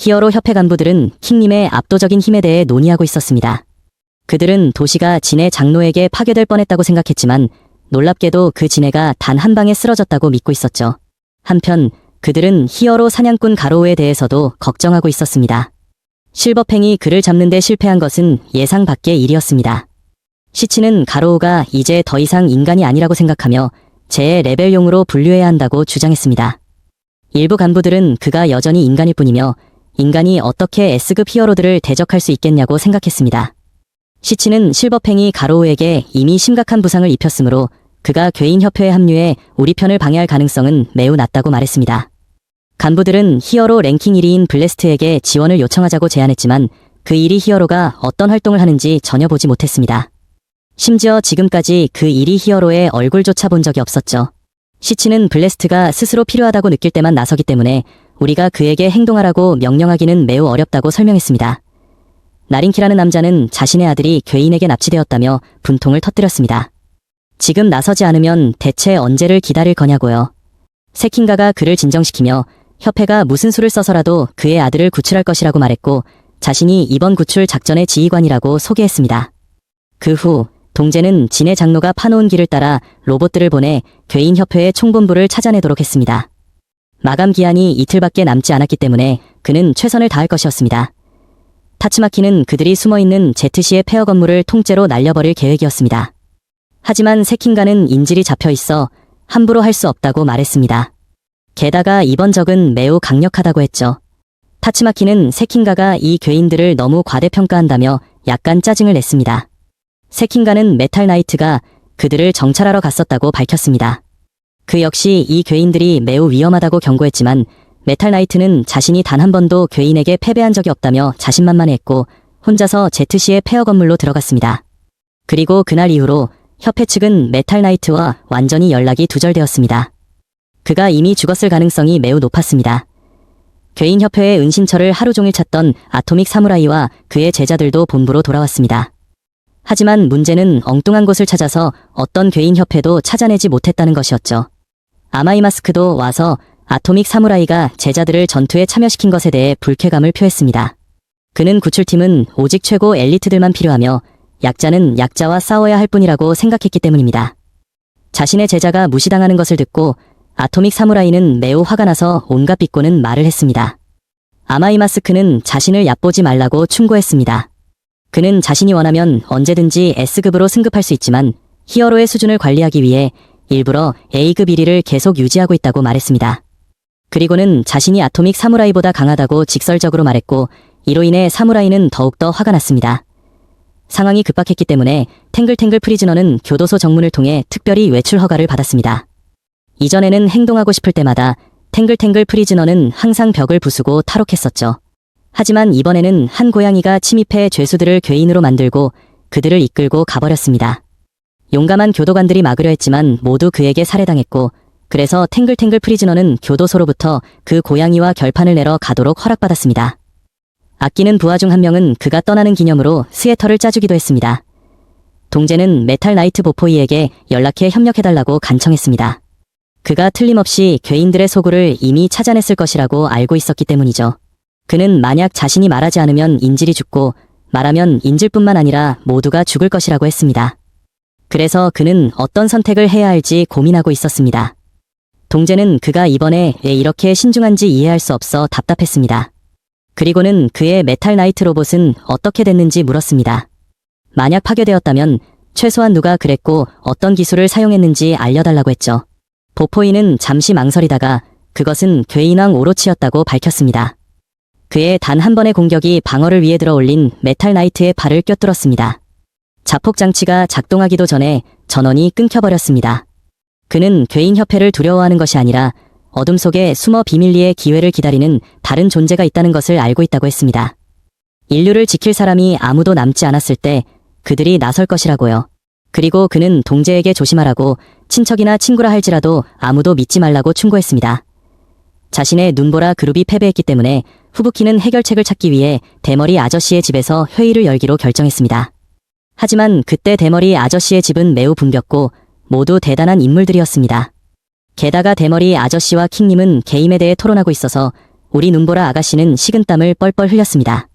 히어로 협회 간부들은 킹님의 압도적인 힘에 대해 논의하고 있었습니다. 그들은 도시가 진해 장로에게 파괴될 뻔했다고 생각했지만 놀랍게도 그 진해가 단 한 방에 쓰러졌다고 믿고 있었죠. 한편 그들은 히어로 사냥꾼 가로우에 대해서도 걱정하고 있었습니다. 실버팽이 그를 잡는 데 실패한 것은 예상 밖의 일이었습니다. 시치는 가로우가 이제 더 이상 인간이 아니라고 생각하며 제 레벨용으로 분류해야 한다고 주장했습니다. 일부 간부들은 그가 여전히 인간일 뿐이며 인간이 어떻게 S급 히어로들을 대적할 수 있겠냐고 생각했습니다. 시치는 실버팽이 가로우에게 이미 심각한 부상을 입혔으므로 그가 괴인협회에 합류해 우리 편을 방해할 가능성은 매우 낮다고 말했습니다. 간부들은 히어로 랭킹 1위인 블레스트에게 지원을 요청하자고 제안했지만 그 1위 히어로가 어떤 활동을 하는지 전혀 보지 못했습니다. 심지어 지금까지 그 1위 히어로의 얼굴조차 본 적이 없었죠. 시치는 블레스트가 스스로 필요하다고 느낄 때만 나서기 때문에 우리가 그에게 행동하라고 명령하기는 매우 어렵다고 설명했습니다. 나린키라는 남자는 자신의 아들이 괴인에게 납치되었다며 분통을 터뜨렸습니다. 지금 나서지 않으면 대체 언제를 기다릴 거냐고요. 세킹가가 그를 진정시키며 협회가 무슨 수를 써서라도 그의 아들을 구출할 것이라고 말했고 자신이 이번 구출 작전의 지휘관이라고 소개했습니다. 그 후 동제는 진해 장로가 파놓은 길을 따라 로봇들을 보내 괴인협회의 총본부를 찾아내도록 했습니다. 마감 기한이 이틀밖에 남지 않았기 때문에 그는 최선을 다할 것이었습니다. 타츠마키는 그들이 숨어있는 제트시의 폐허 건물을 통째로 날려버릴 계획이었습니다. 하지만 세킹가는 인질이 잡혀있어 함부로 할 수 없다고 말했습니다. 게다가 이번 적은 매우 강력하다고 했죠. 타츠마키는 세킹가가 이 괴인들을 너무 과대평가한다며 약간 짜증을 냈습니다. 세킹가는 메탈 나이트가 그들을 정찰하러 갔었다고 밝혔습니다. 그 역시 이 괴인들이 매우 위험하다고 경고했지만 메탈 나이트는 자신이 단 한 번도 괴인에게 패배한 적이 없다며 자신만만했고 혼자서 제트시의 폐허 건물로 들어갔습니다. 그리고 그날 이후로 협회 측은 메탈 나이트와 완전히 연락이 두절되었습니다. 그가 이미 죽었을 가능성이 매우 높았습니다. 괴인협회의 은신처를 하루 종일 찾던 아토믹 사무라이와 그의 제자들도 본부로 돌아왔습니다. 하지만 문제는 엉뚱한 곳을 찾아서 어떤 괴인협회도 찾아내지 못했다는 것이었죠. 아마이마스크도 와서 아토믹 사무라이가 제자들을 전투에 참여시킨 것에 대해 불쾌감을 표했습니다. 그는 구출팀은 오직 최고 엘리트들만 필요하며 약자는 약자와 싸워야 할 뿐이라고 생각했기 때문입니다. 자신의 제자가 무시당하는 것을 듣고 아토믹 사무라이는 매우 화가 나서 온갖 비꼬는 말을 했습니다. 아마이마스크는 자신을 얕보지 말라고 충고했습니다. 그는 자신이 원하면 언제든지 S급으로 승급할 수 있지만 히어로의 수준을 관리하기 위해 일부러 A급 1위를 계속 유지하고 있다고 말했습니다. 그리고는 자신이 아토믹 사무라이보다 강하다고 직설적으로 말했고 이로 인해 사무라이는 더욱더 화가 났습니다. 상황이 급박했기 때문에 탱글탱글 프리즈너는 교도소 정문을 통해 특별히 외출 허가를 받았습니다. 이전에는 행동하고 싶을 때마다 탱글탱글 프리즈너는 항상 벽을 부수고 탈옥했었죠. 하지만 이번에는 한 고양이가 침입해 죄수들을 괴인으로 만들고 그들을 이끌고 가버렸습니다. 용감한 교도관들이 막으려 했지만 모두 그에게 살해당했고 그래서 탱글탱글 프리즈너는 교도소로부터 그 고양이와 결판을 내러 가도록 허락받았습니다. 아끼는 부하 중 한 명은 그가 떠나는 기념으로 스웨터를 짜주기도 했습니다. 동제는 메탈 나이트 보포이에게 연락해 협력해달라고 간청했습니다. 그가 틀림없이 괴인들의 소굴을 이미 찾아냈을 것이라고 알고 있었기 때문이죠. 그는 만약 자신이 말하지 않으면 인질이 죽고 말하면 인질뿐만 아니라 모두가 죽을 것이라고 했습니다. 그래서 그는 어떤 선택을 해야 할지 고민하고 있었습니다. 동제는 그가 이번에 왜 이렇게 신중한지 이해할 수 없어 답답했습니다. 그리고는 그의 메탈 나이트 로봇은 어떻게 됐는지 물었습니다. 만약 파괴되었다면 최소한 누가 그랬고 어떤 기술을 사용했는지 알려달라고 했죠. 보포이는 잠시 망설이다가 그것은 괴인왕 오로치였다고 밝혔습니다. 그의 단 한 번의 공격이 방어를 위해 들어올린 메탈 나이트의 발을 꿰뚫었습니다. 자폭 장치가 작동하기도 전에 전원이 끊겨버렸습니다. 그는 괴인협회를 두려워하는 것이 아니라 어둠 속에 숨어 비밀리에 기회를 기다리는 다른 존재가 있다는 것을 알고 있다고 했습니다. 인류를 지킬 사람이 아무도 남지 않았을 때 그들이 나설 것이라고요. 그리고 그는 동제에게 조심하라고 친척이나 친구라 할지라도 아무도 믿지 말라고 충고했습니다. 자신의 눈보라 그룹이 패배했기 때문에 후부키는 해결책을 찾기 위해 대머리 아저씨의 집에서 회의를 열기로 결정했습니다. 하지만 그때 대머리 아저씨의 집은 매우 붐볐고 모두 대단한 인물들이었습니다. 게다가 대머리 아저씨와 킹님은 게임에 대해 토론하고 있어서 우리 눈보라 아가씨는 식은땀을 뻘뻘 흘렸습니다.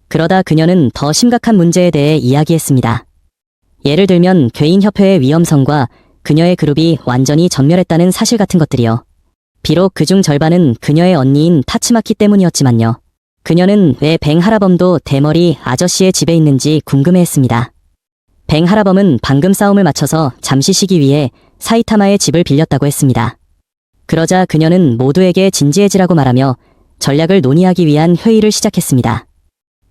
그러다 그녀는 더 심각한 문제에 대해 이야기했습니다. 예를 들면 괴인협회의 위험성과 그녀의 그룹이 완전히 전멸했다는 사실 같은 것들이요. 비록 그중 절반은 그녀의 언니인 타츠마키 때문이었지만요. 그녀는 왜 뱅 하라범도 대머리 아저씨의 집에 있는지 궁금해했습니다. 뱅 하라범은 방금 싸움을 마쳐서 잠시 쉬기 위해 사이타마의 집을 빌렸다고 했습니다. 그러자 그녀는 모두에게 진지해지라고 말하며 전략을 논의하기 위한 회의를 시작했습니다.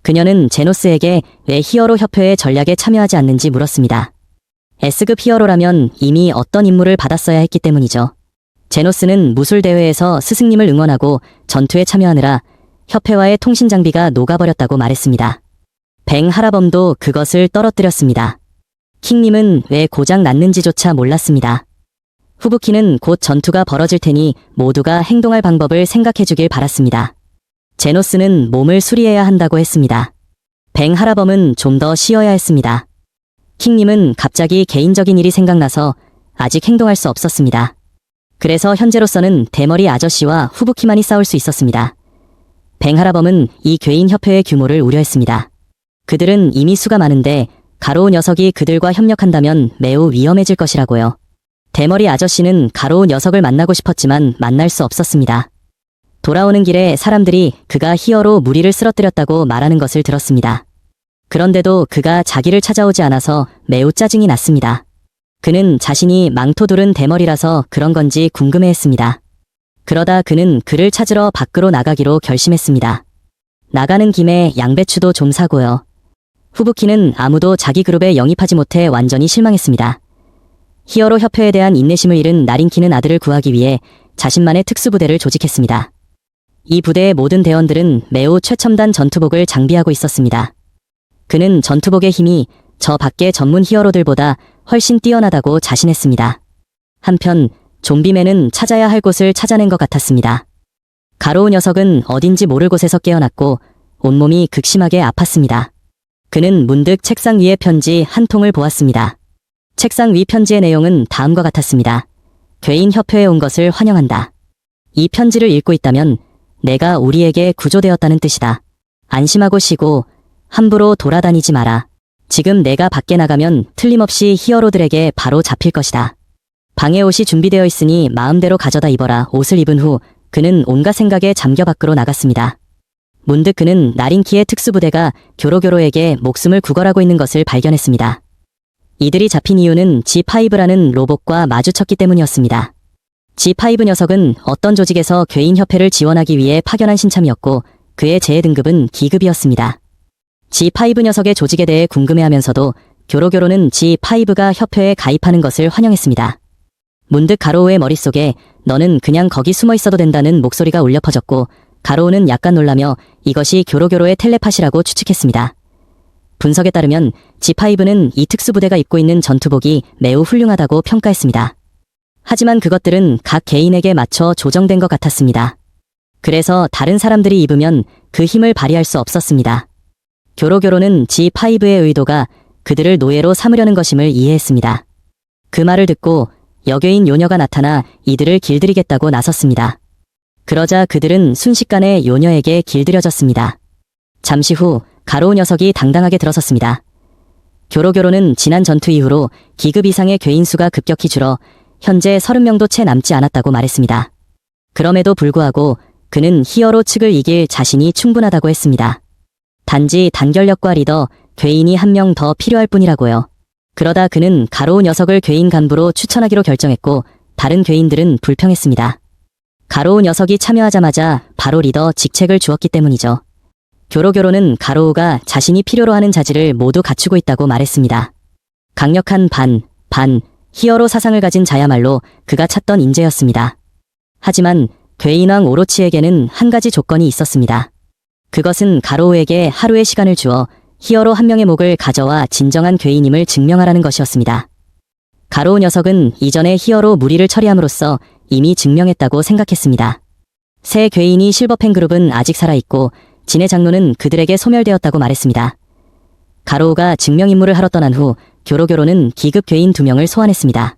그녀는 제노스에게 왜 히어로 협회의 전략에 참여하지 않는지 물었습니다. S급 히어로라면 이미 어떤 임무를 받았어야 했기 때문이죠. 제노스는 무술대회에서 스승님을 응원하고 전투에 참여하느라 협회와의 통신 장비가 녹아버렸다고 말했습니다. 뱅 하라범도 그것을 떨어뜨렸습니다. 킹님은 왜 고장 났는지조차 몰랐습니다. 후부키는 곧 전투가 벌어질 테니 모두가 행동할 방법을 생각해주길 바랐습니다. 제노스는 몸을 수리해야 한다고 했습니다. 뱅 하라범은 좀 더 쉬어야 했습니다. 킹님은 갑자기 개인적인 일이 생각나서 아직 행동할 수 없었습니다. 그래서 현재로서는 대머리 아저씨와 후부키만이 싸울 수 있었습니다. 뱅 하라범은 이 괴인협회의 규모를 우려했습니다. 그들은 이미 수가 많은데 가로우 녀석이 그들과 협력한다면 매우 위험해질 것이라고요. 대머리 아저씨는 가로우 녀석을 만나고 싶었지만 만날 수 없었습니다. 돌아오는 길에 사람들이 그가 히어로 무리를 쓰러뜨렸다고 말하는 것을 들었습니다. 그런데도 그가 자기를 찾아오지 않아서 매우 짜증이 났습니다. 그는 자신이 망토 두른 대머리라서 그런 건지 궁금해했습니다. 그러다 그는 그를 찾으러 밖으로 나가기로 결심했습니다. 나가는 김에 양배추도 좀 사고요. 후부키는 아무도 자기 그룹에 영입하지 못해 완전히 실망했습니다. 히어로 협회에 대한 인내심을 잃은 나린키는 아들을 구하기 위해 자신만의 특수부대를 조직했습니다. 이 부대의 모든 대원들은 매우 최첨단 전투복을 장비하고 있었습니다. 그는 전투복의 힘이 저 밖의 전문 히어로들보다 훨씬 뛰어나다고 자신했습니다. 한편 좀비맨은 찾아야 할 곳을 찾아낸 것 같았습니다. 가로우 녀석은 어딘지 모를 곳에서 깨어났고 온몸이 극심하게 아팠습니다. 그는 문득 책상 위의 편지 한 통을 보았습니다. 책상 위 편지의 내용은 다음과 같았습니다. 괴인협회에 온 것을 환영한다. 이 편지를 읽고 있다면 내가 우리에게 구조되었다는 뜻이다. 안심하고 쉬고 함부로 돌아다니지 마라. 지금 내가 밖에 나가면 틀림없이 히어로들에게 바로 잡힐 것이다. 방에 옷이 준비되어 있으니 마음대로 가져다 입어라. 옷을 입은 후 그는 온갖 생각에 잠겨 밖으로 나갔습니다. 문득 그는 나린키의 특수부대가 교로교로에게 목숨을 구걸하고 있는 것을 발견했습니다. 이들이 잡힌 이유는 G5라는 로봇과 마주쳤기 때문이었습니다. G5 녀석은 어떤 조직에서 괴인협회를 지원하기 위해 파견한 신참이었고 그의 재해 등급은 기급이었습니다. G5 녀석의 조직에 대해 궁금해하면서도 교로교로는 G5가 협회에 가입하는 것을 환영했습니다. 문득 가로우의 머릿속에 너는 그냥 거기 숨어 있어도 된다는 목소리가 울려 퍼졌고 가로우는 약간 놀라며 이것이 교로교로의 텔레파시라고 추측했습니다. 분석에 따르면 G5는 이 특수부대가 입고 있는 전투복이 매우 훌륭하다고 평가했습니다. 하지만 그것들은 각 개인에게 맞춰 조정된 것 같았습니다. 그래서 다른 사람들이 입으면 그 힘을 발휘할 수 없었습니다. 교로교로는 G5의 의도가 그들을 노예로 삼으려는 것임을 이해했습니다. 그 말을 듣고 여교인 요녀가 나타나 이들을 길들이겠다고 나섰습니다. 그러자 그들은 순식간에 요녀에게 길들여졌습니다. 잠시 후 가로우 녀석이 당당하게 들어섰습니다. 교로교로는 지난 전투 이후로 기급 이상의 괴인 수가 급격히 줄어 현재 30명도 채 남지 않았다고 말했습니다. 그럼에도 불구하고 그는 히어로 측을 이길 자신이 충분하다고 했습니다. 단지 단결력과 리더, 괴인이 한 명 더 필요할 뿐이라고요. 그러다 그는 가로우 녀석을 괴인 간부로 추천하기로 결정했고 다른 괴인들은 불평했습니다. 가로우 녀석이 참여하자마자 바로 리더 직책을 주었기 때문이죠. 교로교로는 가로우가 자신이 필요로 하는 자질을 모두 갖추고 있다고 말했습니다. 강력한 히어로 사상을 가진 자야말로 그가 찾던 인재였습니다. 하지만 괴인왕 오로치에게는 한 가지 조건이 있었습니다. 그것은 가로우에게 하루의 시간을 주어 히어로 한 명의 목을 가져와 진정한 괴인임을 증명하라는 것이었습니다. 가로우 녀석은 이전에 히어로 무리를 처리함으로써 이미 증명했다고 생각했습니다. 새 괴인이 실버펜 그룹은 아직 살아있고 진해 장로는 그들에게 소멸되었다고 말했습니다. 가로우가 증명임무를 하러 떠난 후 교로교로는 기급 괴인 2명을 소환했습니다.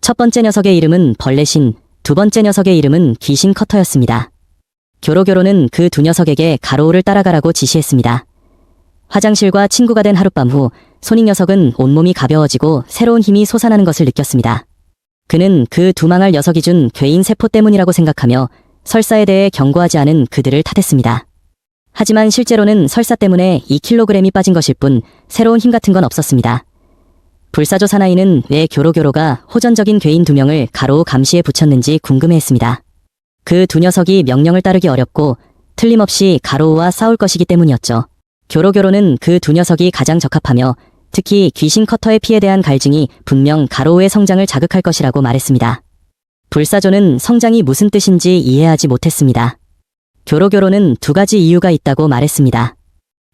첫 번째 녀석의 이름은 벌레신, 두 번째 녀석의 이름은 귀신 커터였습니다. 교로교로는 그 두 녀석에게 가로우를 따라가라고 지시했습니다. 화장실과 친구가 된 하룻밤 후 손익 녀석은 온몸이 가벼워지고 새로운 힘이 솟아나는 것을 느꼈습니다. 그는 그 두 망할 녀석이 준 괴인 세포 때문이라고 생각하며 설사에 대해 경고하지 않은 그들을 탓했습니다. 하지만 실제로는 설사 때문에 2kg이 빠진 것일 뿐 새로운 힘 같은 건 없었습니다. 불사조 사나이는 왜 교로교로가 호전적인 괴인 2명을 가로우 감시에 붙였는지 궁금해했습니다. 그 두 녀석이 명령을 따르기 어렵고 틀림없이 가로우와 싸울 것이기 때문이었죠. 교로교로는 그 두 녀석이 가장 적합하며 특히 귀신 커터의 피에 대한 갈증이 분명 가로우의 성장을 자극할 것이라고 말했습니다. 불사조는 성장이 무슨 뜻인지 이해하지 못했습니다. 교로교로는 두 가지 이유가 있다고 말했습니다.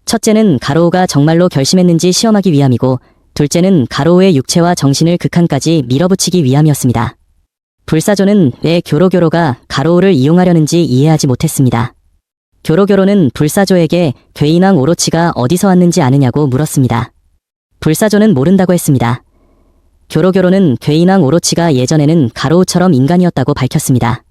첫째는 가로우가 정말로 결심했는지 시험하기 위함이고 둘째는 가로우의 육체와 정신을 극한까지 밀어붙이기 위함이었습니다. 불사조는 왜 교로교로가 가로우를 이용하려는지 이해하지 못했습니다. 교로교로는 불사조에게 괴인왕 오로치가 어디서 왔는지 아느냐고 물었습니다. 불사조는 모른다고 했습니다. 교로교로는 괴인왕 오로치가 예전에는 가로우처럼 인간이었다고 밝혔습니다.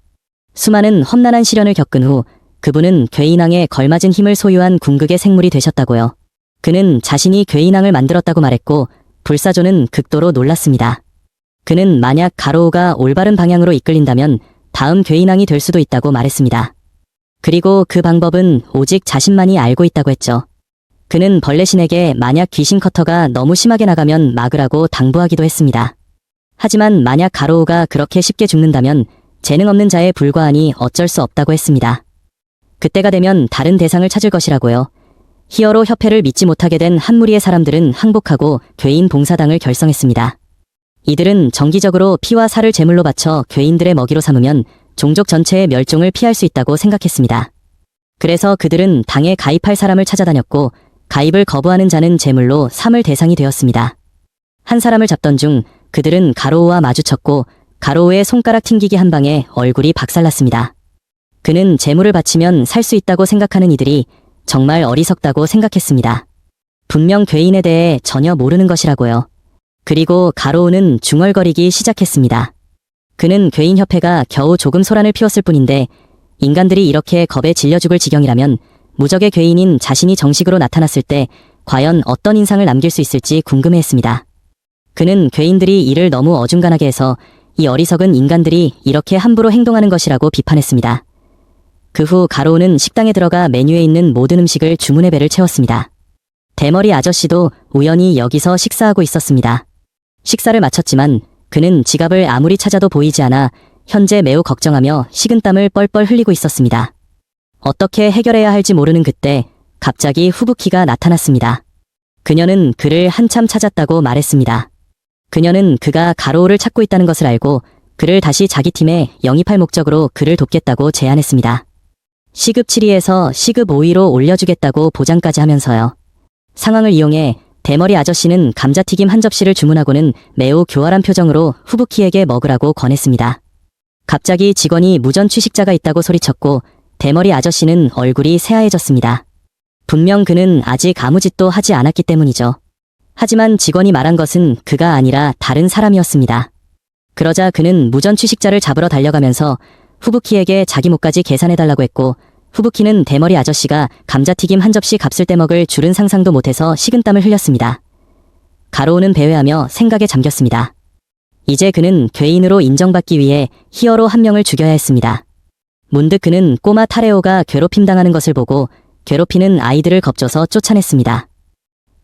수많은 험난한 시련을 겪은 후 그분은 괴인왕에 걸맞은 힘을 소유한 궁극의 생물이 되셨다고요. 그는 자신이 괴인왕을 만들었다고 말했고 불사조는 극도로 놀랐습니다. 그는 만약 가로우가 올바른 방향으로 이끌린다면 다음 괴인왕이 될 수도 있다고 말했습니다. 그리고 그 방법은 오직 자신만이 알고 있다고 했죠. 그는 벌레신에게 만약 귀신 커터가 너무 심하게 나가면 막으라고 당부하기도 했습니다. 하지만 만약 가로우가 그렇게 쉽게 죽는다면 재능 없는 자에 불과하니 어쩔 수 없다고 했습니다. 그때가 되면 다른 대상을 찾을 것이라고요. 히어로 협회를 믿지 못하게 된 한 무리의 사람들은 항복하고 괴인 봉사당을 결성했습니다. 이들은 정기적으로 피와 살을 제물로 바쳐 괴인들의 먹이로 삼으면 종족 전체의 멸종을 피할 수 있다고 생각했습니다. 그래서 그들은 당에 가입할 사람을 찾아다녔고 가입을 거부하는 자는 제물로 삼을 대상이 되었습니다. 한 사람을 잡던 중 그들은 가로우와 마주쳤고 가로우의 손가락 튕기기 한 방에 얼굴이 박살났습니다. 그는 제물을 바치면 살 수 있다고 생각하는 이들이 정말 어리석다고 생각했습니다. 분명 괴인에 대해 전혀 모르는 것이라고요. 그리고 가로우는 중얼거리기 시작했습니다. 그는 괴인협회가 겨우 조금 소란을 피웠을 뿐인데 인간들이 이렇게 겁에 질려 죽을 지경이라면 무적의 괴인인 자신이 정식으로 나타났을 때 과연 어떤 인상을 남길 수 있을지 궁금해했습니다. 그는 괴인들이 이를 너무 어중간하게 해서 이 어리석은 인간들이 이렇게 함부로 행동하는 것이라고 비판했습니다. 그 후 가로우는 식당에 들어가 메뉴에 있는 모든 음식을 주문해 배를 채웠습니다. 대머리 아저씨도 우연히 여기서 식사하고 있었습니다. 식사를 마쳤지만 그는 지갑을 아무리 찾아도 보이지 않아 현재 매우 걱정하며 식은땀을 뻘뻘 흘리고 있었습니다. 어떻게 해결해야 할지 모르는 그때 갑자기 후부키가 나타났습니다. 그녀는 그를 한참 찾았다고 말했습니다. 그녀는 그가 가로우를 찾고 있다는 것을 알고 그를 다시 자기 팀에 영입할 목적으로 그를 돕겠다고 제안했습니다. 시급 7위에서 시급 5위로 올려주겠다고 보장까지 하면서요. 상황을 이용해 대머리 아저씨는 감자튀김 한 접시를 주문하고는 매우 교활한 표정으로 후부키에게 먹으라고 권했습니다. 갑자기 직원이 무전 취식자가 있다고 소리쳤고 대머리 아저씨는 얼굴이 새하얘졌습니다. 분명 그는 아직 아무 짓도 하지 않았기 때문이죠. 하지만 직원이 말한 것은 그가 아니라 다른 사람이었습니다. 그러자 그는 무전 취식자를 잡으러 달려가면서 후부키에게 자기 몫까지 계산해달라고 했고 후부키는 대머리 아저씨가 감자튀김 한 접시 값을 떼먹을 줄은 상상도 못해서 식은땀을 흘렸습니다. 가로우는 배회하며 생각에 잠겼습니다. 이제 그는 괴인으로 인정받기 위해 히어로 한 명을 죽여야 했습니다. 문득 그는 꼬마 타레오가 괴롭힘 당하는 것을 보고 괴롭히는 아이들을 겁줘서 쫓아냈습니다.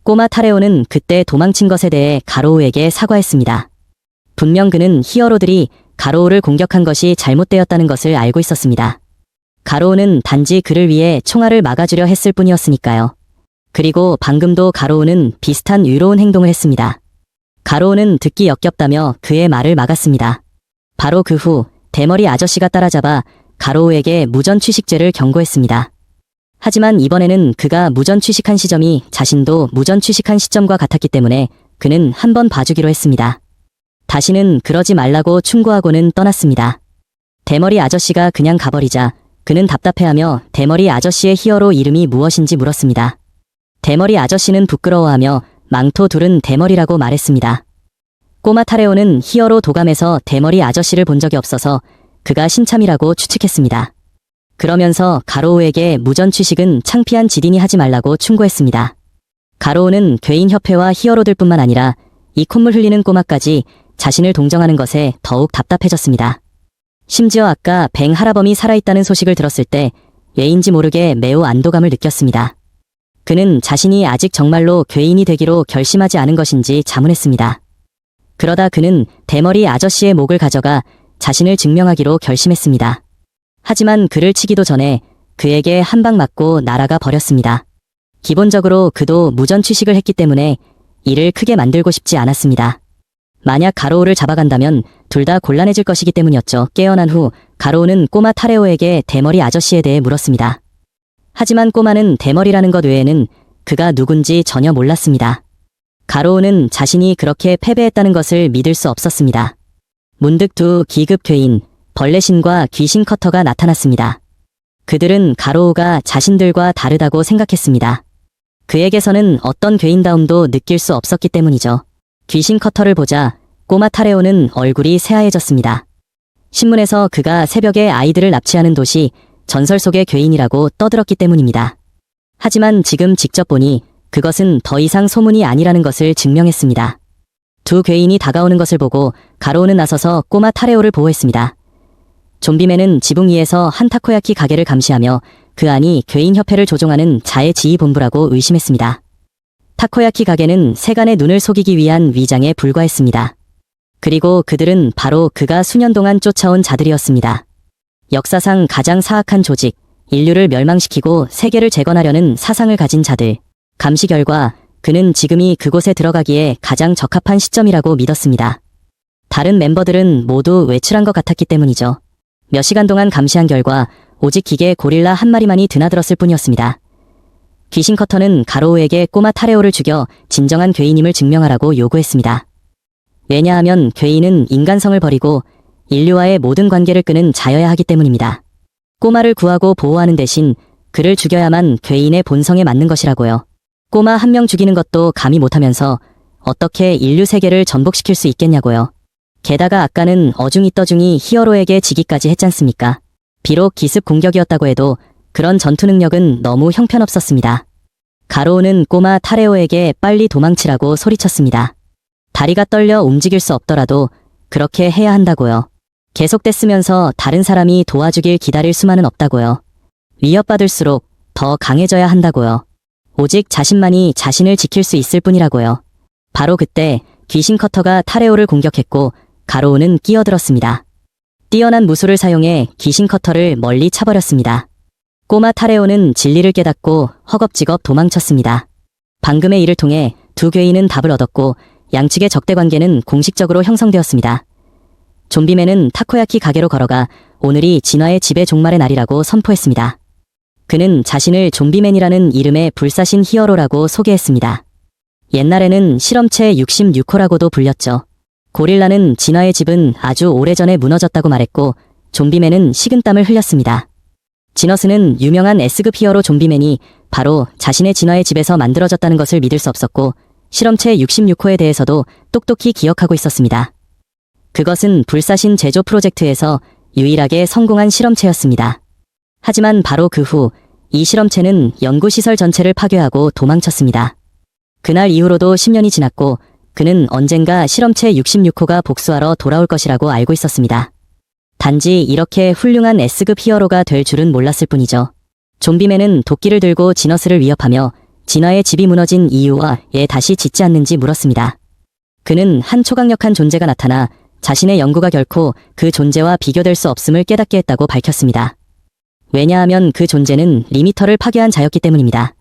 꼬마 타레오는 그때 도망친 것에 대해 가로우에게 사과했습니다. 분명 그는 히어로들이 가로우를 공격한 것이 잘못되었다는 것을 알고 있었습니다. 가로우는 단지 그를 위해 총알을 막아주려 했을 뿐이었으니까요. 그리고 방금도 가로우는 비슷한 유로운 행동을 했습니다. 가로우는 듣기 역겹다며 그의 말을 막았습니다. 바로 그 후 대머리 아저씨가 따라잡아 가로우에게 무전 취식죄를 경고했습니다. 하지만 이번에는 그가 무전 취식한 시점이 자신도 무전 취식한 시점과 같았기 때문에 그는 한번 봐주기로 했습니다. 다시는 그러지 말라고 충고하고는 떠났습니다. 대머리 아저씨가 그냥 가버리자 그는 답답해하며 대머리 아저씨의 히어로 이름이 무엇인지 물었습니다. 대머리 아저씨는 부끄러워하며 망토 둘은 대머리라고 말했습니다. 꼬마 타레오는 히어로 도감에서 대머리 아저씨를 본 적이 없어서 그가 신참이라고 추측했습니다. 그러면서 가로우에게 무전 취식은 창피한 지딘이 하지 말라고 충고했습니다. 가로우는 괴인협회와 히어로들뿐만 아니라 이 콧물 흘리는 꼬마까지 자신을 동정하는 것에 더욱 답답해졌습니다. 심지어 아까 뱅 하라범이 살아있다는 소식을 들었을 때 왜인지 모르게 매우 안도감을 느꼈습니다. 그는 자신이 아직 정말로 괴인이 되기로 결심하지 않은 것인지 자문했습니다. 그러다 그는 대머리 아저씨의 목을 가져가 자신을 증명하기로 결심했습니다. 하지만 그를 치기도 전에 그에게 한 방 맞고 날아가 버렸습니다. 기본적으로 그도 무전 취식을 했기 때문에 이를 크게 만들고 싶지 않았습니다. 만약 가로우를 잡아간다면 둘 다 곤란해질 것이기 때문이었죠. 깨어난 후 가로우는 꼬마 타레오에게 대머리 아저씨에 대해 물었습니다. 하지만 꼬마는 대머리라는 것 외에는 그가 누군지 전혀 몰랐습니다. 가로우는 자신이 그렇게 패배했다는 것을 믿을 수 없었습니다. 문득 두 기급 괴인, 벌레신과 귀신 커터가 나타났습니다. 그들은 가로우가 자신들과 다르다고 생각했습니다. 그에게서는 어떤 괴인다움도 느낄 수 없었기 때문이죠. 귀신 커터를 보자 꼬마 타레오는 얼굴이 새하얘졌습니다. 신문에서 그가 새벽에 아이들을 납치하는 도시 전설 속의 괴인이라고 떠들었기 때문입니다. 하지만 지금 직접 보니 그것은 더 이상 소문이 아니라는 것을 증명했습니다. 두 괴인이 다가오는 것을 보고 가로우는 나서서 꼬마 타레오를 보호했습니다. 좀비맨은 지붕 위에서 한 타코야키 가게를 감시하며 그 안이 괴인협회를 조종하는 자해지휘본부라고 의심했습니다. 타코야키 가게는 세간의 눈을 속이기 위한 위장에 불과했습니다. 그리고 그들은 바로 그가 수년 동안 쫓아온 자들이었습니다. 역사상 가장 사악한 조직, 인류를 멸망시키고 세계를 재건하려는 사상을 가진 자들. 감시 결과 그는 지금이 그곳에 들어가기에 가장 적합한 시점이라고 믿었습니다. 다른 멤버들은 모두 외출한 것 같았기 때문이죠. 몇 시간 동안 감시한 결과 오직 기계 고릴라 한 마리만이 드나들었을 뿐이었습니다. 귀신 커터는 가로우에게 꼬마 타레오를 죽여 진정한 괴인임을 증명하라고 요구했습니다. 왜냐하면 괴인은 인간성을 버리고 인류와의 모든 관계를 끄는 자여야 하기 때문입니다. 꼬마를 구하고 보호하는 대신 그를 죽여야만 괴인의 본성에 맞는 것이라고요. 꼬마 한 명 죽이는 것도 감히 못하면서 어떻게 인류 세계를 전복시킬 수 있겠냐고요. 게다가 아까는 어중이 떠중이 히어로에게 지기까지 했잖습니까. 비록 기습 공격이었다고 해도 그런 전투 능력은 너무 형편없었습니다. 가로우는 꼬마 타레오에게 빨리 도망치라고 소리쳤습니다. 다리가 떨려 움직일 수 없더라도 그렇게 해야 한다고요. 계속됐으면서 다른 사람이 도와주길 기다릴 수만은 없다고요. 위협받을수록 더 강해져야 한다고요. 오직 자신만이 자신을 지킬 수 있을 뿐이라고요. 바로 그때 귀신 커터가 타레오를 공격했고 가로우는 끼어들었습니다. 뛰어난 무술을 사용해 귀신 커터를 멀리 차버렸습니다. 꼬마 타레오는 진리를 깨닫고 허겁지겁 도망쳤습니다. 방금의 일을 통해 두 괴인은 답을 얻었고 양측의 적대 관계는 공식적으로 형성되었습니다. 좀비맨은 타코야키 가게로 걸어가 오늘이 진화의 지배 종말의 날이라고 선포했습니다. 그는 자신을 좀비맨이라는 이름의 불사신 히어로라고 소개했습니다. 옛날에는 실험체 66호라고도 불렸죠. 고릴라는 진화의 집은 아주 오래전에 무너졌다고 말했고 좀비맨은 식은땀을 흘렸습니다. 지너스는 유명한 S급 히어로 좀비맨이 바로 자신의 진화의 집에서 만들어졌다는 것을 믿을 수 없었고 실험체 66호에 대해서도 똑똑히 기억하고 있었습니다. 그것은 불사신 제조 프로젝트에서 유일하게 성공한 실험체였습니다. 하지만 바로 그 후 이 실험체는 연구시설 전체를 파괴하고 도망쳤습니다. 그날 이후로도 10년이 지났고 그는 언젠가 실험체 66호가 복수하러 돌아올 것이라고 알고 있었습니다. 단지 이렇게 훌륭한 S급 히어로가 될 줄은 몰랐을 뿐이죠. 좀비맨은 도끼를 들고 지너스를 위협하며 진화의 집이 무너진 이유와 왜 다시 짓지 않는지 물었습니다. 그는 한 초강력한 존재가 나타나 자신의 연구가 결코 그 존재와 비교될 수 없음을 깨닫게 했다고 밝혔습니다. 왜냐하면 그 존재는 리미터를 파괴한 자였기 때문입니다.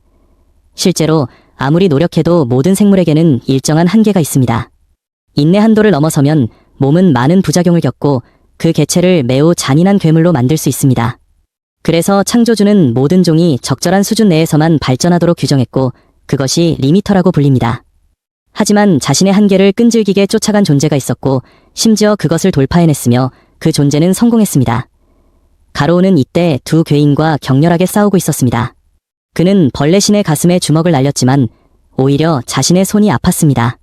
실제로 아무리 노력해도 모든 생물에게는 일정한 한계가 있습니다. 인내 한도를 넘어서면 몸은 많은 부작용을 겪고 그 개체를 매우 잔인한 괴물로 만들 수 있습니다. 그래서 창조주는 모든 종이 적절한 수준 내에서만 발전하도록 규정했고 그것이 리미터라고 불립니다. 하지만 자신의 한계를 끈질기게 쫓아간 존재가 있었고 심지어 그것을 돌파해냈으며 그 존재는 성공했습니다. 가로우는 이때 두 괴인과 격렬하게 싸우고 있었습니다. 그는 벌레신의 가슴에 주먹을 날렸지만 오히려 자신의 손이 아팠습니다.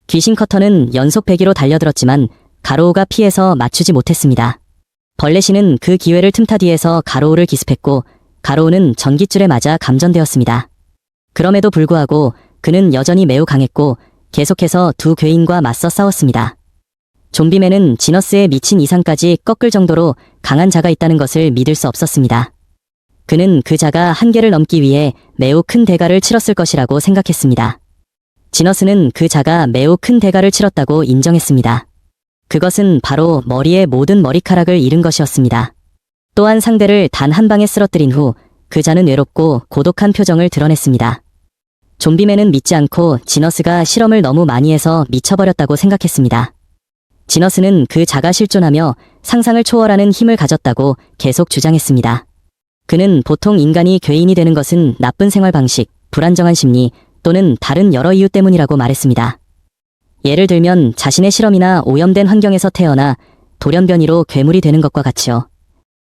귀신 커터는 연속 배기로 달려들었지만 가로우가 피해서 맞추지 못했습니다. 벌레씨는 그 기회를 틈타 뒤에서 가로우를 기습했고 가로우는 전깃줄에 맞아 감전되었습니다. 그럼에도 불구하고 그는 여전히 매우 강했고 계속해서 두 괴인과 맞서 싸웠습니다. 좀비맨은 지너스의 미친 이상까지 꺾을 정도로 강한 자가 있다는 것을 믿을 수 없었습니다. 그는 그 자가 한계를 넘기 위해 매우 큰 대가를 치렀을 것이라고 생각했습니다. 지너스는 그 자가 매우 큰 대가를 치렀다고 인정했습니다. 그것은 바로 머리의 모든 머리카락을 잃은 것이었습니다. 또한 상대를 단 한 방에 쓰러뜨린 후 그 자는 외롭고 고독한 표정을 드러냈습니다. 좀비맨은 믿지 않고 지너스가 실험을 너무 많이 해서 미쳐버렸다고 생각했습니다. 지너스는 그 자가 실존하며 상상을 초월하는 힘을 가졌다고 계속 주장했습니다. 그는 보통 인간이 괴인이 되는 것은 나쁜 생활 방식, 불안정한 심리 또는 다른 여러 이유 때문이라고 말했습니다. 예를 들면 자신의 실험이나 오염된 환경에서 태어나 돌연변이로 괴물이 되는 것과 같이요.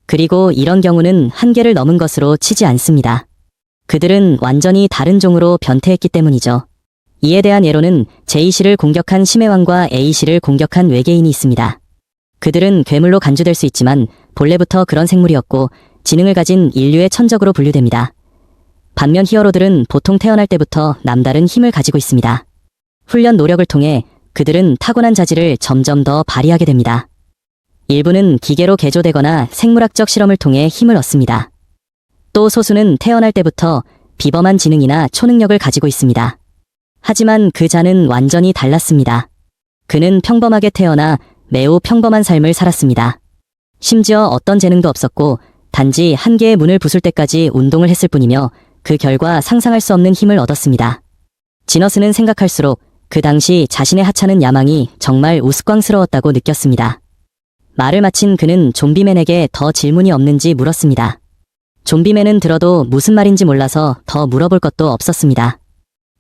그리고 이런 경우는 한계를 넘은 것으로 치지 않습니다. 그들은 완전히 다른 종으로 변태했기 때문이죠. 이에 대한 예로는 제이씨를 공격한 심해왕과 A씨를 공격한 외계인이 있습니다. 그들은 괴물로 간주될 수 있지만 본래부터 그런 생물이었고 지능을 가진 인류의 천적으로 분류됩니다. 반면 히어로들은 보통 태어날 때부터 남다른 힘을 가지고 있습니다. 훈련 노력을 통해 그들은 타고난 자질을 점점 더 발휘하게 됩니다. 일부는 기계로 개조되거나 생물학적 실험을 통해 힘을 얻습니다. 또 소수는 태어날 때부터 비범한 지능이나 초능력을 가지고 있습니다. 하지만 그 자는 완전히 달랐습니다. 그는 평범하게 태어나 매우 평범한 삶을 살았습니다. 심지어 어떤 재능도 없었고 단지 한 개의 문을 부술 때까지 운동을 했을 뿐이며 그 결과 상상할 수 없는 힘을 얻었습니다. 지너스는 생각할수록 그 당시 자신의 하찮은 야망이 정말 우스꽝스러웠다고 느꼈습니다. 말을 마친 그는 좀비맨에게 더 질문이 없는지 물었습니다. 좀비맨은 들어도 무슨 말인지 몰라서 더 물어볼 것도 없었습니다.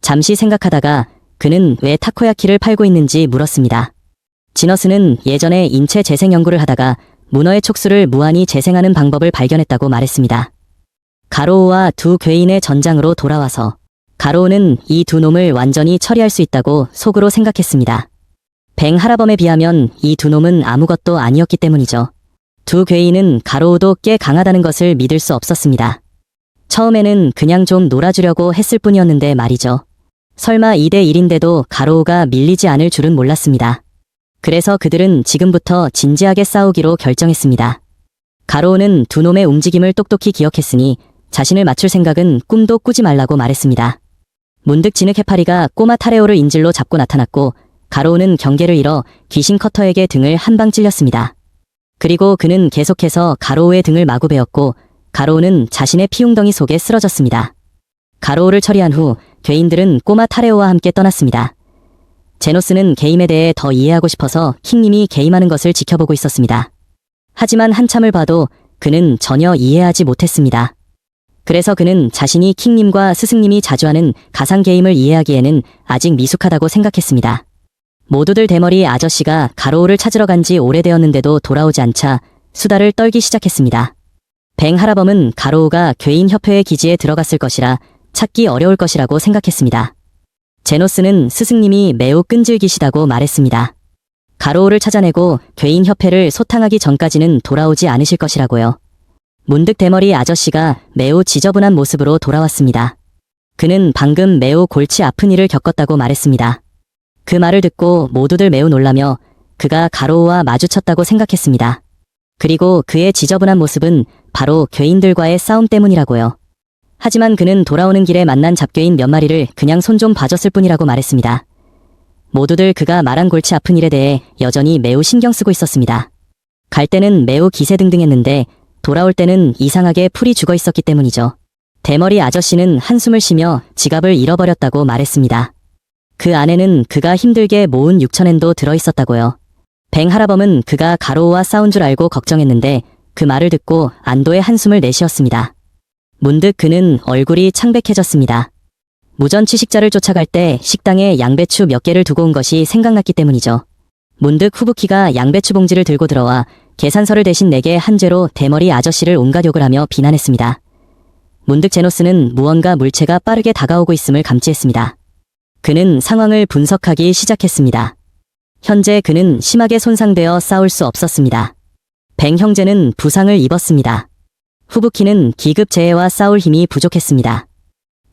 잠시 생각하다가 그는 왜 타코야키를 팔고 있는지 물었습니다. 지너스는 예전에 인체 재생 연구를 하다가 문어의 촉수를 무한히 재생하는 방법을 발견했다고 말했습니다. 가로우와 두 괴인의 전장으로 돌아와서 가로우는 이 두 놈을 완전히 처리할 수 있다고 속으로 생각했습니다. 뱅 하라범에 비하면 이 두 놈은 아무것도 아니었기 때문이죠. 두 괴인은 가로우도 꽤 강하다는 것을 믿을 수 없었습니다. 처음에는 그냥 좀 놀아주려고 했을 뿐이었는데 말이죠. 설마 2대1인데도 가로우가 밀리지 않을 줄은 몰랐습니다. 그래서 그들은 지금부터 진지하게 싸우기로 결정했습니다. 가로우는 두 놈의 움직임을 똑똑히 기억했으니 자신을 맞출 생각은 꿈도 꾸지 말라고 말했습니다. 문득 진흙 해파리가 꼬마 타레오를 인질로 잡고 나타났고 가로우는 경계를 잃어 귀신 커터에게 등을 한 방 찔렸습니다. 그리고 그는 계속해서 가로우의 등을 마구 베었고 가로우는 자신의 피웅덩이 속에 쓰러졌습니다. 가로우를 처리한 후 괴인들은 꼬마 타레오와 함께 떠났습니다. 제노스는 게임에 대해 더 이해하고 싶어서 킹님이 게임하는 것을 지켜보고 있었습니다. 하지만 한참을 봐도 그는 전혀 이해하지 못했습니다. 그래서 그는 자신이 킹님과 스승님이 자주 하는 가상 게임을 이해하기에는 아직 미숙하다고 생각했습니다. 모두들 대머리 아저씨가 가로우를 찾으러 간 지 오래되었는데도 돌아오지 않자 수다를 떨기 시작했습니다. 뱅 하라범은 가로우가 괴인협회의 기지에 들어갔을 것이라 찾기 어려울 것이라고 생각했습니다. 제노스는 스승님이 매우 끈질기시다고 말했습니다. 가로우를 찾아내고 괴인협회를 소탕하기 전까지는 돌아오지 않으실 것이라고요. 문득 대머리 아저씨가 매우 지저분한 모습으로 돌아왔습니다. 그는 방금 매우 골치 아픈 일을 겪었다고 말했습니다. 그 말을 듣고 모두들 매우 놀라며 그가 가로우와 마주쳤다고 생각했습니다. 그리고 그의 지저분한 모습은 바로 괴인들과의 싸움 때문이라고요. 하지만 그는 돌아오는 길에 만난 잡괴인 몇 마리를 그냥 손 좀 봐줬을 뿐이라고 말했습니다. 모두들 그가 말한 골치 아픈 일에 대해 여전히 매우 신경 쓰고 있었습니다. 갈 때는 매우 기세등등했는데 돌아올 때는 이상하게 풀이 죽어 있었기 때문이죠. 대머리 아저씨는 한숨을 쉬며 지갑을 잃어버렸다고 말했습니다. 그 안에는 그가 힘들게 모은 6,000엔도 들어있었다고요. 뱅 하라범은 그가 가로우와 싸운 줄 알고 걱정했는데 그 말을 듣고 안도의 한숨을 내쉬었습니다. 문득 그는 얼굴이 창백해졌습니다. 무전 취식자를 쫓아갈 때 식당에 양배추 몇 개를 두고 온 것이 생각났기 때문이죠. 문득 후부키가 양배추 봉지를 들고 들어와 계산서를 대신 내게 한 죄로 대머리 아저씨를 온갖 욕을 하며 비난했습니다. 문득 제노스는 무언가 물체가 빠르게 다가오고 있음을 감지했습니다. 그는 상황을 분석하기 시작했습니다. 현재 그는 심하게 손상되어 싸울 수 없었습니다. 뱅 형제는 부상을 입었습니다. 후부키는 기급 재해와 싸울 힘이 부족했습니다.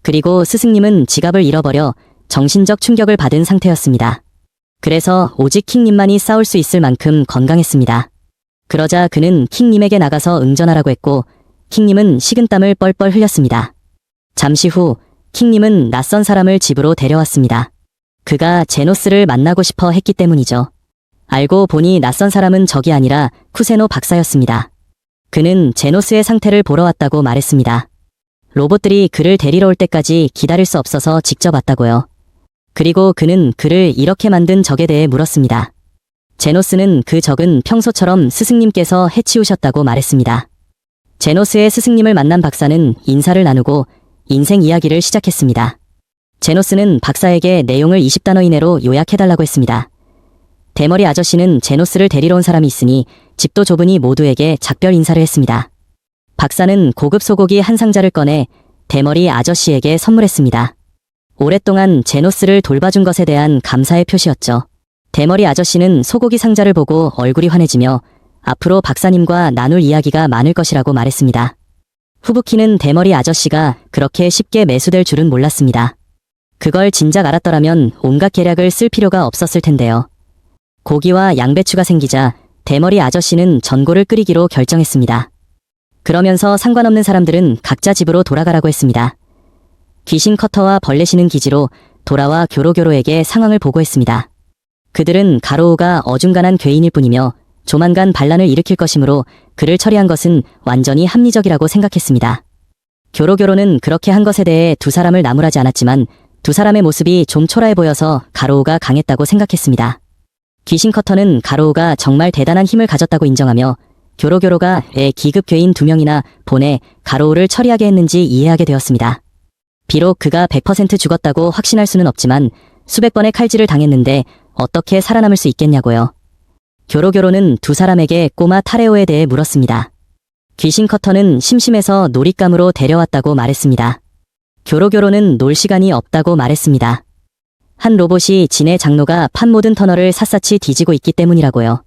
그리고 스승님은 지갑을 잃어버려 정신적 충격을 받은 상태였습니다. 그래서 오직 킹님만이 싸울 수 있을 만큼 건강했습니다. 그러자 그는 킹님에게 나가서 응전하라고 했고 킹님은 식은땀을 뻘뻘 흘렸습니다. 잠시 후 킹님은 낯선 사람을 집으로 데려왔습니다. 그가 제노스를 만나고 싶어 했기 때문이죠. 알고 보니 낯선 사람은 적이 아니라 쿠세노 박사였습니다. 그는 제노스의 상태를 보러 왔다고 말했습니다. 로봇들이 그를 데리러 올 때까지 기다릴 수 없어서 직접 왔다고요. 그리고 그는 그를 이렇게 만든 적에 대해 물었습니다. 제노스는 그 적은 평소처럼 스승님께서 해치우셨다고 말했습니다. 제노스의 스승님을 만난 박사는 인사를 나누고 인생 이야기를 시작했습니다. 제노스는 박사에게 내용을 20단어 이내로 요약해달라고 했습니다. 대머리 아저씨는 제노스를 데리러 온 사람이 있으니 집도 좁으니 모두에게 작별 인사를 했습니다. 박사는 고급 소고기 한 상자를 꺼내 대머리 아저씨에게 선물했습니다. 오랫동안 제노스를 돌봐준 것에 대한 감사의 표시였죠. 대머리 아저씨는 소고기 상자를 보고 얼굴이 환해지며 앞으로 박사님과 나눌 이야기가 많을 것이라고 말했습니다. 후부키는 대머리 아저씨가 그렇게 쉽게 매수될 줄은 몰랐습니다. 그걸 진작 알았더라면 온갖 계략을 쓸 필요가 없었을 텐데요. 고기와 양배추가 생기자 대머리 아저씨는 전골을 끓이기로 결정했습니다. 그러면서 상관없는 사람들은 각자 집으로 돌아가라고 했습니다. 귀신 커터와 벌레 쉬는 기지로 돌아와 교로교로에게 상황을 보고했습니다. 그들은 가로우가 어중간한 괴인일 뿐이며 조만간 반란을 일으킬 것이므로 그를 처리한 것은 완전히 합리적이라고 생각했습니다. 교로교로는 그렇게 한 것에 대해 두 사람을 나무라지 않았지만 두 사람의 모습이 좀 초라해 보여서 가로우가 강했다고 생각했습니다. 귀신 커터는 가로우가 정말 대단한 힘을 가졌다고 인정하며 교로교로가 왜 기급 괴인 2명이나 보내 가로우를 처리하게 했는지 이해하게 되었습니다. 비록 그가 100% 죽었다고 확신할 수는 없지만 수백 번의 칼질을 당했는데 어떻게 살아남을 수 있겠냐고요. 교로교로는 두 사람에게 꼬마 타레오에 대해 물었습니다. 귀신 커터는 심심해서 놀잇감으로 데려왔다고 말했습니다. 교로교로는 놀 시간이 없다고 말했습니다. 한 로봇이 진의 장로가 판 모든 터널을 샅샅이 뒤지고 있기 때문이라고요.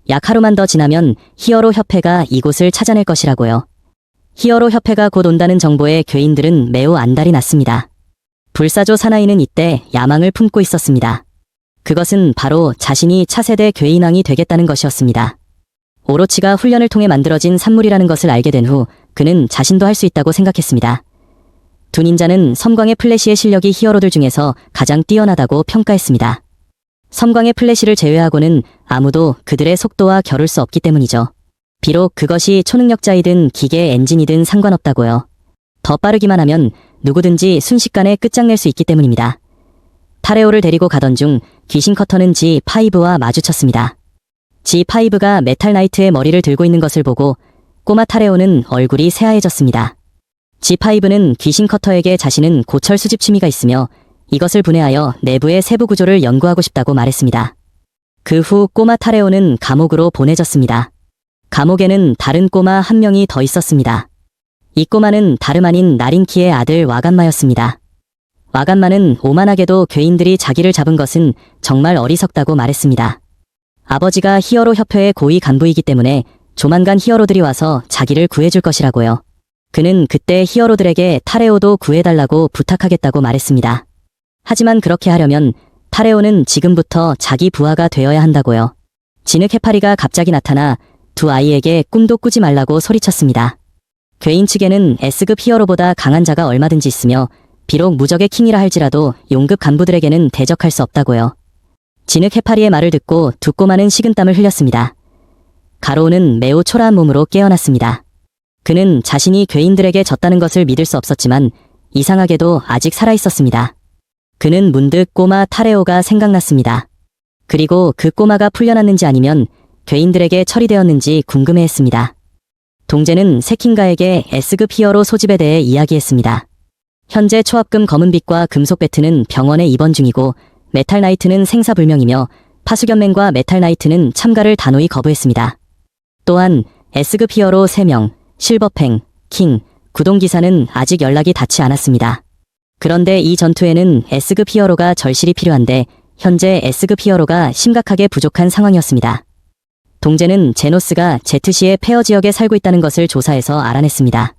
약 하루만 더 지나면 히어로 협회가 이곳을 찾아낼 것이라고요. 히어로 협회가 곧 온다는 정보에 괴인들은 매우 안달이 났습니다. 불사조 사나이는 이때 야망을 품고 있었습니다. 그것은 바로 자신이 차세대 괴인왕이 되겠다는 것이었습니다. 오로치가 훈련을 통해 만들어진 산물이라는 것을 알게 된 후 그는 자신도 할 수 있다고 생각했습니다. 두 닌자는 섬광의 플래시의 실력이 히어로들 중에서 가장 뛰어나다고 평가했습니다. 섬광의 플래시를 제외하고는 아무도 그들의 속도와 겨룰 수 없기 때문이죠. 비록 그것이 초능력자이든 기계 엔진이든 상관없다고요. 더 빠르기만 하면 누구든지 순식간에 끝장낼 수 있기 때문입니다. 타레오를 데리고 가던 중 귀신 커터는 G5와 마주쳤습니다. G5가 메탈 나이트의 머리를 들고 있는 것을 보고 꼬마 타레오는 얼굴이 새하얘졌습니다. G5는 귀신 커터에게 자신은 고철 수집 취미가 있으며 이것을 분해하여 내부의 세부 구조를 연구하고 싶다고 말했습니다. 그 후 꼬마 타레오는 감옥으로 보내졌습니다. 감옥에는 다른 꼬마 한 명이 더 있었습니다. 이 꼬마는 다름 아닌 나린키의 아들 와간마였습니다. 와간마는 오만하게도 괴인들이 자기를 잡은 것은 정말 어리석다고 말했습니다. 아버지가 히어로 협회의 고위 간부이기 때문에 조만간 히어로들이 와서 자기를 구해줄 것이라고요. 그는 그때 히어로들에게 타레오도 구해달라고 부탁하겠다고 말했습니다. 하지만 그렇게 하려면 타레오는 지금부터 자기 부하가 되어야 한다고요. 진흙 해파리가 갑자기 나타나 두 아이에게 꿈도 꾸지 말라고 소리쳤습니다. 괴인 측에는 S급 히어로보다 강한 자가 얼마든지 있으며 비록 무적의 킹이라 할지라도 용급 간부들에게는 대적할 수 없다고요. 진흙 해파리의 말을 듣고 두 꼬마는 식은땀을 흘렸습니다. 가로우는 매우 초라한 몸으로 깨어났습니다. 그는 자신이 괴인들에게 졌다는 것을 믿을 수 없었지만 이상하게도 아직 살아있었습니다. 그는 문득 꼬마 타레오가 생각났습니다. 그리고 그 꼬마가 풀려났는지 아니면 괴인들에게 처리되었는지 궁금해했습니다. 동재는 세킹가에게 S급 히어로 소집에 대해 이야기했습니다. 현재 초합금 검은빛과 금속 배트는 병원에 입원 중이고 메탈 나이트는 생사불명이며 파수견맨과 메탈 나이트는 참가를 단호히 거부했습니다. 또한 S급 히어로 3명, 실버팽, 킹, 구동기사는 아직 연락이 닿지 않았습니다. 그런데 이 전투에는 S급 히어로가 절실히 필요한데 현재 S급 히어로가 심각하게 부족한 상황이었습니다. 동재는 제노스가 제트시의 폐허 지역에 살고 있다는 것을 조사해서 알아냈습니다.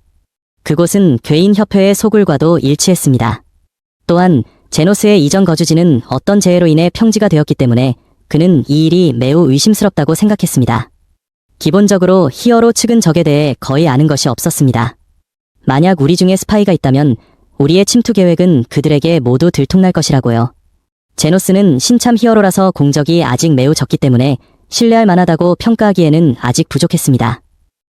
그곳은 괴인 협회의 소굴과도 일치했습니다. 또한 제노스의 이전 거주지는 어떤 재해로 인해 평지가 되었기 때문에 그는 이 일이 매우 의심스럽다고 생각했습니다. 기본적으로 히어로 측은 적에 대해 거의 아는 것이 없었습니다. 만약 우리 중에 스파이가 있다면 우리의 침투 계획은 그들에게 모두 들통날 것이라고요. 제노스는 신참 히어로라서 공적이 아직 매우 적기 때문에 신뢰할 만하다고 평가하기에는 아직 부족했습니다.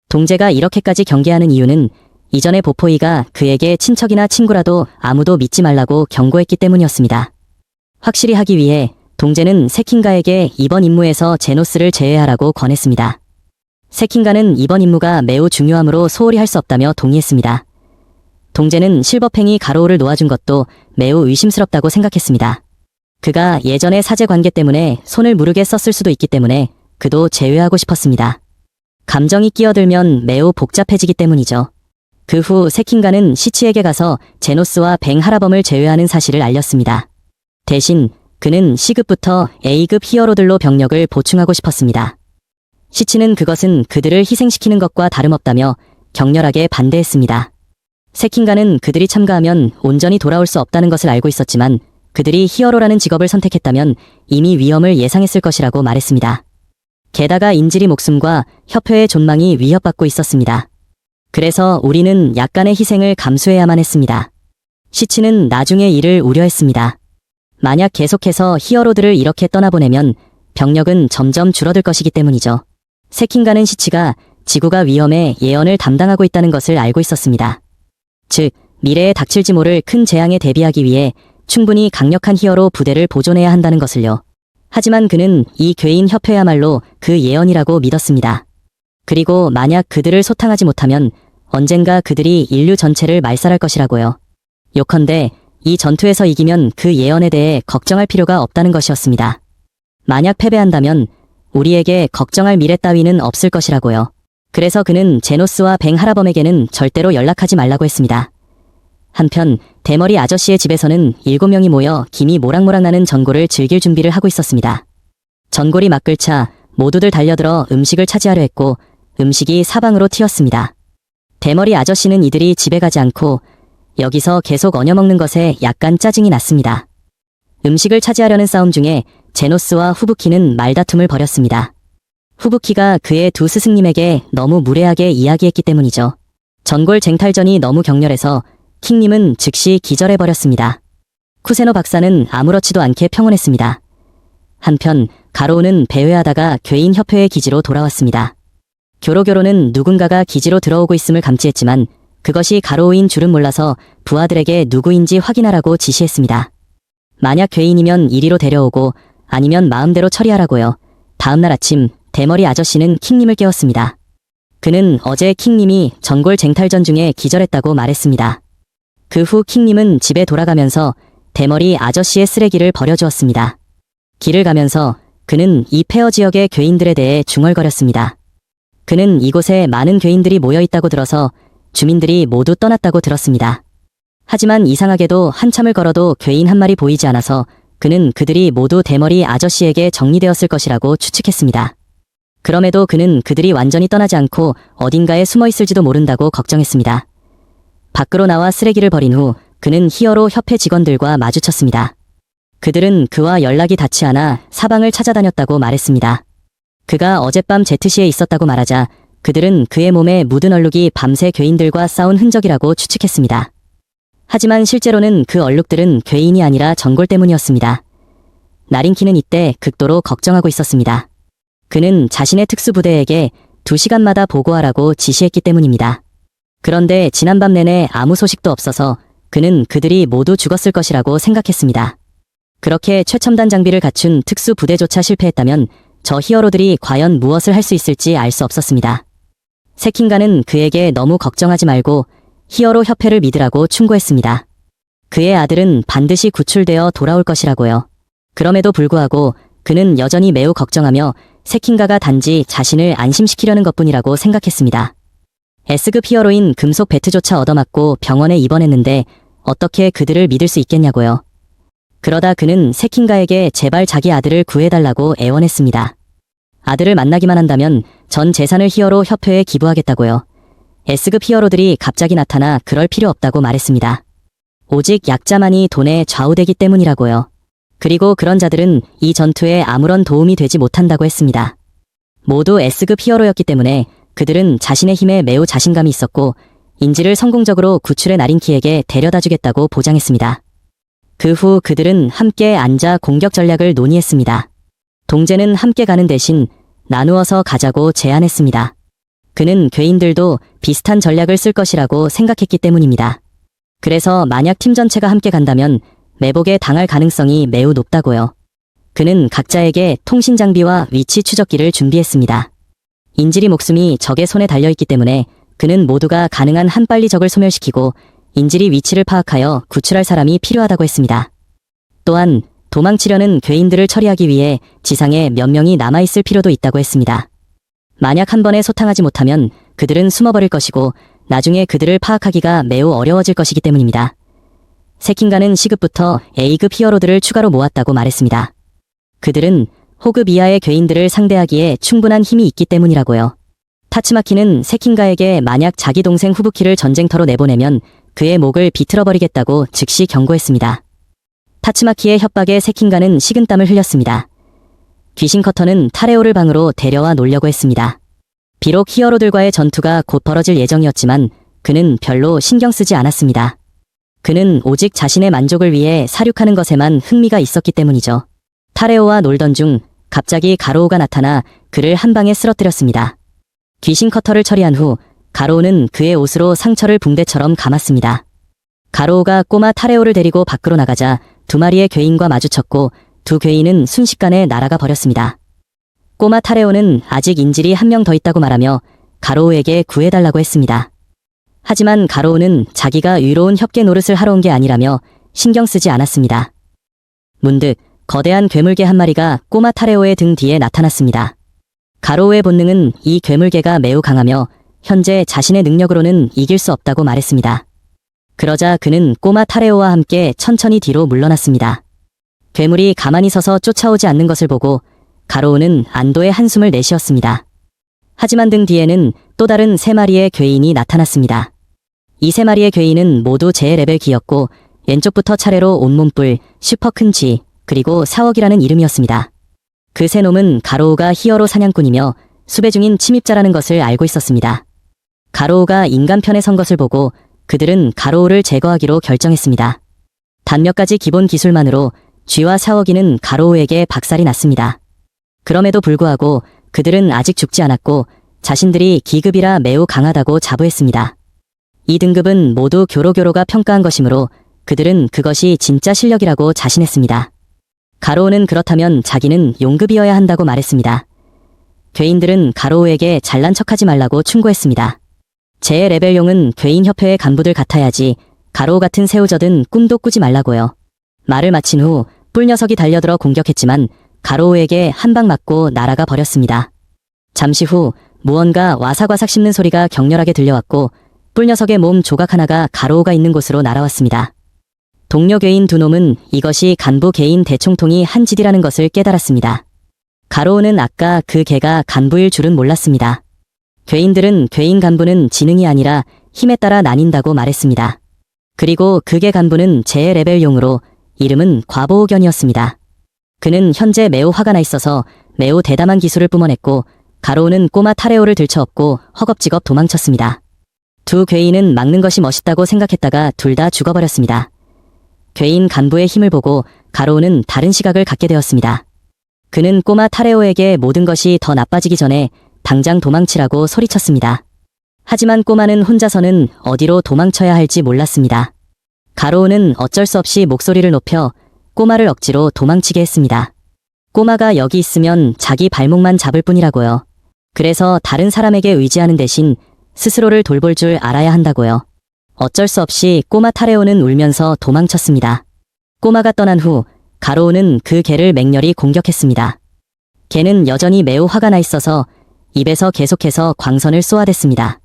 동재가 이렇게까지 경계하는 이유는 이전에 보포이가 그에게 친척이나 친구라도 아무도 믿지 말라고 경고했기 때문이었습니다. 확실히 하기 위해 동재는 세킹가에게 이번 임무에서 제노스를 제외하라고 권했습니다. 세킹가는 이번 임무가 매우 중요하므로 소홀히 할 수 없다며 동의했습니다. 동재는 실버팽이 가로우를 놓아준 것도 매우 의심스럽다고 생각했습니다. 그가 예전의 사제 관계 때문에 손을 무르게 썼을 수도 있기 때문에 그도 제외하고 싶었습니다. 감정이 끼어들면 매우 복잡해지기 때문이죠. 그 후 세킹가는 시치에게 가서 제노스와 뱅 하라범을 제외하는 사실을 알렸습니다. 대신 그는 C급부터 A급 히어로들로 병력을 보충하고 싶었습니다. 시치는 그것은 그들을 희생시키는 것과 다름없다며 격렬하게 반대했습니다. 세킹가는 그들이 참가하면 온전히 돌아올 수 없다는 것을 알고 있었지만 그들이 히어로라는 직업을 선택했다면 이미 위험을 예상했을 것이라고 말했습니다. 게다가 인질이 목숨과 협회의 존망이 위협받고 있었습니다. 그래서 우리는 약간의 희생을 감수해야만 했습니다. 시치는 나중에 이를 우려했습니다. 만약 계속해서 히어로들을 이렇게 떠나보내면 병력은 점점 줄어들 것이기 때문이죠. 세킹가는 시치가 지구가 위험해 예언을 담당하고 있다는 것을 알고 있었습니다. 즉, 미래에 닥칠지 모를 큰 재앙에 대비하기 위해 충분히 강력한 히어로 부대를 보존해야 한다는 것을요. 하지만 그는 이 괴인 협회야말로 그 예언이라고 믿었습니다. 그리고 만약 그들을 소탕하지 못하면 언젠가 그들이 인류 전체를 말살할 것이라고요. 요컨대 이 전투에서 이기면 그 예언에 대해 걱정할 필요가 없다는 것이었습니다. 만약 패배한다면 우리에게 걱정할 미래 따위는 없을 것이라고요. 그래서 그는 제노스와 뱅 하라범에게는 절대로 연락하지 말라고 했습니다. 한편 대머리 아저씨의 집에서는 7명이 모여 김이 모락모락 나는 전골을 즐길 준비를 하고 있었습니다. 전골이 막 끓자 모두들 달려들어 음식을 차지하려 했고 음식이 사방으로 튀었습니다. 대머리 아저씨는 이들이 집에 가지 않고 여기서 계속 얹어먹는 것에 약간 짜증이 났습니다. 음식을 차지하려는 싸움 중에 제노스와 후부키는 말다툼을 벌였습니다. 후부키가 그의 두 스승님에게 너무 무례하게 이야기했기 때문이죠. 전골 쟁탈전이 너무 격렬해서 킹님은 즉시 기절해버렸습니다. 쿠세노 박사는 아무렇지도 않게 평온했습니다. 한편 가로우는 배회하다가 괴인 협회의 기지로 돌아왔습니다. 교로교로는 누군가가 기지로 들어오고 있음을 감지했지만 그것이 가로우인 줄은 몰라서 부하들에게 누구인지 확인하라고 지시했습니다. 만약 괴인이면 이리로 데려오고 아니면 마음대로 처리하라고요. 다음날 아침 대머리 아저씨는 킹님을 깨웠습니다. 그는 어제 킹님이 전골 쟁탈전 중에 기절했다고 말했습니다. 그 후 킹님은 집에 돌아가면서 대머리 아저씨의 쓰레기를 버려주었습니다. 길을 가면서 그는 이 폐허 지역의 괴인들에 대해 중얼거렸습니다. 그는 이곳에 많은 괴인들이 모여있다고 들어서 주민들이 모두 떠났다고 들었습니다. 하지만 이상하게도 한참을 걸어도 괴인 한 마리 보이지 않아서 그는 그들이 모두 대머리 아저씨에게 정리되었을 것이라고 추측했습니다. 그럼에도 그는 그들이 완전히 떠나지 않고 어딘가에 숨어있을지도 모른다고 걱정했습니다. 밖으로 나와 쓰레기를 버린 후 그는 히어로 협회 직원들과 마주쳤습니다. 그들은 그와 연락이 닿지 않아 사방을 찾아다녔다고 말했습니다. 그가 어젯밤 제트시에 있었다고 말하자 그들은 그의 몸에 묻은 얼룩이 밤새 괴인들과 싸운 흔적이라고 추측했습니다. 하지만 실제로는 그 얼룩들은 괴인이 아니라 전골 때문이었습니다. 나린키는 이때 극도로 걱정하고 있었습니다. 그는 자신의 특수부대에게 2시간마다 보고하라고 지시했기 때문입니다. 그런데 지난밤 내내 아무 소식도 없어서 그는 그들이 모두 죽었을 것이라고 생각했습니다. 그렇게 최첨단 장비를 갖춘 특수부대조차 실패했다면 저 히어로들이 과연 무엇을 할 수 있을지 알 수 없었습니다. 세킹가는 그에게 너무 걱정하지 말고 히어로 협회를 믿으라고 충고했습니다. 그의 아들은 반드시 구출되어 돌아올 것이라고요. 그럼에도 불구하고 그는 여전히 매우 걱정하며 세킹가가 단지 자신을 안심시키려는 것뿐이라고 생각했습니다. S급 히어로인 금속 배트조차 얻어맞고 병원에 입원했는데 어떻게 그들을 믿을 수 있겠냐고요. 그러다 그는 세킹가에게 제발 자기 아들을 구해달라고 애원했습니다. 아들을 만나기만 한다면 전 재산을 히어로 협회에 기부하겠다고요. S급 히어로들이 갑자기 나타나 그럴 필요 없다고 말했습니다. 오직 약자만이 돈에 좌우되기 때문이라고요. 그리고 그런 자들은 이 전투에 아무런 도움이 되지 못한다고 했습니다. 모두 S급 히어로였기 때문에 그들은 자신의 힘에 매우 자신감이 있었고 인지를 성공적으로 구출해 나린키에게 데려다주겠다고 보장했습니다. 그 후 그들은 함께 앉아 공격 전략을 논의했습니다. 동제는 함께 가는 대신 나누어서 가자고 제안했습니다. 그는 괴인들도 비슷한 전략을 쓸 것이라고 생각했기 때문입니다. 그래서 만약 팀 전체가 함께 간다면 매복에 당할 가능성이 매우 높다고요. 그는 각자에게 통신 장비와 위치 추적기를 준비했습니다. 인질이 목숨이 적의 손에 달려있기 때문에 그는 모두가 가능한 한 빨리 적을 소멸시키고 인질이 위치를 파악하여 구출할 사람이 필요하다고 했습니다. 또한 도망치려는 괴인들을 처리하기 위해 지상에 몇 명이 남아있을 필요도 있다고 했습니다. 만약 한 번에 소탕하지 못하면 그들은 숨어버릴 것이고 나중에 그들을 파악하기가 매우 어려워질 것이기 때문입니다. 세킹가는 C급부터 A급 히어로들을 추가로 모았다고 말했습니다. 그들은 호급 이하의 괴인들을 상대하기에 충분한 힘이 있기 때문이라고요. 타츠마키는 세킹가에게 만약 자기 동생 후부키를 전쟁터로 내보내면 그의 목을 비틀어버리겠다고 즉시 경고했습니다. 타츠마키의 협박에 세킹가는 식은땀을 흘렸습니다. 귀신 커터는 타레오를 방으로 데려와 놀려고 했습니다. 비록 히어로들과의 전투가 곧 벌어질 예정이었지만 그는 별로 신경 쓰지 않았습니다. 그는 오직 자신의 만족을 위해 사륙하는 것에만 흥미가 있었기 때문이죠. 타레오와 놀던 중 갑자기 가로우가 나타나 그를 한 방에 쓰러뜨렸습니다. 귀신 커터를 처리한 후 가로우는 그의 옷으로 상처를 붕대처럼 감았습니다. 가로우가 꼬마 타레오를 데리고 밖으로 나가자 두 마리의 괴인과 마주쳤고 두 괴인은 순식간에 날아가 버렸습니다. 꼬마 타레오는 아직 인질이 한 명 더 있다고 말하며 가로우에게 구해달라고 했습니다. 하지만 가로우는 자기가 의로운 협계 노릇을 하러 온 게 아니라며 신경 쓰지 않았습니다. 문득 거대한 괴물개 한 마리가 꼬마 타레오의 등 뒤에 나타났습니다. 가로우의 본능은 이 괴물개가 매우 강하며 현재 자신의 능력으로는 이길 수 없다고 말했습니다. 그러자 그는 꼬마 타레오와 함께 천천히 뒤로 물러났습니다. 괴물이 가만히 서서 쫓아오지 않는 것을 보고 가로우는 안도의 한숨을 내쉬었습니다. 하지만 등 뒤에는 또 다른 세 마리의 괴인이 나타났습니다. 이 세 마리의 괴인은 모두 제 레벨 기였고 왼쪽부터 차례로 온몸뿔, 슈퍼큰쥐, 그리고 사억이라는 이름이었습니다. 그 세 놈은 가로우가 히어로 사냥꾼이며 수배 중인 침입자라는 것을 알고 있었습니다. 가로우가 인간편에 선 것을 보고 그들은 가로우를 제거하기로 결정했습니다. 단 몇 가지 기본 기술만으로 쥐와 사워기는 가로우에게 박살이 났습니다. 그럼에도 불구하고 그들은 아직 죽지 않았고 자신들이 기급이라 매우 강하다고 자부했습니다. 이 등급은 모두 교로교로가 평가한 것이므로 그들은 그것이 진짜 실력이라고 자신했습니다. 가로우는 그렇다면 자기는 용급이어야 한다고 말했습니다. 괴인들은 가로우에게 잘난 척하지 말라고 충고했습니다. 제 레벨용은 괴인협회의 간부들 같아야지 가로우 같은 새우젓은 꿈도 꾸지 말라고요. 말을 마친 후 뿔녀석이 달려들어 공격했지만 가로우에게 한 방 맞고 날아가 버렸습니다. 잠시 후 무언가 와삭와삭 씹는 소리가 격렬하게 들려왔고 뿔녀석의 몸 조각 하나가 가로우가 있는 곳으로 날아왔습니다. 동료 괴인 두 놈은 이것이 간부 개인 대총통이 한 짓이라는 것을 깨달았습니다. 가로우는 아까 그 개가 간부일 줄은 몰랐습니다. 괴인들은 괴인 간부는 지능이 아니라 힘에 따라 나뉜다고 말했습니다. 그리고 그 개 간부는 제 레벨용으로 이름은 과보호견이었습니다. 그는 현재 매우 화가 나 있어서 매우 대담한 기술을 뿜어냈고 가로우는 꼬마 타레오를 들쳐업고 허겁지겁 도망쳤습니다. 두 괴인은 막는 것이 멋있다고 생각했다가 둘 다 죽어버렸습니다. 괴인 간부의 힘을 보고 가로우는 다른 시각을 갖게 되었습니다. 그는 꼬마 타레오에게 모든 것이 더 나빠지기 전에 당장 도망치라고 소리쳤습니다. 하지만 꼬마는 혼자서는 어디로 도망쳐야 할지 몰랐습니다. 가로우는 어쩔 수 없이 목소리를 높여 꼬마를 억지로 도망치게 했습니다. 꼬마가 여기 있으면 자기 발목만 잡을 뿐이라고요. 그래서 다른 사람에게 의지하는 대신 스스로를 돌볼 줄 알아야 한다고요. 어쩔 수 없이 꼬마 타레오는 울면서 도망쳤습니다. 꼬마가 떠난 후 가로우는 그 개를 맹렬히 공격했습니다. 개는 여전히 매우 화가 나 있어서 입에서 계속해서 광선을 쏘아댔습니다.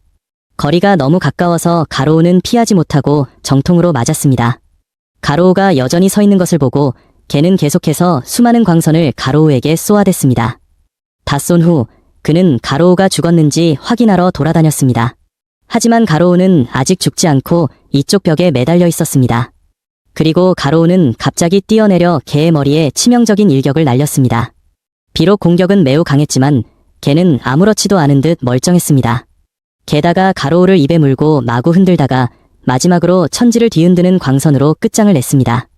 거리가 너무 가까워서 가로우는 피하지 못하고 정통으로 맞았습니다. 가로우가 여전히 서 있는 것을 보고 개는 계속해서 수많은 광선을 가로우에게 쏘아댔습니다. 다 쏜 후 그는 가로우가 죽었는지 확인하러 돌아다녔습니다. 하지만 가로우는 아직 죽지 않고 이쪽 벽에 매달려 있었습니다. 그리고 가로우는 갑자기 뛰어내려 개의 머리에 치명적인 일격을 날렸습니다. 비록 공격은 매우 강했지만 개는 아무렇지도 않은 듯 멀쩡했습니다. 게다가 가로우를 입에 물고 마구 흔들다가 마지막으로 천지를 뒤흔드는 광선으로 끝장을 냈습니다.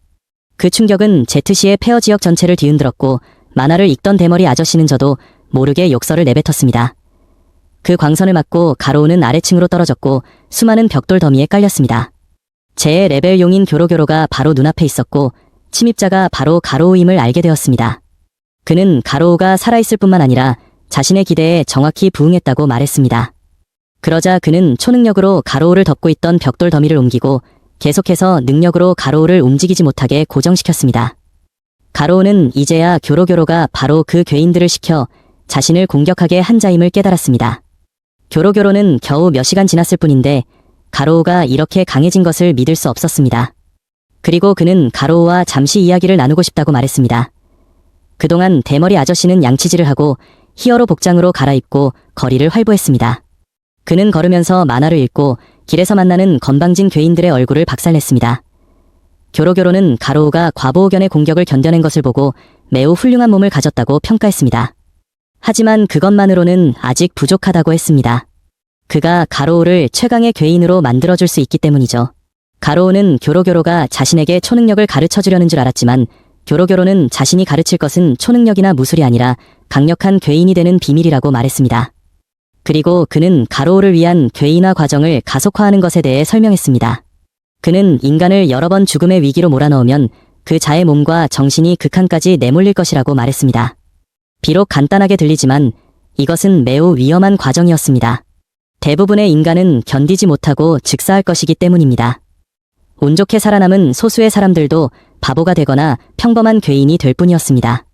그 충격은 제트시의 폐허 지역 전체를 뒤흔들었고 만화를 읽던 대머리 아저씨는 저도 모르게 욕설을 내뱉었습니다. 그 광선을 맞고 가로우는 아래층으로 떨어졌고 수많은 벽돌 더미에 깔렸습니다. 제 레벨 용인 교로교로가 바로 눈앞에 있었고 침입자가 바로 가로우임을 알게 되었습니다. 그는 가로우가 살아있을 뿐만 아니라 자신의 기대에 정확히 부응했다고 말했습니다. 그러자 그는 초능력으로 가로우를 덮고 있던 벽돌 더미를 옮기고 계속해서 능력으로 가로우를 움직이지 못하게 고정시켰습니다. 가로우는 이제야 교로교로가 바로 그 괴인들을 시켜 자신을 공격하게 한 자임을 깨달았습니다. 교로교로는 겨우 몇 시간 지났을 뿐인데 가로우가 이렇게 강해진 것을 믿을 수 없었습니다. 그리고 그는 가로우와 잠시 이야기를 나누고 싶다고 말했습니다. 그동안 대머리 아저씨는 양치질을 하고 히어로 복장으로 갈아입고 거리를 활보했습니다. 그는 걸으면서 만화를 읽고 길에서 만나는 건방진 괴인들의 얼굴을 박살냈습니다. 교로교로는 가로우가 과보호견의 공격을 견뎌낸 것을 보고 매우 훌륭한 몸을 가졌다고 평가했습니다. 하지만 그것만으로는 아직 부족하다고 했습니다. 그가 가로우를 최강의 괴인으로 만들어줄 수 있기 때문이죠. 가로우는 교로교로가 자신에게 초능력을 가르쳐주려는 줄 알았지만 교로교로는 자신이 가르칠 것은 초능력이나 무술이 아니라 강력한 괴인이 되는 비밀이라고 말했습니다. 그리고 그는 가로우를 위한 괴인화 과정을 가속화하는 것에 대해 설명했습니다. 그는 인간을 여러 번 죽음의 위기로 몰아넣으면 그 자의 몸과 정신이 극한까지 내몰릴 것이라고 말했습니다. 비록 간단하게 들리지만 이것은 매우 위험한 과정이었습니다. 대부분의 인간은 견디지 못하고 즉사할 것이기 때문입니다. 운 좋게 살아남은 소수의 사람들도 바보가 되거나 평범한 괴인이 될 뿐이었습니다.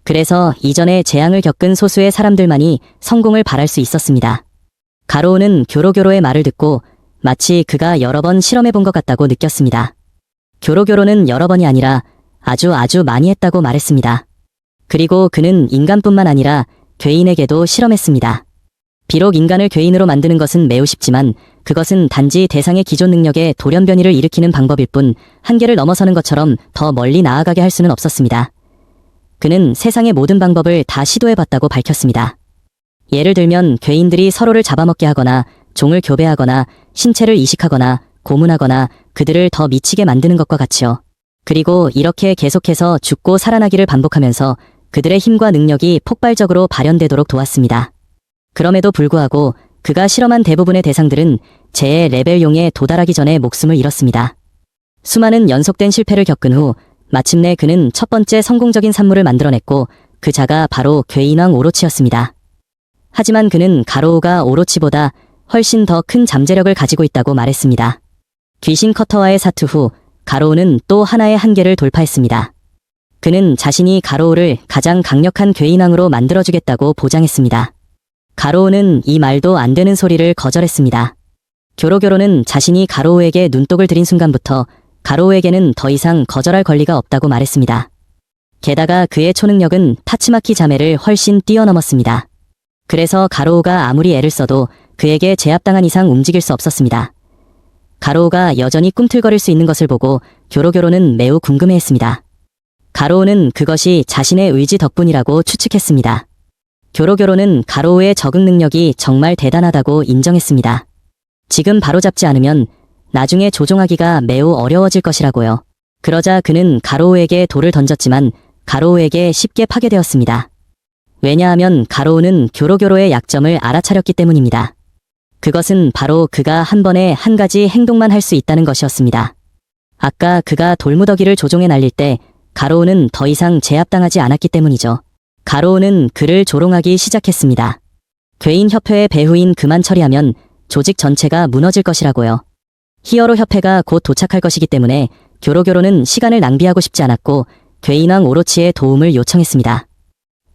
그래서 이전에 재앙을 겪은 소수의 사람들만이 성공을 바랄 수 있었습니다. 가로우는 교로교로의 말을 듣고 마치 그가 여러 번 실험해본 것 같다고 느꼈습니다. 교로교로는 여러 번이 아니라 아주 많이 했다고 말했습니다. 그리고 그는 인간뿐만 아니라 괴인에게도 실험했습니다. 비록 인간을 괴인으로 만드는 것은 매우 쉽지만 그것은 단지 대상의 기존 능력에 돌연변이를 일으키는 방법일 뿐 한계를 넘어서는 것처럼 더 멀리 나아가게 할 수는 없었습니다. 그는 세상의 모든 방법을 다 시도해봤다고 밝혔습니다. 예를 들면 괴인들이 서로를 잡아먹게 하거나 종을 교배하거나 신체를 이식하거나 고문하거나 그들을 더 미치게 만드는 것과 같이요. 그리고 이렇게 계속해서 죽고 살아나기를 반복하면서 그들의 힘과 능력이 폭발적으로 발현되도록 도왔습니다. 그럼에도 불구하고 그가 실험한 대부분의 대상들은 제 레벨용에 도달하기 전에 목숨을 잃었습니다. 수많은 연속된 실패를 겪은 후 마침내 그는 첫 번째 성공적인 산물을 만들어냈고 그 자가 바로 괴인왕 오로치였습니다. 하지만 그는 가로우가 오로치보다 훨씬 더 큰 잠재력을 가지고 있다고 말했습니다. 귀신 커터와의 사투 후 가로우는 또 하나의 한계를 돌파했습니다. 그는 자신이 가로우를 가장 강력한 괴인왕으로 만들어주겠다고 보장했습니다. 가로우는 이 말도 안 되는 소리를 거절했습니다. 교로교로는 자신이 가로우에게 눈독을 들인 순간부터 가로우에게는 더 이상 거절할 권리가 없다고 말했습니다. 게다가 그의 초능력은 타츠마키 자매를 훨씬 뛰어넘었습니다. 그래서 가로우가 아무리 애를 써도 그에게 제압당한 이상 움직일 수 없었습니다. 가로우가 여전히 꿈틀거릴 수 있는 것을 보고 교로교로는 매우 궁금해했습니다. 가로우는 그것이 자신의 의지 덕분이라고 추측했습니다. 교로교로는 가로우의 적응 능력이 정말 대단하다고 인정했습니다. 지금 바로잡지 않으면 나중에 조종하기가 매우 어려워질 것이라고요. 그러자 그는 가로우에게 돌을 던졌지만 가로우에게 쉽게 파괴되었습니다. 왜냐하면 가로우는 교로교로의 약점을 알아차렸기 때문입니다. 그것은 바로 그가 한 번에 한 가지 행동만 할 수 있다는 것이었습니다. 아까 그가 돌무더기를 조종해 날릴 때 가로우는 더 이상 제압당하지 않았기 때문이죠. 가로우는 그를 조롱하기 시작했습니다. 괴인협회의 배후인 그만 처리하면 조직 전체가 무너질 것이라고요. 히어로 협회가 곧 도착할 것이기 때문에 교로교로는 시간을 낭비하고 싶지 않았고 괴인왕 오로치의 도움을 요청했습니다.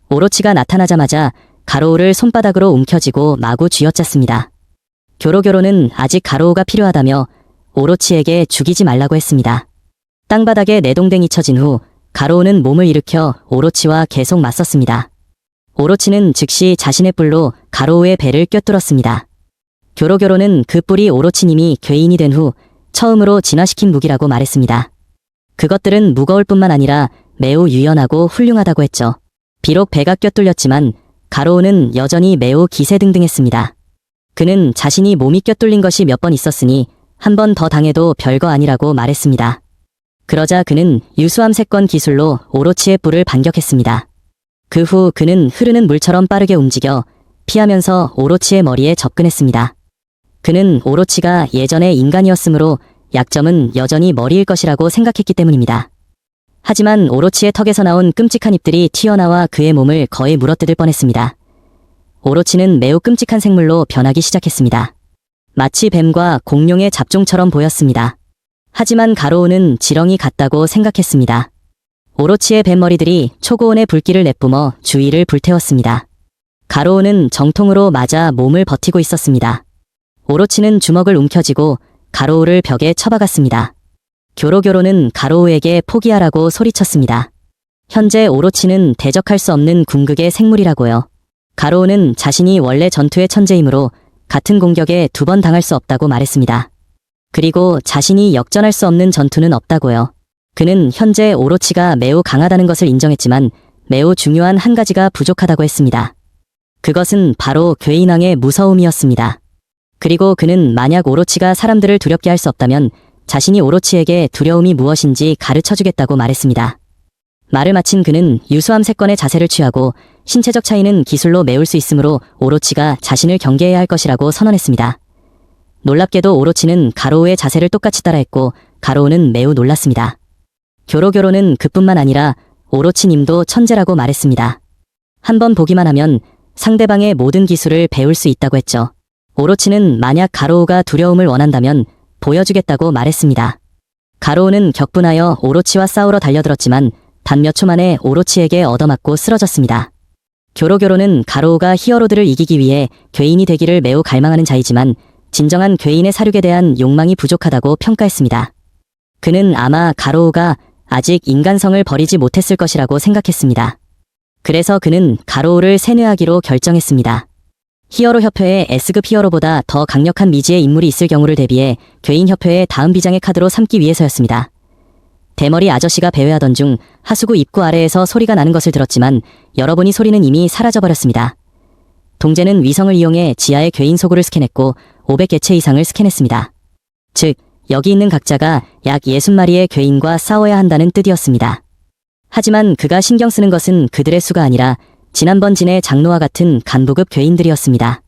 오로치가 나타나자마자 가로우를 손바닥으로 움켜쥐고 마구 쥐어짰습니다. 교로교로는 아직 가로우가 필요하다며 오로치에게 죽이지 말라고 했습니다. 땅바닥에 내동댕이 쳐진 후 가로우는 몸을 일으켜 오로치와 계속 맞섰습니다. 오로치는 즉시 자신의 뿔로 가로우의 배를 꿰뚫었습니다. 교로교로는 그 뿔이 오로치님이 괴인이 된 후 처음으로 진화시킨 무기라고 말했습니다. 그것들은 무거울 뿐만 아니라 매우 유연하고 훌륭하다고 했죠. 비록 배가 꿰뚫렸지만 가로우는 여전히 매우 기세등등했습니다. 그는 자신이 몸이 꿰뚫린 것이 몇 번 있었으니 한 번 더 당해도 별거 아니라고 말했습니다. 그러자 그는 유수함 세권 기술로 오로치의 뿔을 반격했습니다. 그 후 그는 흐르는 물처럼 빠르게 움직여 피하면서 오로치의 머리에 접근했습니다. 그는 오로치가 예전에 인간이었으므로 약점은 여전히 머리일 것이라고 생각했기 때문입니다. 하지만 오로치의 턱에서 나온 끔찍한 잎들이 튀어나와 그의 몸을 거의 물어뜯을 뻔했습니다. 오로치는 매우 끔찍한 생물로 변하기 시작했습니다. 마치 뱀과 공룡의 잡종처럼 보였습니다. 하지만 가로우는 지렁이 같다고 생각했습니다. 오로치의 뱀머리들이 초고온의 불길을 내뿜어 주위를 불태웠습니다. 가로우는 정통으로 맞아 몸을 버티고 있었습니다. 오로치는 주먹을 움켜쥐고 가로우를 벽에 쳐박았습니다. 교로교로는 가로우에게 포기하라고 소리쳤습니다. 현재 오로치는 대적할 수 없는 궁극의 생물이라고요. 가로우는 자신이 원래 전투의 천재이므로 같은 공격에 2번 당할 수 없다고 말했습니다. 그리고 자신이 역전할 수 없는 전투는 없다고요. 그는 현재 오로치가 매우 강하다는 것을 인정했지만 매우 중요한 한 가지가 부족하다고 했습니다. 그것은 바로 괴인왕의 무서움이었습니다. 그리고 그는 만약 오로치가 사람들을 두렵게 할 수 없다면 자신이 오로치에게 두려움이 무엇인지 가르쳐주겠다고 말했습니다. 말을 마친 그는 유수함 세권의 자세를 취하고 신체적 차이는 기술로 메울 수 있으므로 오로치가 자신을 경계해야 할 것이라고 선언했습니다. 놀랍게도 오로치는 가로우의 자세를 똑같이 따라했고 가로우는 매우 놀랐습니다. 교로교로는 그뿐만 아니라 오로치님도 천재라고 말했습니다. 한번 보기만 하면 상대방의 모든 기술을 배울 수 있다고 했죠. 오로치는 만약 가로우가 두려움을 원한다면 보여주겠다고 말했습니다. 가로우는 격분하여 오로치와 싸우러 달려들었지만 단 몇 초 만에 오로치에게 얻어맞고 쓰러졌습니다. 교로교로는 가로우가 히어로들을 이기기 위해 괴인이 되기를 매우 갈망하는 자이지만 진정한 괴인의 사륙에 대한 욕망이 부족하다고 평가했습니다. 그는 아마 가로우가 아직 인간성을 버리지 못했을 것이라고 생각했습니다. 그래서 그는 가로우를 세뇌하기로 결정했습니다. 히어로 협회에 S급 히어로보다 더 강력한 미지의 인물이 있을 경우를 대비해 괴인 협회의 다음 비장의 카드로 삼기 위해서였습니다. 대머리 아저씨가 배회하던 중 하수구 입구 아래에서 소리가 나는 것을 들었지만 열어보니 소리는 이미 사라져버렸습니다. 동재는 위성을 이용해 지하의 괴인 소굴을 스캔했고 500개체 이상을 스캔했습니다. 즉, 여기 있는 각자가 약 60마리의 괴인과 싸워야 한다는 뜻이었습니다. 하지만 그가 신경 쓰는 것은 그들의 수가 아니라 지난번 진의 장로와 같은 간부급 괴인들이었습니다.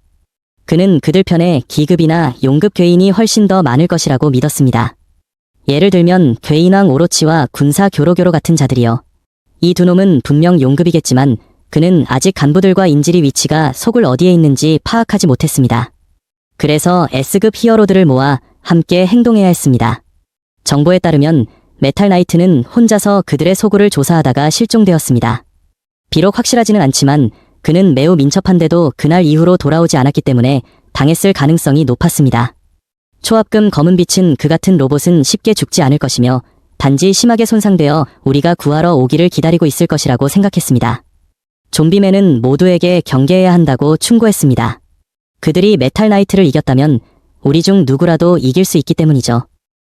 그는 그들 편에 기급이나 용급 괴인이 훨씬 더 많을 것이라고 믿었습니다. 예를 들면 괴인왕 오로치와 군사 교로교로 같은 자들이요. 이 두 놈은 분명 용급이겠지만 그는 아직 간부들과 인질이 위치가 속을 어디에 있는지 파악하지 못했습니다. 그래서 S급 히어로들을 모아 함께 행동해야 했습니다. 정보에 따르면 메탈 나이트는 혼자서 그들의 소굴을 조사하다가 실종되었습니다. 비록 확실하지는 않지만 그는 매우 민첩한데도 그날 이후로 돌아오지 않았기 때문에 당했을 가능성이 높았습니다. 초합금 검은빛은 그 같은 로봇은 쉽게 죽지 않을 것이며 단지 심하게 손상되어 우리가 구하러 오기를 기다리고 있을 것이라고 생각했습니다. 좀비맨은 모두에게 경계해야 한다고 충고했습니다. 그들이 메탈 나이트를 이겼다면 우리 중 누구라도 이길 수 있기 때문이죠.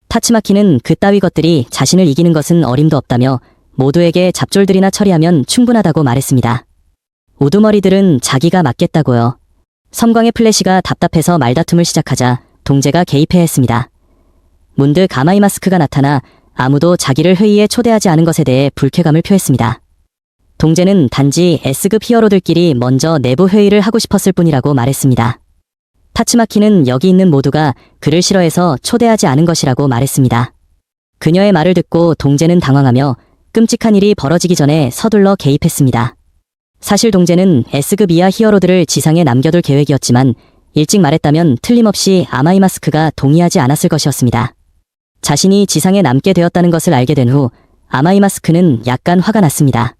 타츠마키는 그따위 것들이 자신을 이기는 것은 어림도 없다며 모두에게 잡졸들이나 처리하면 충분하다고 말했습니다. 우두머리들은 자기가 맞겠다고요. 섬광의 플래시가 답답해서 말다툼을 시작하자 동재가 개입해야 했습니다. 문득 아마이 마스크가 나타나 아무도 자기를 회의에 초대하지 않은 것에 대해 불쾌감을 표했습니다. 동재는 단지 S급 히어로들끼리 먼저 내부 회의를 하고 싶었을 뿐이라고 말했습니다. 타츠마키는 여기 있는 모두가 그를 싫어해서 초대하지 않은 것이라고 말했습니다. 그녀의 말을 듣고 동재는 당황하며 끔찍한 일이 벌어지기 전에 서둘러 개입했습니다. 사실 동재는 S급 이하 히어로들을 지상에 남겨둘 계획이었지만 일찍 말했다면 틀림없이 아마이 마스크가 동의하지 않았을 것이었습니다. 자신이 지상에 남게 되었다는 것을 알게 된 후 아마이 마스크는 약간 화가 났습니다.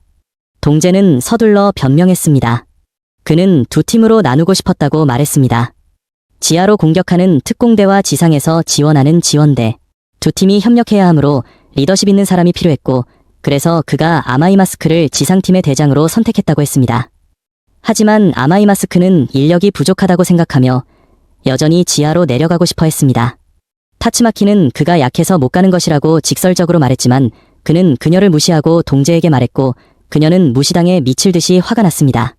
동재는 서둘러 변명했습니다. 그는 두 팀으로 나누고 싶었다고 말했습니다. 지하로 공격하는 특공대와 지상에서 지원하는 지원대. 두 팀이 협력해야 하므로 리더십 있는 사람이 필요했고 그래서 그가 아마이 마스크를 지상팀의 대장으로 선택했다고 했습니다. 하지만 아마이마스크는 인력이 부족하다고 생각하며 여전히 지하로 내려가고 싶어 했습니다. 타츠마키는 그가 약해서 못 가는 것이라고 직설적으로 말했지만 그는 그녀를 무시하고 동재에게 말했고 그녀는 무시당해 미칠 듯이 화가 났습니다.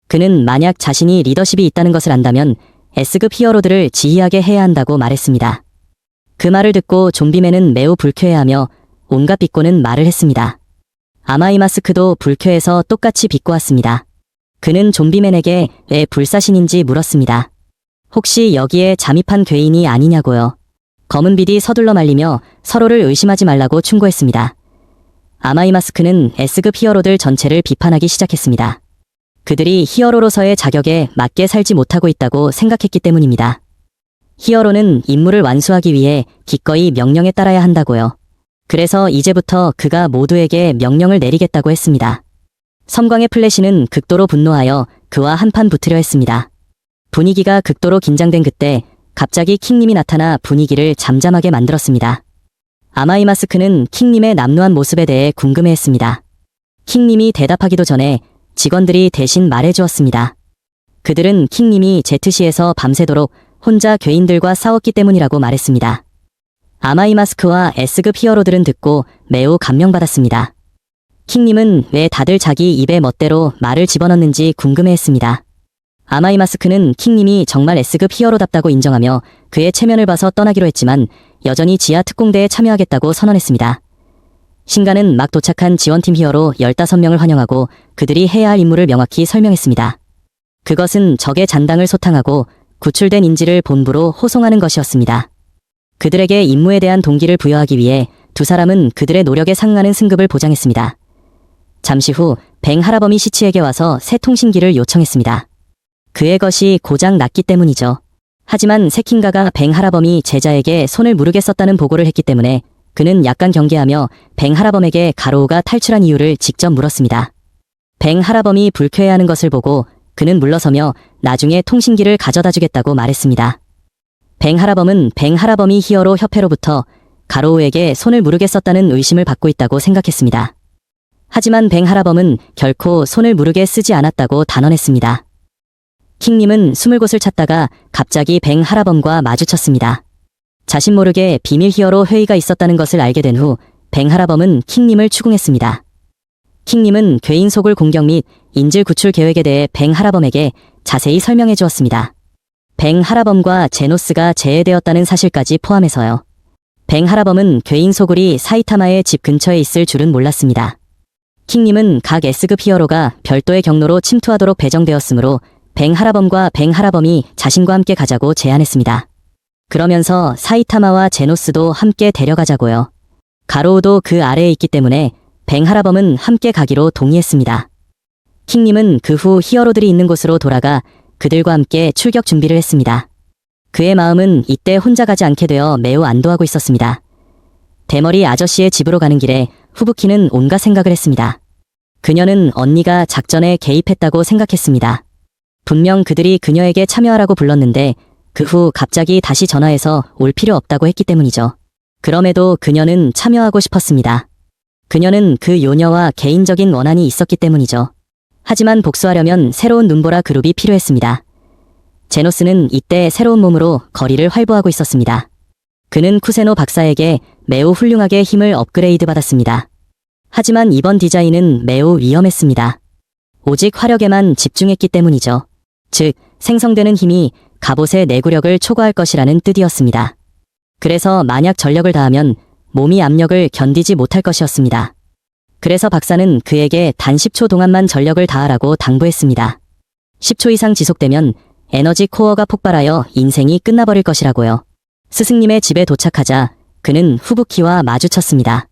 그는 만약 자신이 리더십이 있다는 것을 안다면 S급 히어로들을 지휘하게 해야 한다고 말했습니다. 그 말을 듣고 좀비맨은 매우 불쾌해하며 온갖 비꼬는 말을 했습니다. 아마이마스크도 불쾌해서 똑같이 비꼬았습니다. 그는 좀비맨에게 왜 불사신인지 물었습니다. 혹시 여기에 잠입한 괴인이 아니냐고요. 검은빛이 서둘러 말리며 서로를 의심하지 말라고 충고했습니다. 아마이마스크는 S급 히어로들 전체를 비판하기 시작했습니다. 그들이 히어로로서의 자격에 맞게 살지 못하고 있다고 생각했기 때문입니다. 히어로는 임무를 완수하기 위해 기꺼이 명령에 따라야 한다고요. 그래서 이제부터 그가 모두에게 명령을 내리겠다고 했습니다. 섬광의 플래시는 극도로 분노하여 그와 한판 붙으려 했습니다. 분위기가 극도로 긴장된 그때 갑자기 킹님이 나타나 분위기를 잠잠하게 만들었습니다. 아마이마스크는 킹님의 남루한 모습에 대해 궁금해했습니다. 킹님이 대답하기도 전에 직원들이 대신 말해주었습니다. 그들은 킹님이 제트시에서 밤새도록 혼자 괴인들과 싸웠기 때문이라고 말했습니다. 아마이마스크와 S급 히어로들은 듣고 매우 감명받았습니다. 킹님은 왜 다들 자기 입에 멋대로 말을 집어넣는지 궁금해했습니다. 아마이마스크는 킹님이 정말 S급 히어로답다고 인정하며 그의 체면을 봐서 떠나기로 했지만 여전히 지하 특공대에 참여하겠다고 선언했습니다. 신가는 막 도착한 지원팀 히어로 15명을 환영하고 그들이 해야 할 임무를 명확히 설명했습니다. 그것은 적의 잔당을 소탕하고 구출된 인지를 본부로 호송하는 것이었습니다. 그들에게 임무에 대한 동기를 부여하기 위해 두 사람은 그들의 노력에 상응하는 승급을 보장했습니다. 잠시 후 뱅 하라범이 시치에게 와서 새 통신기를 요청했습니다. 그의 것이 고장 났기 때문이죠. 하지만 세킹가가 뱅 하라범이 제자에게 손을 무르겠었다는 보고를 했기 때문에 그는 약간 경계하며 뱅 하라범에게 가로우가 탈출한 이유를 직접 물었습니다. 뱅 하라범이 불쾌해하는 것을 보고 그는 물러서며 나중에 통신기를 가져다 주겠다고 말했습니다. 뱅 하라범은 뱅 하라범이 히어로 협회로부터 가로우에게 손을 무르겠었다는 의심을 받고 있다고 생각했습니다. 하지만 뱅 하라범은 결코 손을 무르게 쓰지 않았다고 단언했습니다. 킹님은 숨을 곳을 찾다가 갑자기 뱅 하라범과 마주쳤습니다. 자신 모르게 비밀 히어로 회의가 있었다는 것을 알게 된 후 뱅 하라범은 킹님을 추궁했습니다. 킹님은 괴인 소굴 공격 및 인질 구출 계획에 대해 뱅 하라범에게 자세히 설명해 주었습니다. 뱅 하라범과 제노스가 제외되었다는 사실까지 포함해서요. 뱅 하라범은 괴인 소굴이 사이타마의 집 근처에 있을 줄은 몰랐습니다. 킹님은 각 S급 히어로가 별도의 경로로 침투하도록 배정되었으므로 뱅 하라범과 뱅 하라범이 자신과 함께 가자고 제안했습니다. 그러면서 사이타마와 제노스도 함께 데려가자고요. 가로우도 그 아래에 있기 때문에 뱅 하라범은 함께 가기로 동의했습니다. 킹님은 그 후 히어로들이 있는 곳으로 돌아가 그들과 함께 출격 준비를 했습니다. 그의 마음은 이때 혼자 가지 않게 되어 매우 안도하고 있었습니다. 대머리 아저씨의 집으로 가는 길에 후부키는 온갖 생각을 했습니다. 그녀는 언니가 작전에 개입했다고 생각했습니다. 분명 그들이 그녀에게 참여하라고 불렀는데 그 후 갑자기 다시 전화해서 올 필요 없다고 했기 때문이죠. 그럼에도 그녀는 참여하고 싶었습니다. 그녀는 그 요녀와 개인적인 원한이 있었기 때문이죠. 하지만 복수하려면 새로운 눈보라 그룹이 필요했습니다. 제노스는 이때 새로운 몸으로 거리를 활보하고 있었습니다. 그는 쿠세노 박사에게 매우 훌륭하게 힘을 업그레이드 받았습니다. 하지만 이번 디자인은 매우 위험했습니다. 오직 화력에만 집중했기 때문이죠. 즉, 생성되는 힘이 갑옷의 내구력을 초과할 것이라는 뜻이었습니다. 그래서 만약 전력을 다하면 몸이 압력을 견디지 못할 것이었습니다. 그래서 박사는 그에게 단 10초 동안만 전력을 다하라고 당부했습니다. 10초 이상 지속되면 에너지 코어가 폭발하여 인생이 끝나버릴 것이라고요. 스승님의 집에 도착하자 그는 후부키와 마주쳤습니다.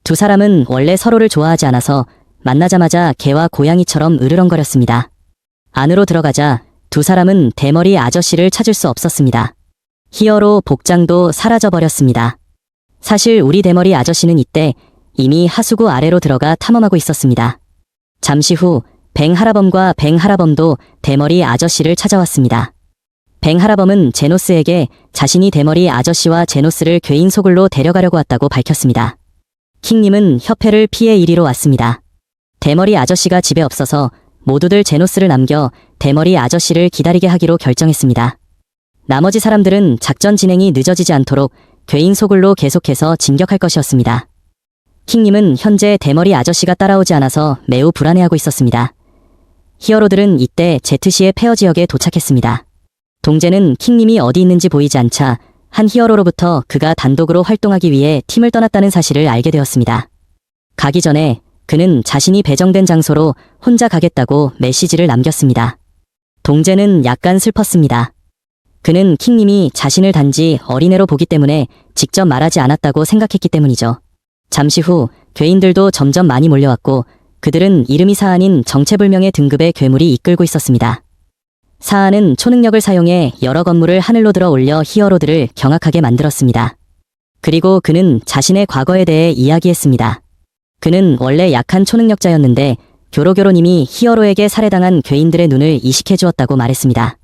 두 사람은 원래 서로를 좋아하지 않아서 만나자마자 개와 고양이처럼 으르렁거렸습니다. 안으로 들어가자 두 사람은 대머리 아저씨를 찾을 수 없었습니다. 히어로 복장도 사라져버렸습니다. 사실 우리 대머리 아저씨는 이때 이미 하수구 아래로 들어가 탐험하고 있었습니다. 잠시 후 뱅 하라범과 뱅 하라범도 대머리 아저씨를 찾아왔습니다. 뱅 하라범은 제노스에게 자신이 대머리 아저씨와 제노스를 괴인 소굴로 데려가려고 왔다고 밝혔습니다. 킹님은 협회를 피해 이리로 왔습니다. 대머리 아저씨가 집에 없어서 모두들 제노스를 남겨 대머리 아저씨를 기다리게 하기로 결정했습니다. 나머지 사람들은 작전 진행이 늦어지지 않도록 괴인 소굴로 계속해서 진격할 것이었습니다. 킹님은 현재 대머리 아저씨가 따라오지 않아서 매우 불안해하고 있었습니다. 히어로들은 이때 제트시의 폐허 지역에 도착했습니다. 동제는 킹님이 어디 있는지 보이지 않자 한 히어로로부터 그가 단독으로 활동하기 위해 팀을 떠났다는 사실을 알게 되었습니다. 가기 전에 그는 자신이 배정된 장소로 혼자 가겠다고 메시지를 남겼습니다. 동제는 약간 슬펐습니다. 그는 킹님이 자신을 단지 어린애로 보기 때문에 직접 말하지 않았다고 생각했기 때문이죠. 잠시 후 괴인들도 점점 많이 몰려왔고 그들은 이름이 사안인 정체불명의 등급의 괴물이 이끌고 있었습니다. 사안은 초능력을 사용해 여러 건물을 하늘로 들어 올려 히어로들을 경악하게 만들었습니다. 그리고 그는 자신의 과거에 대해 이야기했습니다. 그는 원래 약한 초능력자였는데 교로교로님이 히어로에게 살해당한 괴인들의 눈을 이식해 주었다고 말했습니다.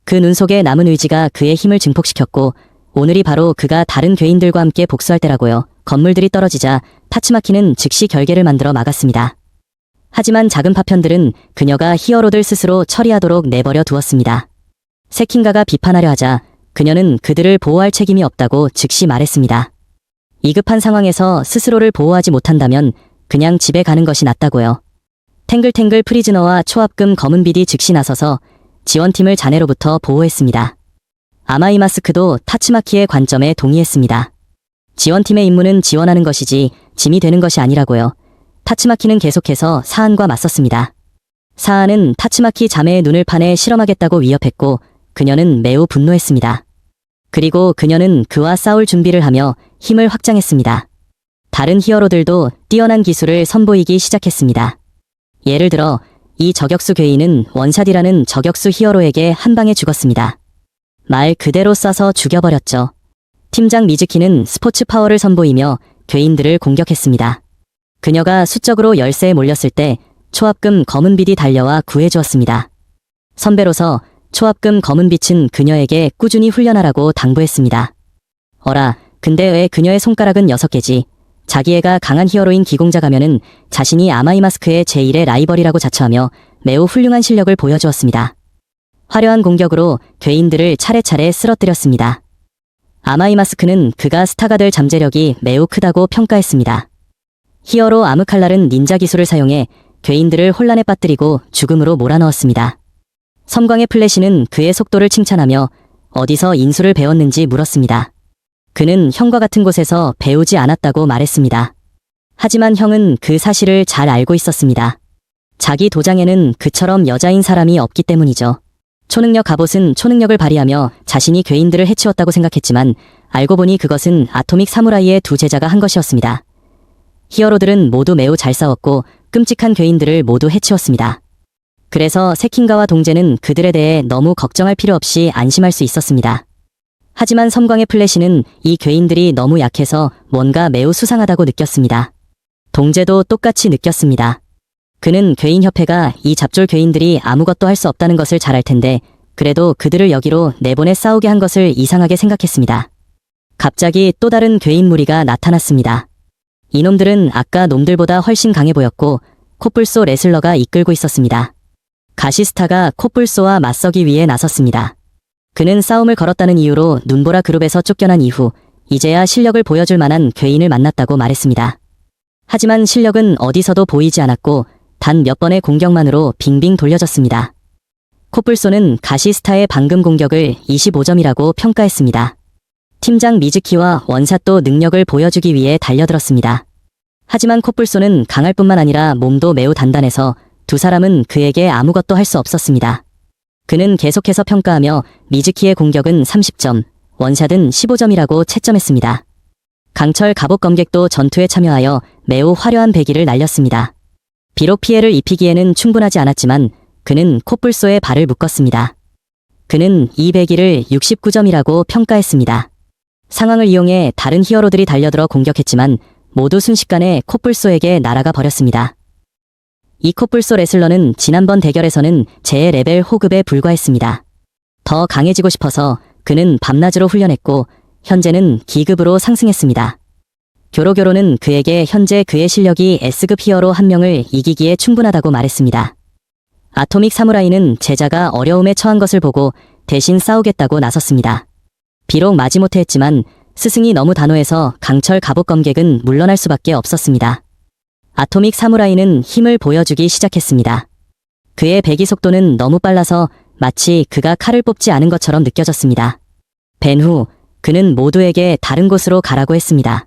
그 눈 속에 남은 의지가 그의 힘을 증폭시켰고 오늘이 바로 그가 다른 괴인들과 함께 복수할 때라고요. 건물들이 떨어지자 타츠마키는 즉시 결계를 만들어 막았습니다. 하지만 작은 파편들은 그녀가 히어로들 스스로 처리하도록 내버려 두었습니다. 세킹가가 비판하려 하자 그녀는 그들을 보호할 책임이 없다고 즉시 말했습니다. 이 급한 상황에서 스스로를 보호하지 못한다면 그냥 집에 가는 것이 낫다고요. 탱글탱글 프리즈너와 초합금 검은비디 즉시 나서서 지원팀을 자네로부터 보호했습니다. 아마이마스크도 타츠마키의 관점에 동의했습니다. 지원팀의 임무는 지원하는 것이지 짐이 되는 것이 아니라고요. 타츠마키는 계속해서 사안과 맞섰습니다. 사안은 타츠마키 자매의 눈을 파내 실험하겠다고 위협했고 그녀는 매우 분노했습니다. 그리고 그녀는 그와 싸울 준비를 하며 힘을 확장했습니다. 다른 히어로들도 뛰어난 기술을 선보이기 시작했습니다. 예를 들어 이 저격수 괴인은 원샷이라는 저격수 히어로에게 한 방에 죽었습니다. 말 그대로 쏴서 죽여버렸죠. 팀장 미즈키는 스포츠 파워를 선보이며 괴인들을 공격했습니다. 그녀가 수적으로 열세에 몰렸을 때 초합금 검은빛이 달려와 구해주었습니다. 선배로서 초합금 검은빛은 그녀에게 꾸준히 훈련하라고 당부했습니다. 어라, 근데 왜 그녀의 손가락은 6개지? 자기 애가 강한 히어로인 기공자 가면은 자신이 아마이마스크의 제1의 라이벌이라고 자처하며 매우 훌륭한 실력을 보여주었습니다. 화려한 공격으로 괴인들을 차례차례 쓰러뜨렸습니다. 아마이마스크는 그가 스타가 될 잠재력이 매우 크다고 평가했습니다. 히어로 아무칼날은 닌자 기술을 사용해 괴인들을 혼란에 빠뜨리고 죽음으로 몰아넣었습니다. 섬광의 플래시는 그의 속도를 칭찬하며 어디서 인수를 배웠는지 물었습니다. 그는 형과 같은 곳에서 배우지 않았다고 말했습니다. 하지만 형은 그 사실을 잘 알고 있었습니다. 자기 도장에는 그처럼 여자인 사람이 없기 때문이죠. 초능력 갑옷은 초능력을 발휘하며 자신이 괴인들을 해치웠다고 생각했지만 알고 보니 그것은 아토믹 사무라이의 두 제자가 한 것이었습니다. 히어로들은 모두 매우 잘 싸웠고 끔찍한 괴인들을 모두 해치웠습니다. 그래서 세킹가와 동제는 그들에 대해 너무 걱정할 필요 없이 안심할 수 있었습니다. 하지만 섬광의 플래시는 이 괴인들이 너무 약해서 뭔가 매우 수상하다고 느꼈습니다. 동제도 똑같이 느꼈습니다. 그는 괴인협회가 이 잡졸 괴인들이 아무것도 할 수 없다는 것을 잘 알 텐데 그래도 그들을 여기로 내보내 싸우게 한 것을 이상하게 생각했습니다. 갑자기 또 다른 괴인 무리가 나타났습니다. 이놈들은 아까 놈들보다 훨씬 강해 보였고 코뿔소 레슬러가 이끌고 있었습니다. 가시스타가 코뿔소와 맞서기 위해 나섰습니다. 그는 싸움을 걸었다는 이유로 눈보라 그룹에서 쫓겨난 이후 이제야 실력을 보여줄 만한 괴인을 만났다고 말했습니다. 하지만 실력은 어디서도 보이지 않았고 단 몇 번의 공격만으로 빙빙 돌려졌습니다. 코뿔소는 가시스타의 방금 공격을 25점이라고 평가했습니다. 팀장 미즈키와 원샷도 능력을 보여주기 위해 달려들었습니다. 하지만 코뿔소는 강할 뿐만 아니라 몸도 매우 단단해서 두 사람은 그에게 아무것도 할 수 없었습니다. 그는 계속해서 평가하며 미즈키의 공격은 30점, 원샷은 15점이라고 채점했습니다. 강철 갑옷 검객도 전투에 참여하여 매우 화려한 배기를 날렸습니다. 비록 피해를 입히기에는 충분하지 않았지만 그는 코뿔소의 발을 묶었습니다. 그는 이 배기를 69점이라고 평가했습니다. 상황을 이용해 다른 히어로들이 달려들어 공격했지만 모두 순식간에 코뿔소에게 날아가 버렸습니다. 이 코뿔소 레슬러는 지난번 대결에서는 제 레벨 호급에 불과했습니다. 더 강해지고 싶어서 그는 밤낮으로 훈련했고 현재는 기급으로 상승했습니다. 교로교로는 그에게 현재 그의 실력이 S급 히어로 한 명을 이기기에 충분하다고 말했습니다. 아토믹 사무라이는 제자가 어려움에 처한 것을 보고 대신 싸우겠다고 나섰습니다. 비록 마지못해 했지만 스승이 너무 단호해서 강철 갑옷 검객은 물러날 수밖에 없었습니다. 아토믹 사무라이는 힘을 보여주기 시작했습니다. 그의 배기 속도는 너무 빨라서 마치 그가 칼을 뽑지 않은 것처럼 느껴졌습니다. 벤 후 그는 모두에게 다른 곳으로 가라고 했습니다.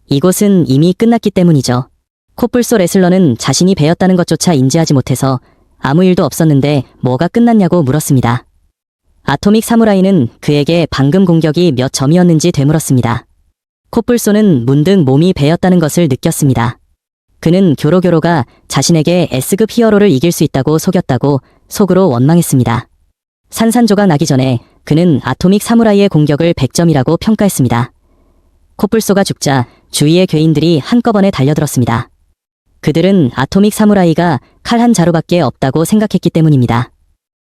이곳은 이미 끝났기 때문이죠. 코뿔소 레슬러는 자신이 배웠다는 것조차 인지하지 못해서 아무 일도 없었는데 뭐가 끝났냐고 물었습니다. 아토믹 사무라이는 그에게 방금 공격이 몇 점이었는지 되물었습니다. 코뿔소는 문득 몸이 베었다는 것을 느꼈습니다. 그는 교로교로가 자신에게 S급 히어로를 이길 수 있다고 속였다고 속으로 원망했습니다. 산산조각 나기 전에 그는 아토믹 사무라이의 공격을 100점이라고 평가했습니다. 코뿔소가 죽자 주위의 괴인들이 한꺼번에 달려들었습니다. 그들은 아토믹 사무라이가 칼 한 자루밖에 없다고 생각했기 때문입니다.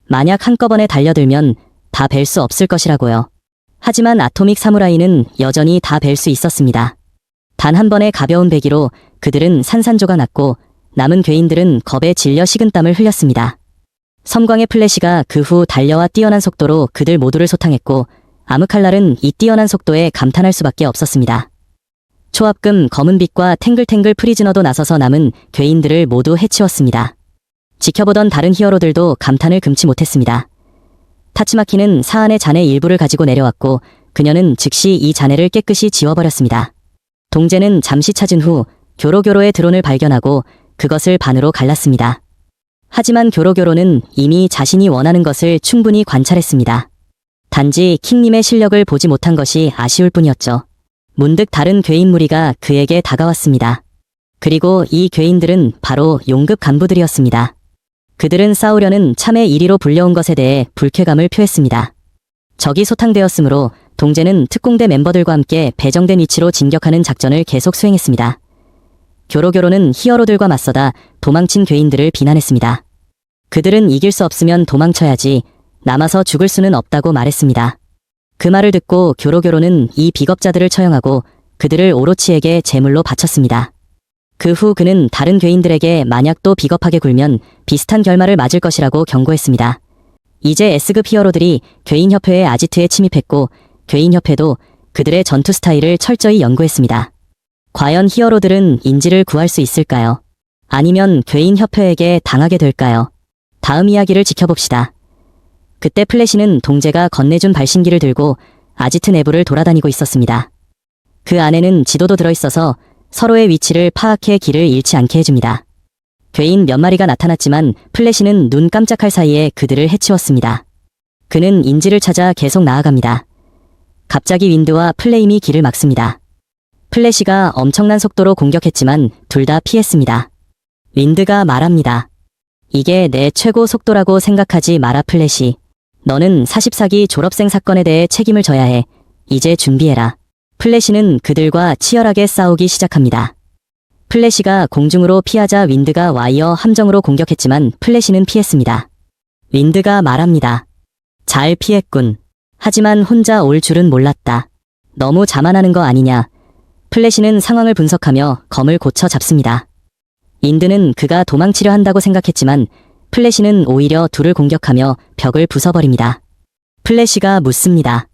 만약 한꺼번에 달려들면 다 뵐 수 없을 것이라고요. 하지만 아토믹 사무라이는 여전히 다 뵐 수 있었습니다. 단 한 번의 가벼운 배기로 그들은 산산조각 났고 남은 괴인들은 겁에 질려 식은땀을 흘렸습니다. 섬광의 플래시가 그 후 달려와 뛰어난 속도로 그들 모두를 소탕했고 아무칼날은 이 뛰어난 속도에 감탄할 수밖에 없었습니다. 초합금 검은빛과 탱글탱글 프리즈너도 나서서 남은 괴인들을 모두 해치웠습니다. 지켜보던 다른 히어로들도 감탄을 금치 못했습니다. 타츠마키는 사안의 잔의 일부를 가지고 내려왔고 그녀는 즉시 이 잔해를 깨끗이 지워버렸습니다. 동재는 잠시 찾은 후 교로교로의 드론을 발견하고 그것을 반으로 갈랐습니다. 하지만 교로교로는 이미 자신이 원하는 것을 충분히 관찰했습니다. 단지 킹님의 실력을 보지 못한 것이 아쉬울 뿐이었죠. 문득 다른 괴인 무리가 그에게 다가왔습니다. 그리고 이 괴인들은 바로 용급 간부들이었습니다. 그들은 싸우려는 참의 이리로 불려온 것에 대해 불쾌감을 표했습니다. 적이 소탕되었으므로 동재는 특공대 멤버들과 함께 배정된 위치로 진격하는 작전을 계속 수행했습니다. 교로교로는 히어로들과 맞서다 도망친 괴인들을 비난했습니다. 그들은 이길 수 없으면 도망쳐야지 남아서 죽을 수는 없다고 말했습니다. 그 말을 듣고 교로교로는 이 비겁자들을 처형하고 그들을 오로치에게 제물로 바쳤습니다. 그 후 그는 다른 괴인들에게 만약 또 비겁하게 굴면 비슷한 결말을 맞을 것이라고 경고했습니다. 이제 S급 히어로들이 괴인협회의 아지트에 침입했고 괴인협회도 그들의 전투 스타일을 철저히 연구했습니다. 과연 히어로들은 인지를 구할 수 있을까요? 아니면 괴인협회에게 당하게 될까요? 다음 이야기를 지켜봅시다. 그때 플래시는 동재가 건네준 발신기를 들고 아지트 내부를 돌아다니고 있었습니다. 그 안에는 지도도 들어있어서 서로의 위치를 파악해 길을 잃지 않게 해줍니다. 괴인 몇 마리가 나타났지만 플래시는 눈 깜짝할 사이에 그들을 해치웠습니다. 그는 인지를 찾아 계속 나아갑니다. 갑자기 윈드와 플레임이 길을 막습니다. 플래시가 엄청난 속도로 공격했지만 둘 다 피했습니다. 윈드가 말합니다. 이게 내 최고 속도라고 생각하지 마라 플래시. 너는 44기 졸업생 사건에 대해 책임을 져야 해. 이제 준비해라. 플래시는 그들과 치열하게 싸우기 시작합니다. 플래시가 공중으로 피하자 윈드가 와이어 함정으로 공격했지만 플래시는 피했습니다. 윈드가 말합니다. 잘 피했군. 하지만 혼자 올 줄은 몰랐다. 너무 자만하는 거 아니냐. 플래시는 상황을 분석하며 검을 고쳐 잡습니다. 윈드는 그가 도망치려 한다고 생각했지만 플래시는 오히려 둘을 공격하며 벽을 부숴버립니다. 플래시가 묻습니다.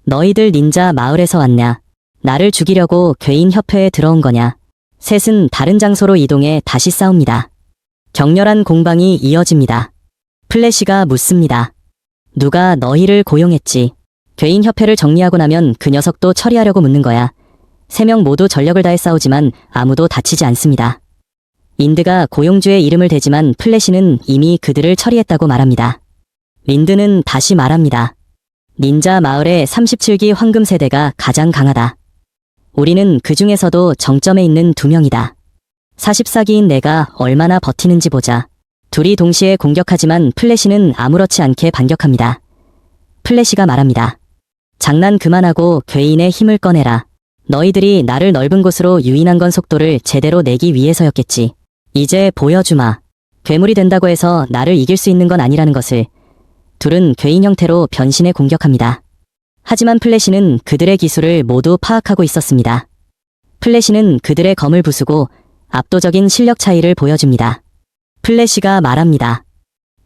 너희들 닌자 마을에서 왔냐? 나를 죽이려고 괴인 협회에 들어온 거냐? 셋은 다른 장소로 이동해 다시 싸웁니다. 격렬한 공방이 이어집니다. 플래시가 묻습니다. 누가 너희를 고용했지? 괴인 협회를 정리하고 나면 그 녀석도 처리하려고 묻는 거야. 3명 모두 전력을 다해 싸우지만 아무도 다치지 않습니다. 윈드가 고용주의 이름을 대지만 플래시는 이미 그들을 처리했다고 말합니다. 윈드는 다시 말합니다. 닌자 마을의 37기 황금 세대가 가장 강하다. 우리는 그 중에서도 정점에 있는 2명이다. 44기인 내가 얼마나 버티는지 보자. 둘이 동시에 공격하지만 플래시는 아무렇지 않게 반격합니다. 플래시가 말합니다. 장난 그만하고 괴인의 힘을 꺼내라. 너희들이 나를 넓은 곳으로 유인한 건 속도를 제대로 내기 위해서였겠지. 이제 보여주마. 괴물이 된다고 해서 나를 이길 수 있는 건 아니라는 것을. 둘은 괴인 형태로 변신해 공격합니다. 하지만 플래시는 그들의 기술을 모두 파악하고 있었습니다. 플래시는 그들의 검을 부수고 압도적인 실력 차이를 보여줍니다. 플래시가 말합니다.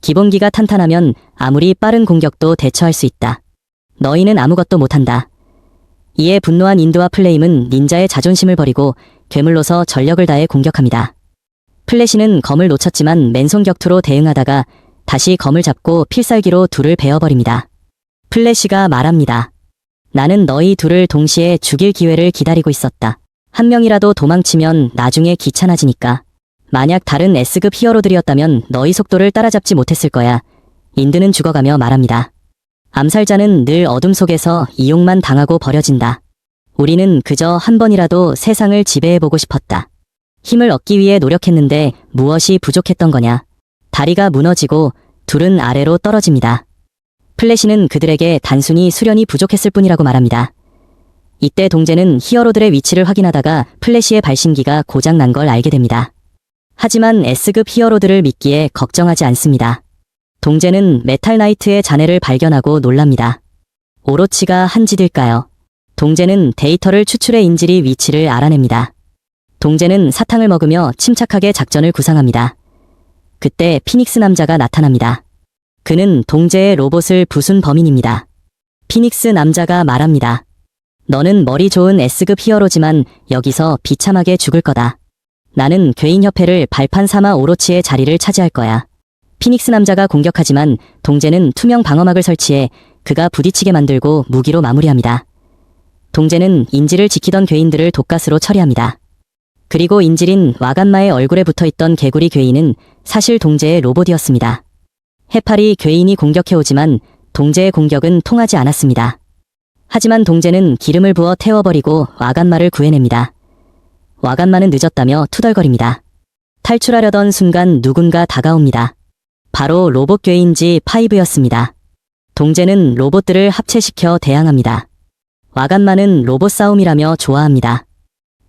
기본기가 탄탄하면 아무리 빠른 공격도 대처할 수 있다. 너희는 아무것도 못한다. 이에 분노한 인드와 플레임은 닌자의 자존심을 버리고 괴물로서 전력을 다해 공격합니다. 플래시는 검을 놓쳤지만 맨손 격투로 대응하다가 다시 검을 잡고 필살기로 둘을 베어버립니다. 플래시가 말합니다. 나는 너희 둘을 동시에 죽일 기회를 기다리고 있었다. 한 명이라도 도망치면 나중에 귀찮아지니까. 만약 다른 S급 히어로들이었다면 너희 속도를 따라잡지 못했을 거야. 인드는 죽어가며 말합니다. 암살자는 늘 어둠 속에서 이용만 당하고 버려진다. 우리는 그저 한 번이라도 세상을 지배해보고 싶었다. 힘을 얻기 위해 노력했는데 무엇이 부족했던 거냐. 다리가 무너지고 둘은 아래로 떨어집니다. 플래시는 그들에게 단순히 수련이 부족했을 뿐이라고 말합니다. 이때 동재는 히어로들의 위치를 확인하다가 플래시의 발신기가 고장난 걸 알게 됩니다. 하지만 S급 히어로들을 믿기에 걱정하지 않습니다. 동재는 메탈 나이트의 잔해를 발견하고 놀랍니다. 오로치가 한 짓일까요? 동재는 데이터를 추출해 인질이 위치를 알아냅니다. 동재는 사탕을 먹으며 침착하게 작전을 구상합니다. 그때 피닉스 남자가 나타납니다. 그는 동재의 로봇을 부순 범인입니다. 피닉스 남자가 말합니다. 너는 머리 좋은 S급 히어로지만 여기서 비참하게 죽을 거다. 나는 괴인협회를 발판 삼아 오로치의 자리를 차지할 거야. 피닉스 남자가 공격하지만 동재는 투명 방어막을 설치해 그가 부딪히게 만들고 무기로 마무리합니다. 동재는 인질을 지키던 괴인들을 독가스로 처리합니다. 그리고 인질인 와간마의 얼굴에 붙어있던 개구리 괴인은 사실 동재의 로봇이었습니다. 해파리 괴인이 공격해오지만 동재의 공격은 통하지 않았습니다. 하지만 동재는 기름을 부어 태워버리고 와간마를 구해냅니다. 와간마는 늦었다며 투덜거립니다. 탈출하려던 순간 누군가 다가옵니다. 바로 로봇 괴인지 파이브였습니다. 동재는 로봇들을 합체시켜 대항합니다. 와간마는 로봇 싸움이라며 좋아합니다.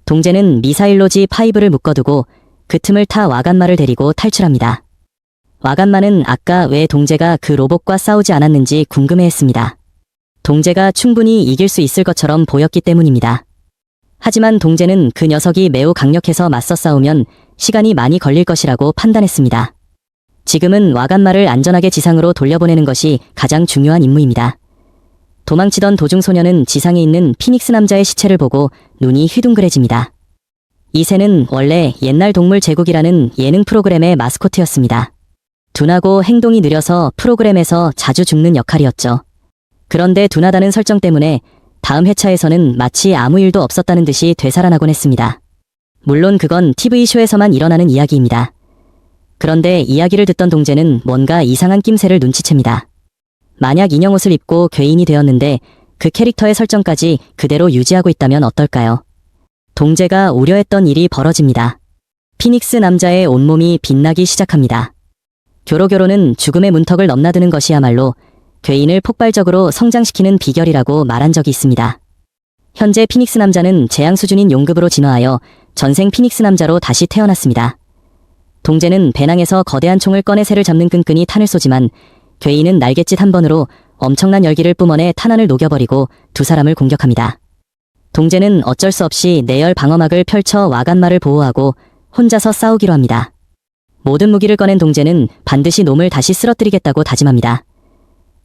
동재는 미사일로 G5를 묶어두고 그 틈을 타 와간마를 데리고 탈출합니다. 와간마는 아까 왜 동재가 그 로봇과 싸우지 않았는지 궁금해했습니다. 동재가 충분히 이길 수 있을 것처럼 보였기 때문입니다. 하지만 동재는 그 녀석이 매우 강력해서 맞서 싸우면 시간이 많이 걸릴 것이라고 판단했습니다. 지금은 와간마를 안전하게 지상으로 돌려보내는 것이 가장 중요한 임무입니다. 도망치던 도중 소녀는 지상에 있는 피닉스 남자의 시체를 보고 눈이 휘둥그레집니다. 이 새는 원래 옛날 동물 제국이라는 예능 프로그램의 마스코트였습니다. 둔하고 행동이 느려서 프로그램에서 자주 죽는 역할이었죠. 그런데 둔하다는 설정 때문에 다음 회차에서는 마치 아무 일도 없었다는 듯이 되살아나곤 했습니다. 물론 그건 TV쇼에서만 일어나는 이야기입니다. 그런데 이야기를 듣던 동재는 뭔가 이상한 낌새를 눈치챕니다. 만약 인형 옷을 입고 괴인이 되었는데 그 캐릭터의 설정까지 그대로 유지하고 있다면 어떨까요? 동재가 우려했던 일이 벌어집니다. 피닉스 남자의 온몸이 빛나기 시작합니다. 교로교로는 죽음의 문턱을 넘나드는 것이야말로 괴인을 폭발적으로 성장시키는 비결이라고 말한 적이 있습니다. 현재 피닉스 남자는 재앙 수준인 용급으로 진화하여 전생 피닉스 남자로 다시 태어났습니다. 동재는 배낭에서 거대한 총을 꺼내 새를 잡는 끈끈이 탄을 쏘지만 괴인은 날갯짓 한 번으로 엄청난 열기를 뿜어내 탄환을 녹여버리고 두 사람을 공격합니다. 동재는 어쩔 수 없이 내열 방어막을 펼쳐 와간마를 보호하고 혼자서 싸우기로 합니다. 모든 무기를 꺼낸 동재는 반드시 놈을 다시 쓰러뜨리겠다고 다짐합니다.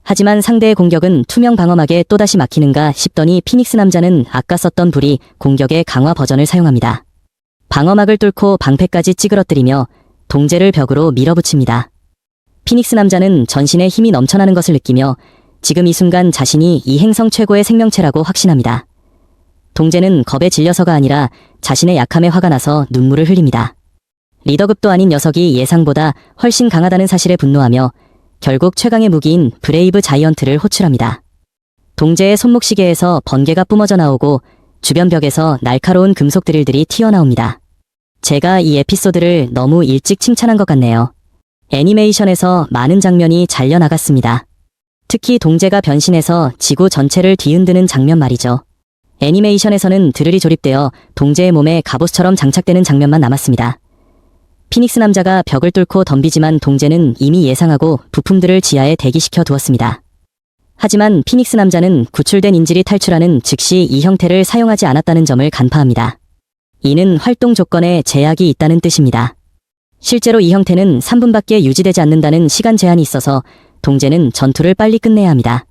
하지만 상대의 공격은 투명 방어막에 또다시 막히는가 싶더니 피닉스 남자는 아까 썼던 불이 공격의 강화 버전을 사용합니다. 방어막을 뚫고 방패까지 찌그러뜨리며 동재를 벽으로 밀어붙입니다. 피닉스 남자는 전신에 힘이 넘쳐나는 것을 느끼며 지금 이 순간 자신이 이 행성 최고의 생명체라고 확신합니다. 동재는 겁에 질려서가 아니라 자신의 약함에 화가 나서 눈물을 흘립니다. 리더급도 아닌 녀석이 예상보다 훨씬 강하다는 사실에 분노하며 결국 최강의 무기인 브레이브 자이언트를 호출합니다. 동재의 손목시계에서 번개가 뿜어져 나오고 주변 벽에서 날카로운 금속 드릴들이 튀어나옵니다. 제가 이 에피소드를 너무 일찍 칭찬한 것 같네요. 애니메이션에서 많은 장면이 잘려나갔습니다. 특히 동재가 변신해서 지구 전체를 뒤흔드는 장면 말이죠. 애니메이션에서는 드릴이 조립되어 동재의 몸에 갑옷처럼 장착되는 장면만 남았습니다. 피닉스 남자가 벽을 뚫고 덤비지만 동재는 이미 예상하고 부품들을 지하에 대기시켜 두었습니다. 하지만 피닉스 남자는 구출된 인질이 탈출하는 즉시 이 형태를 사용하지 않았다는 점을 간파합니다. 이는 활동 조건에 제약이 있다는 뜻입니다. 실제로 이 형태는 3분밖에 유지되지 않는다는 시간 제한이 있어서 동제는 전투를 빨리 끝내야 합니다.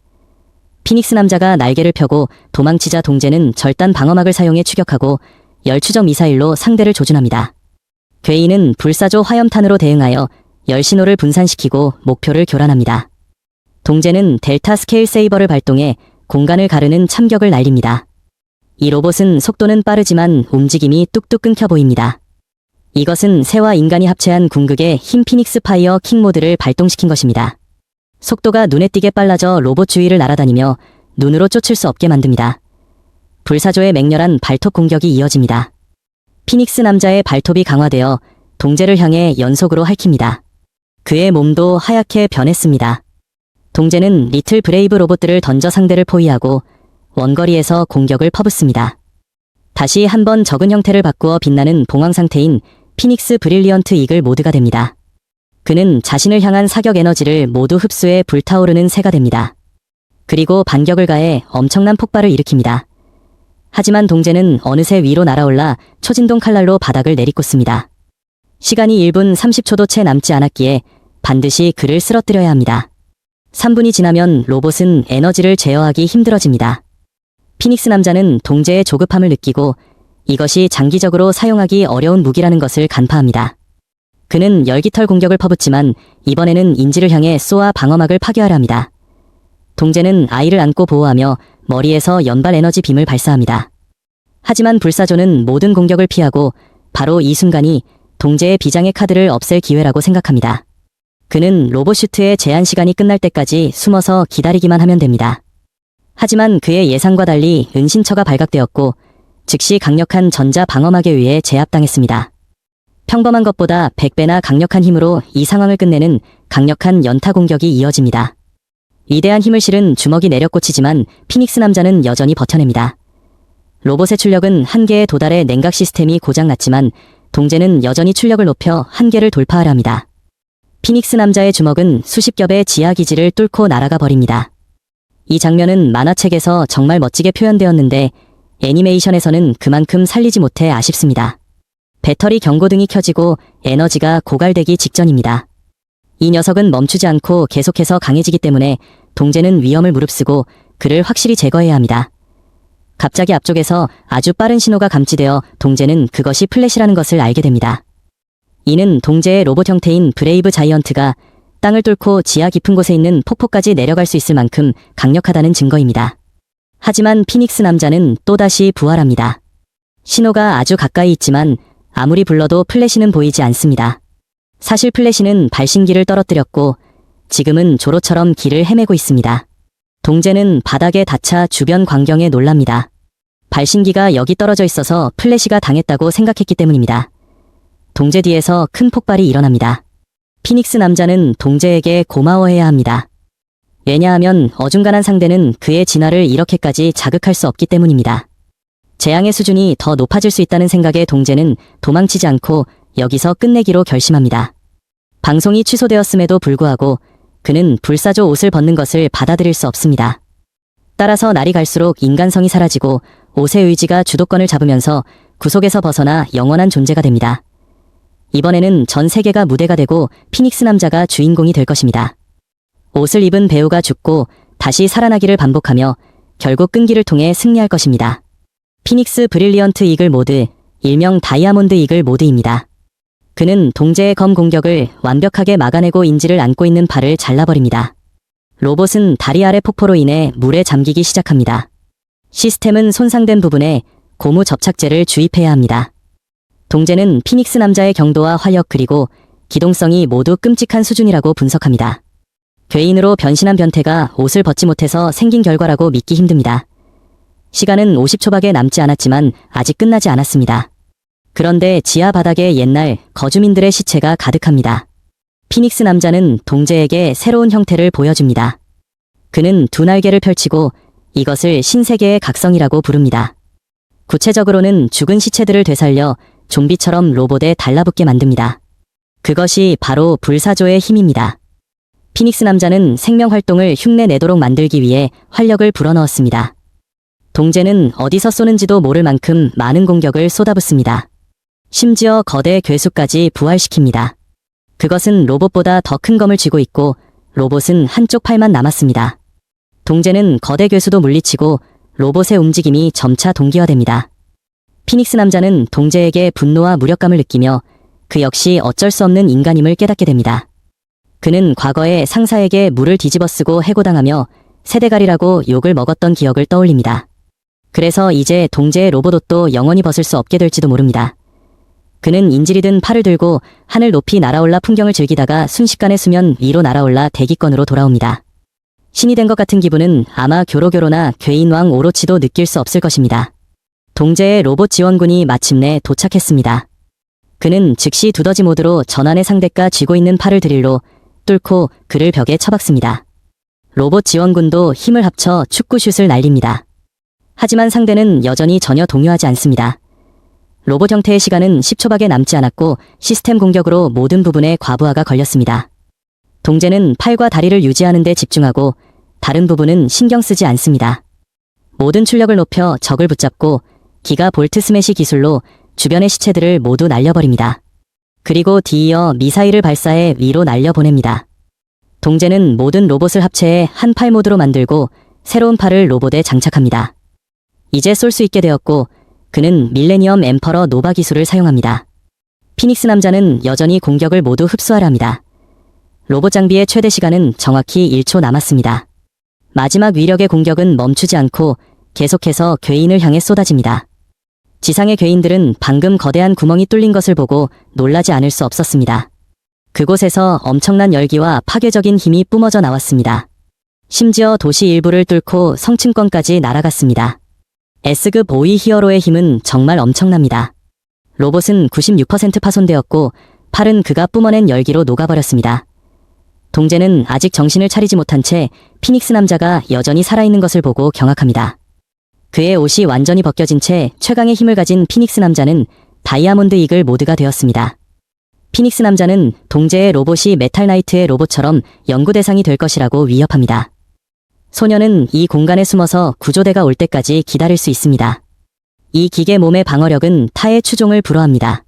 피닉스 남자가 날개를 펴고 도망치자 동제는 절단 방어막을 사용해 추격하고 열추적 미사일로 상대를 조준합니다. 괴인은 불사조 화염탄으로 대응하여 열신호를 분산시키고 목표를 교란합니다. 동제는 델타 스케일 세이버를 발동해 공간을 가르는 참격을 날립니다. 이 로봇은 속도는 빠르지만 움직임이 뚝뚝 끊겨 보입니다. 이것은 새와 인간이 합체한 궁극의 흰 피닉스 파이어 킹 모드를 발동시킨 것입니다. 속도가 눈에 띄게 빨라져 로봇 주위를 날아다니며 눈으로 쫓을 수 없게 만듭니다. 불사조의 맹렬한 발톱 공격이 이어집니다. 피닉스 남자의 발톱이 강화되어 동제를 향해 연속으로 핥힙니다. 그의 몸도 하얗게 변했습니다. 동제는 리틀 브레이브 로봇들을 던져 상대를 포위하고 원거리에서 공격을 퍼붓습니다. 다시 한번 적은 형태를 바꾸어 빛나는 봉황 상태인 피닉스 브릴리언트 이글 모드가 됩니다. 그는 자신을 향한 사격 에너지를 모두 흡수해 불타오르는 새가 됩니다. 그리고 반격을 가해 엄청난 폭발을 일으킵니다. 하지만 동제는 어느새 위로 날아올라 초진동 칼날로 바닥을 내리꽂습니다. 시간이 1분 30초도 채 남지 않았기에 반드시 그를 쓰러뜨려야 합니다. 3분이 지나면 로봇은 에너지를 제어하기 힘들어집니다. 피닉스 남자는 동제의 조급함을 느끼고 이것이 장기적으로 사용하기 어려운 무기라는 것을 간파합니다. 그는 열깃털 공격을 퍼붓지만 이번에는 인지를 향해 쏘아 방어막을 파괴하려 합니다. 동제는 아이를 안고 보호하며 머리에서 연발 에너지 빔을 발사합니다. 하지만 불사조는 모든 공격을 피하고 바로 이 순간이 동제의 비장의 카드를 없앨 기회라고 생각합니다. 그는 로봇 슈트의 제한 시간이 끝날 때까지 숨어서 기다리기만 하면 됩니다. 하지만 그의 예상과 달리 은신처가 발각되었고 즉시 강력한 전자 방어막에 의해 제압당했습니다. 평범한 것보다 100배나 강력한 힘으로 이 상황을 끝내는 강력한 연타 공격이 이어집니다. 위대한 힘을 실은 주먹이 내려꽂히지만 피닉스 남자는 여전히 버텨냅니다. 로봇의 출력은 한계에 도달해 냉각 시스템이 고장났지만 동제는 여전히 출력을 높여 한계를 돌파하려 합니다. 피닉스 남자의 주먹은 수십 겹의 지하 기지를 뚫고 날아가 버립니다. 이 장면은 만화책에서 정말 멋지게 표현되었는데 애니메이션에서는 그만큼 살리지 못해 아쉽습니다. 배터리 경고등이 켜지고 에너지가 고갈되기 직전입니다. 이 녀석은 멈추지 않고 계속해서 강해지기 때문에 동제는 위험을 무릅쓰고 그를 확실히 제거해야 합니다. 갑자기 앞쪽에서 아주 빠른 신호가 감지되어 동제는 그것이 플래시라는 것을 알게 됩니다. 이는 동제의 로봇 형태인 브레이브 자이언트가 땅을 뚫고 지하 깊은 곳에 있는 폭포까지 내려갈 수 있을 만큼 강력하다는 증거입니다. 하지만 피닉스 남자는 또다시 부활합니다. 신호가 아주 가까이 있지만 아무리 불러도 플래시는 보이지 않습니다. 사실 플래시는 발신기를 떨어뜨렸고 지금은 조로처럼 길을 헤매고 있습니다. 동제는 바닥에 닿자 주변 광경에 놀랍니다. 발신기가 여기 떨어져 있어서 플래시가 당했다고 생각했기 때문입니다. 동제 뒤에서 큰 폭발이 일어납니다. 피닉스 남자는 동제에게 고마워해야 합니다. 왜냐하면 어중간한 상대는 그의 진화를 이렇게까지 자극할 수 없기 때문입니다. 재앙의 수준이 더 높아질 수 있다는 생각에 동제는 도망치지 않고 여기서 끝내기로 결심합니다. 방송이 취소되었음에도 불구하고 그는 불사조 옷을 벗는 것을 받아들일 수 없습니다. 따라서 날이 갈수록 인간성이 사라지고 옷의 의지가 주도권을 잡으면서 구속에서 벗어나 영원한 존재가 됩니다. 이번에는 전 세계가 무대가 되고 피닉스 남자가 주인공이 될 것입니다. 옷을 입은 배우가 죽고 다시 살아나기를 반복하며 결국 끈기를 통해 승리할 것입니다. 피닉스 브릴리언트 이글 모드, 일명 다이아몬드 이글 모드입니다. 그는 동제의 검 공격을 완벽하게 막아내고 인지를 안고 있는 발을 잘라버립니다. 로봇은 다리 아래 폭포로 인해 물에 잠기기 시작합니다. 시스템은 손상된 부분에 고무 접착제를 주입해야 합니다. 동제는 피닉스 남자의 경도와 화력 그리고 기동성이 모두 끔찍한 수준이라고 분석합니다. 괴인으로 변신한 변태가 옷을 벗지 못해서 생긴 결과라고 믿기 힘듭니다. 시간은 50초밖에 남지 않았지만 아직 끝나지 않았습니다. 그런데 지하 바닥에 옛날 거주민들의 시체가 가득합니다. 피닉스 남자는 동제에게 새로운 형태를 보여줍니다. 그는 두 날개를 펼치고 이것을 신세계의 각성이라고 부릅니다. 구체적으로는 죽은 시체들을 되살려 좀비처럼 로봇에 달라붙게 만듭니다. 그것이 바로 불사조의 힘입니다. 피닉스 남자는 생명 활동을 흉내내도록 만들기 위해 활력을 불어넣었습니다. 동제는 어디서 쏘는지도 모를 만큼 많은 공격을 쏟아붓습니다. 심지어 거대 괴수까지 부활시킵니다. 그것은 로봇보다 더 큰 검을 쥐고 있고 로봇은 한쪽 팔만 남았습니다. 동재는 거대 괴수도 물리치고 로봇의 움직임이 점차 동기화됩니다. 피닉스 남자는 동재에게 분노와 무력감을 느끼며 그 역시 어쩔 수 없는 인간임을 깨닫게 됩니다. 그는 과거에 상사에게 물을 뒤집어쓰고 해고당하며 세대갈이라고 욕을 먹었던 기억을 떠올립니다. 그래서 이제 동재의 로봇옷도 영원히 벗을 수 없게 될지도 모릅니다. 그는 인질이 든 팔을 들고 하늘 높이 날아올라 풍경을 즐기다가 순식간에 수면 위로 날아올라 대기권으로 돌아옵니다. 신이 된 것 같은 기분은 아마 교로교로나 괴인왕 오로치도 느낄 수 없을 것입니다. 동재의 로봇 지원군이 마침내 도착했습니다. 그는 즉시 두더지 모드로 전환의 상대가 쥐고 있는 팔을 드릴로 뚫고 그를 벽에 처박습니다. 로봇 지원군도 힘을 합쳐 축구슛을 날립니다. 하지만 상대는 여전히 전혀 동요하지 않습니다. 로봇 형태의 시간은 10초밖에 남지 않았고 시스템 공격으로 모든 부분에 과부하가 걸렸습니다. 동재는 팔과 다리를 유지하는 데 집중하고 다른 부분은 신경 쓰지 않습니다. 모든 출력을 높여 적을 붙잡고 기가 볼트 스매시 기술로 주변의 시체들을 모두 날려버립니다. 그리고 뒤이어 미사일을 발사해 위로 날려보냅니다. 동재는 모든 로봇을 합체해 한 팔 모드로 만들고 새로운 팔을 로봇에 장착합니다. 이제 쏠 수 있게 되었고 그는 밀레니엄 엠퍼러 노바 기술을 사용합니다. 피닉스 남자는 여전히 공격을 모두 흡수하려 합니다. 로봇 장비의 최대 시간은 정확히 1초 남았습니다. 마지막 위력의 공격은 멈추지 않고 계속해서 괴인을 향해 쏟아집니다. 지상의 괴인들은 방금 거대한 구멍이 뚫린 것을 보고 놀라지 않을 수 없었습니다. 그곳에서 엄청난 열기와 파괴적인 힘이 뿜어져 나왔습니다. 심지어 도시 일부를 뚫고 성층권까지 날아갔습니다. S급 5위 히어로의 힘은 정말 엄청납니다. 로봇은 96% 파손되었고 팔은 그가 뿜어낸 열기로 녹아버렸습니다. 동재는 아직 정신을 차리지 못한 채 피닉스 남자가 여전히 살아있는 것을 보고 경악합니다. 그의 옷이 완전히 벗겨진 채 최강의 힘을 가진 피닉스 남자는 다이아몬드 이글 모드가 되었습니다. 피닉스 남자는 동재의 로봇이 메탈 나이트의 로봇처럼 연구 대상이 될 것이라고 위협합니다. 소녀는 이 공간에 숨어서 구조대가 올 때까지 기다릴 수 있습니다. 이 기계 몸의 방어력은 타의 추종을 불허합니다.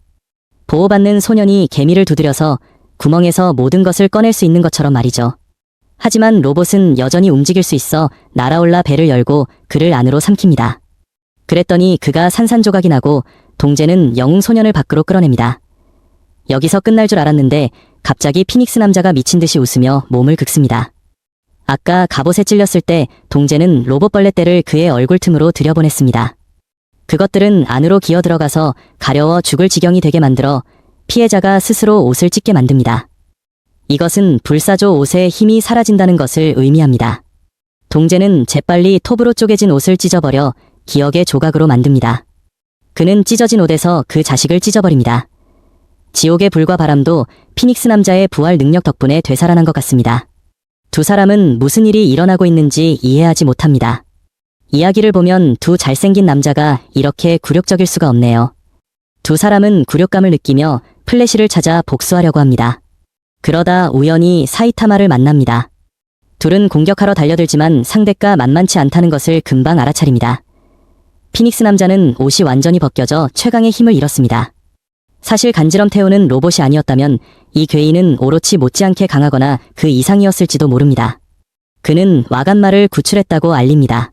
보호받는 소년이 개미를 두드려서 구멍에서 모든 것을 꺼낼 수 있는 것처럼 말이죠. 하지만 로봇은 여전히 움직일 수 있어 날아올라 배를 열고 그를 안으로 삼킵니다. 그랬더니 그가 산산조각이 나고 동재는 영웅 소년을 밖으로 끌어냅니다. 여기서 끝날 줄 알았는데 갑자기 피닉스 남자가 미친 듯이 웃으며 몸을 긁습니다. 아까 갑옷에 찔렸을 때 동재는 로봇벌레 떼를 그의 얼굴 틈으로 들여보냈습니다. 그것들은 안으로 기어 들어가서 가려워 죽을 지경이 되게 만들어 피해자가 스스로 옷을 찢게 만듭니다. 이것은 불사조 옷의 힘이 사라진다는 것을 의미합니다. 동재는 재빨리 톱으로 쪼개진 옷을 찢어버려 기억의 조각으로 만듭니다. 그는 찢어진 옷에서 그 자식을 찢어버립니다. 지옥의 불과 바람도 피닉스 남자의 부활 능력 덕분에 되살아난 것 같습니다. 두 사람은 무슨 일이 일어나고 있는지 이해하지 못합니다. 이야기를 보면 두 잘생긴 남자가 이렇게 굴욕적일 수가 없네요. 두 사람은 굴욕감을 느끼며 플래시를 찾아 복수하려고 합니다. 그러다 우연히 사이타마를 만납니다. 둘은 공격하러 달려들지만 상대가 만만치 않다는 것을 금방 알아차립니다. 피닉스 남자는 옷이 완전히 벗겨져 최강의 힘을 잃었습니다. 사실 간지럼 태우는 로봇이 아니었다면 이 괴인은 오로치 못지않게 강하거나 그 이상이었을지도 모릅니다. 그는 와간마를 구출했다고 알립니다.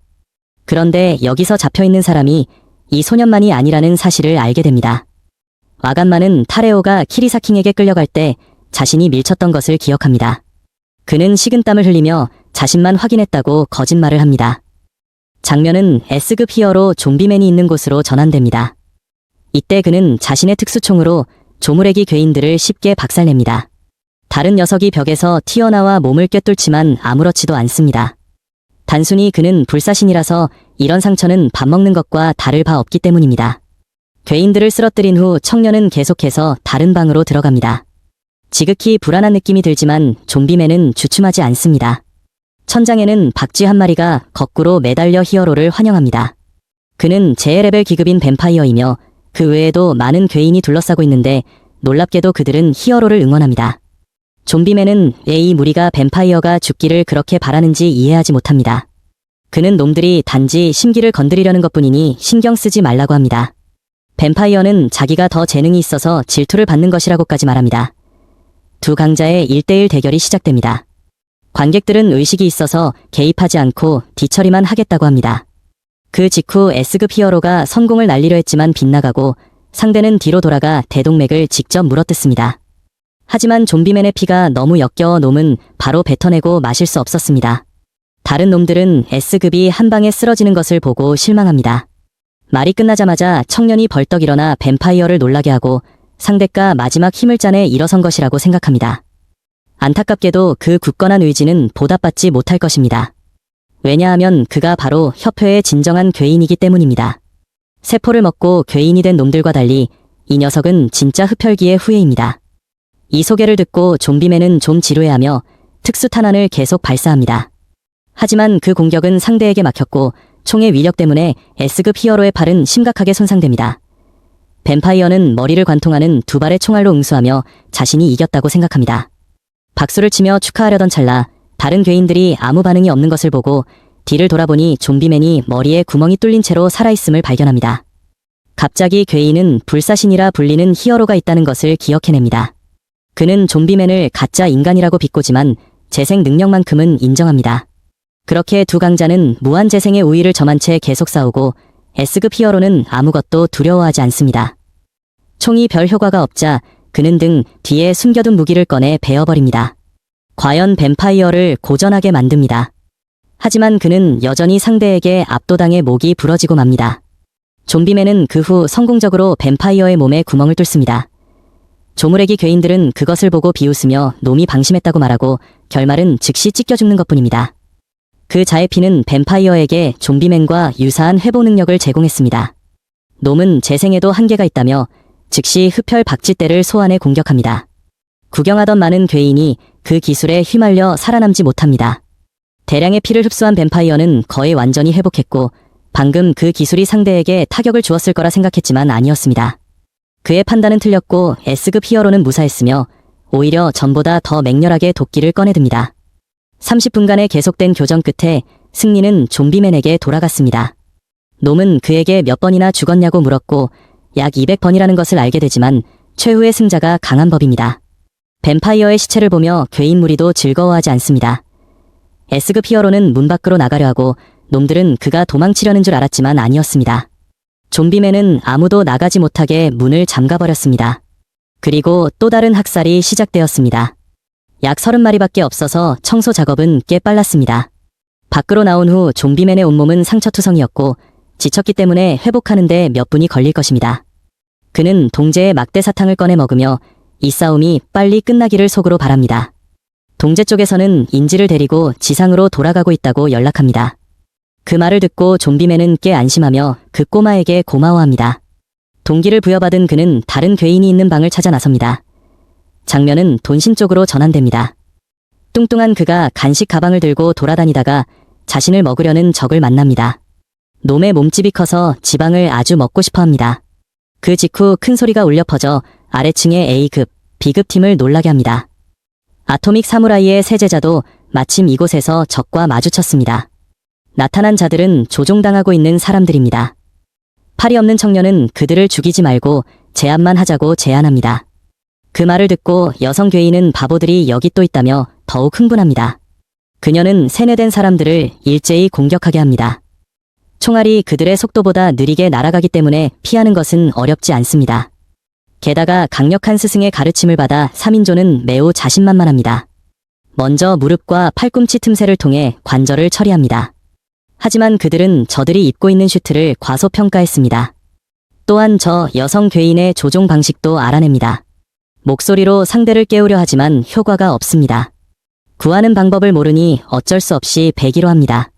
그런데 여기서 잡혀있는 사람이 이 소년만이 아니라는 사실을 알게 됩니다. 와간마는 타레오가 키리사킹에게 끌려갈 때 자신이 밀쳤던 것을 기억합니다. 그는 식은땀을 흘리며 자신만 확인했다고 거짓말을 합니다. 장면은 S급 히어로 좀비맨이 있는 곳으로 전환됩니다. 이때 그는 자신의 특수총으로 조무래기 괴인들을 쉽게 박살냅니다. 다른 녀석이 벽에서 튀어나와 몸을 꿰뚫지만 아무렇지도 않습니다. 단순히 그는 불사신이라서 이런 상처는 밥 먹는 것과 다를 바 없기 때문입니다. 괴인들을 쓰러뜨린 후 청년은 계속해서 다른 방으로 들어갑니다. 지극히 불안한 느낌이 들지만 좀비맨은 주춤하지 않습니다. 천장에는 박쥐 한 마리가 거꾸로 매달려 히어로를 환영합니다. 그는 제레벨 기급인 뱀파이어이며 그 외에도 많은 괴인이 둘러싸고 있는데 놀랍게도 그들은 히어로를 응원합니다. 좀비맨은 왜 이 무리가 뱀파이어가 죽기를 그렇게 바라는지 이해하지 못합니다. 그는 놈들이 단지 심기를 건드리려는 것뿐이니 신경 쓰지 말라고 합니다. 뱀파이어는 자기가 더 재능이 있어서 질투를 받는 것이라고까지 말합니다. 두 강자의 1대1 대결이 시작됩니다. 관객들은 의식이 있어서 개입하지 않고 뒤처리만 하겠다고 합니다. 그 직후 S급 히어로가 성공을 날리려 했지만 빗나가고 상대는 뒤로 돌아가 대동맥을 직접 물어뜯습니다. 하지만 좀비맨의 피가 너무 역겨워 놈은 바로 뱉어내고 마실 수 없었습니다. 다른 놈들은 S급이 한 방에 쓰러지는 것을 보고 실망합니다. 말이 끝나자마자 청년이 벌떡 일어나 뱀파이어를 놀라게 하고 상대가 마지막 힘을 짜내 일어선 것이라고 생각합니다. 안타깝게도 그 굳건한 의지는 보답받지 못할 것입니다. 왜냐하면 그가 바로 협회의 진정한 괴인이기 때문입니다. 세포를 먹고 괴인이 된 놈들과 달리 이 녀석은 진짜 흡혈귀의 후예입니다. 이 소개를 듣고 좀비맨은 좀 지루해하며 특수 탄환을 계속 발사합니다. 하지만 그 공격은 상대에게 막혔고 총의 위력 때문에 S급 히어로의 팔은 심각하게 손상됩니다. 뱀파이어는 머리를 관통하는 두 발의 총알로 응수하며 자신이 이겼다고 생각합니다. 박수를 치며 축하하려던 찰나 다른 괴인들이 아무 반응이 없는 것을 보고 뒤를 돌아보니 좀비맨이 머리에 구멍이 뚫린 채로 살아있음을 발견합니다. 갑자기 괴인은 불사신이라 불리는 히어로가 있다는 것을 기억해냅니다. 그는 좀비맨을 가짜 인간이라고 비꼬지만 재생 능력만큼은 인정합니다. 그렇게 두 강자는 무한 재생의 우위를 점한 채 계속 싸우고 S급 히어로는 아무것도 두려워하지 않습니다. 총이 별 효과가 없자 그는 등 뒤에 숨겨둔 무기를 꺼내 베어버립니다. 과연 뱀파이어를 고전하게 만듭니다. 하지만 그는 여전히 상대에게 압도당해 목이 부러지고 맙니다. 좀비맨은 그 후 성공적으로 뱀파이어의 몸에 구멍을 뚫습니다. 조무래기 괴인들은 그것을 보고 비웃으며 놈이 방심했다고 말하고 결말은 즉시 찢겨 죽는 것뿐입니다. 그 자의 피는 뱀파이어에게 좀비맨과 유사한 회복 능력을 제공했습니다. 놈은 재생에도 한계가 있다며 즉시 흡혈 박쥐떼를 소환해 공격합니다. 구경하던 많은 괴인이 그 기술에 휘말려 살아남지 못합니다. 대량의 피를 흡수한 뱀파이어는 거의 완전히 회복했고 방금 그 기술이 상대에게 타격을 주었을 거라 생각했지만 아니었습니다. 그의 판단은 틀렸고 S급 히어로는 무사했으며 오히려 전보다 더 맹렬하게 도끼를 꺼내듭니다. 30분간의 계속된 교전 끝에 승리는 좀비맨에게 돌아갔습니다. 놈은 그에게 몇 번이나 죽었냐고 물었고 약 200번이라는 것을 알게 되지만 최후의 승자가 강한 법입니다. 뱀파이어의 시체를 보며 괴인 무리도 즐거워하지 않습니다. S급 히어로는 문 밖으로 나가려 하고 놈들은 그가 도망치려는 줄 알았지만 아니었습니다. 좀비맨은 아무도 나가지 못하게 문을 잠가버렸습니다. 그리고 또 다른 학살이 시작되었습니다. 약 30마리밖에 없어서 청소 작업은 꽤 빨랐습니다. 밖으로 나온 후 좀비맨의 온몸은 상처투성이었고 지쳤기 때문에 회복하는데 몇 분이 걸릴 것입니다. 그는 동제의 막대 사탕을 꺼내 먹으며 이 싸움이 빨리 끝나기를 속으로 바랍니다. 동제 쪽에서는 인지를 데리고 지상으로 돌아가고 있다고 연락합니다. 그 말을 듣고 좀비맨은 꽤 안심하며 그 꼬마에게 고마워합니다. 동기를 부여받은 그는 다른 괴인이 있는 방을 찾아 나섭니다. 장면은 돈신 쪽으로 전환됩니다. 뚱뚱한 그가 간식 가방을 들고 돌아다니다가 자신을 먹으려는 적을 만납니다. 놈의 몸집이 커서 지방을 아주 먹고 싶어합니다. 그 직후 큰 소리가 울려 퍼져 아래층의 A급, B급 팀을 놀라게 합니다. 아토믹 사무라이의 세 제자도 마침 이곳에서 적과 마주쳤습니다. 나타난 자들은 조종당하고 있는 사람들입니다. 팔이 없는 청년은 그들을 죽이지 말고 제압만 하자고 제안합니다. 그 말을 듣고 여성 괴인은 바보들이 여기 또 있다며 더욱 흥분합니다. 그녀는 세뇌된 사람들을 일제히 공격하게 합니다. 총알이 그들의 속도보다 느리게 날아가기 때문에 피하는 것은 어렵지 않습니다. 게다가 강력한 스승의 가르침을 받아 3인조는 매우 자신만만합니다. 먼저 무릎과 팔꿈치 틈새를 통해 관절을 처리합니다. 하지만 그들은 저들이 입고 있는 슈트를 과소평가했습니다. 또한 저 여성 괴인의 조종 방식도 알아냅니다. 목소리로 상대를 깨우려 하지만 효과가 없습니다. 구하는 방법을 모르니 어쩔 수 없이 배기로 합니다.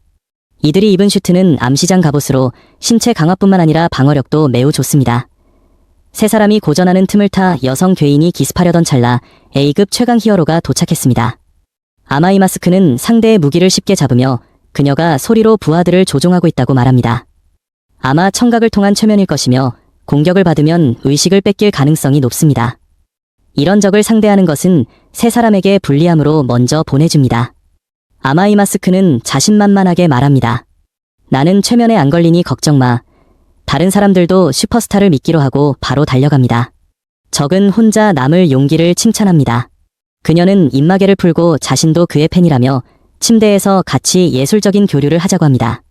이들이 입은 슈트는 암시장 갑옷으로 신체 강화뿐만 아니라 방어력도 매우 좋습니다. 세 사람이 고전하는 틈을 타 여성 괴인이 기습하려던 찰나 A급 최강 히어로가 도착했습니다. 아마이 마스크는 상대의 무기를 쉽게 잡으며 그녀가 소리로 부하들을 조종하고 있다고 말합니다. 아마 청각을 통한 최면일 것이며 공격을 받으면 의식을 뺏길 가능성이 높습니다. 이런 적을 상대하는 것은 세 사람에게 불리함으로 먼저 보내줍니다. 아마이 마스크는 자신만만하게 말합니다. 나는 최면에 안 걸리니 걱정 마. 다른 사람들도 슈퍼스타를 믿기로 하고 바로 달려갑니다. 적은 혼자 남을 용기를 칭찬합니다. 그녀는 입마개를 풀고 자신도 그의 팬이라며 침대에서 같이 예술적인 교류를 하자고 합니다.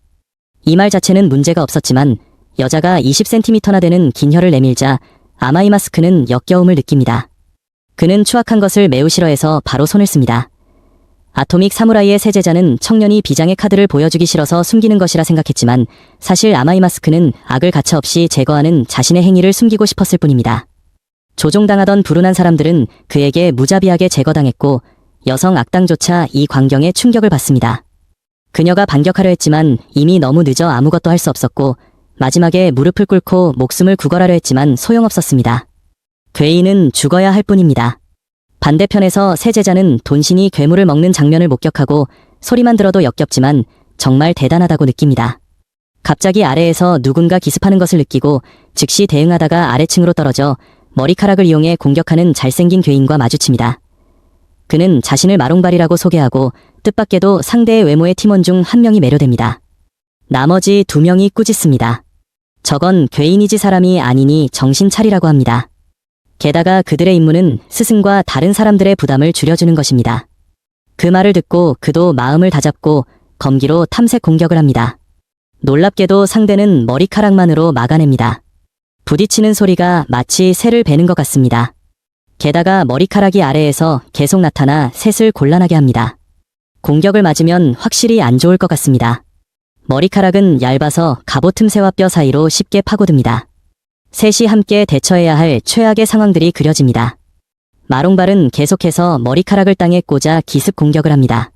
이 말 자체는 문제가 없었지만 여자가 20cm나 되는 긴 혀를 내밀자 아마이 마스크는 역겨움을 느낍니다. 그는 추악한 것을 매우 싫어해서 바로 손을 씁니다. 아토믹 사무라이의 새 제자는 청년이 비장의 카드를 보여주기 싫어서 숨기는 것이라 생각했지만 사실 아마이 마스크는 악을 가차없이 제거하는 자신의 행위를 숨기고 싶었을 뿐입니다. 조종당하던 불운한 사람들은 그에게 무자비하게 제거당했고 여성 악당조차 이 광경에 충격을 받습니다. 그녀가 반격하려 했지만 이미 너무 늦어 아무것도 할 수 없었고 마지막에 무릎을 꿇고 목숨을 구걸하려 했지만 소용없었습니다. 괴인은 죽어야 할 뿐입니다. 반대편에서 새 제자는 돈신이 괴물을 먹는 장면을 목격하고 소리만 들어도 역겹지만 정말 대단하다고 느낍니다. 갑자기 아래에서 누군가 기습하는 것을 느끼고 즉시 대응하다가 아래층으로 떨어져 머리카락을 이용해 공격하는 잘생긴 괴인과 마주칩니다. 그는 자신을 마롱발이라고 소개하고 뜻밖에도 상대의 외모의 팀원 중 한 명이 매료됩니다. 나머지 두 명이 꾸짖습니다. 저건 괴인이지 사람이 아니니 정신 차리라고 합니다. 게다가 그들의 임무는 스승과 다른 사람들의 부담을 줄여주는 것입니다. 그 말을 듣고 그도 마음을 다잡고 검기로 탐색 공격을 합니다. 놀랍게도 상대는 머리카락만으로 막아냅니다. 부딪히는 소리가 마치 새를 베는 것 같습니다. 게다가 머리카락이 아래에서 계속 나타나 셋을 곤란하게 합니다. 공격을 맞으면 확실히 안 좋을 것 같습니다. 머리카락은 얇아서 갑옷 틈새와 뼈 사이로 쉽게 파고듭니다. 셋이 함께 대처해야 할 최악의 상황들이 그려집니다. 마롱발은 계속해서 머리카락을 땅에 꽂아 기습 공격을 합니다.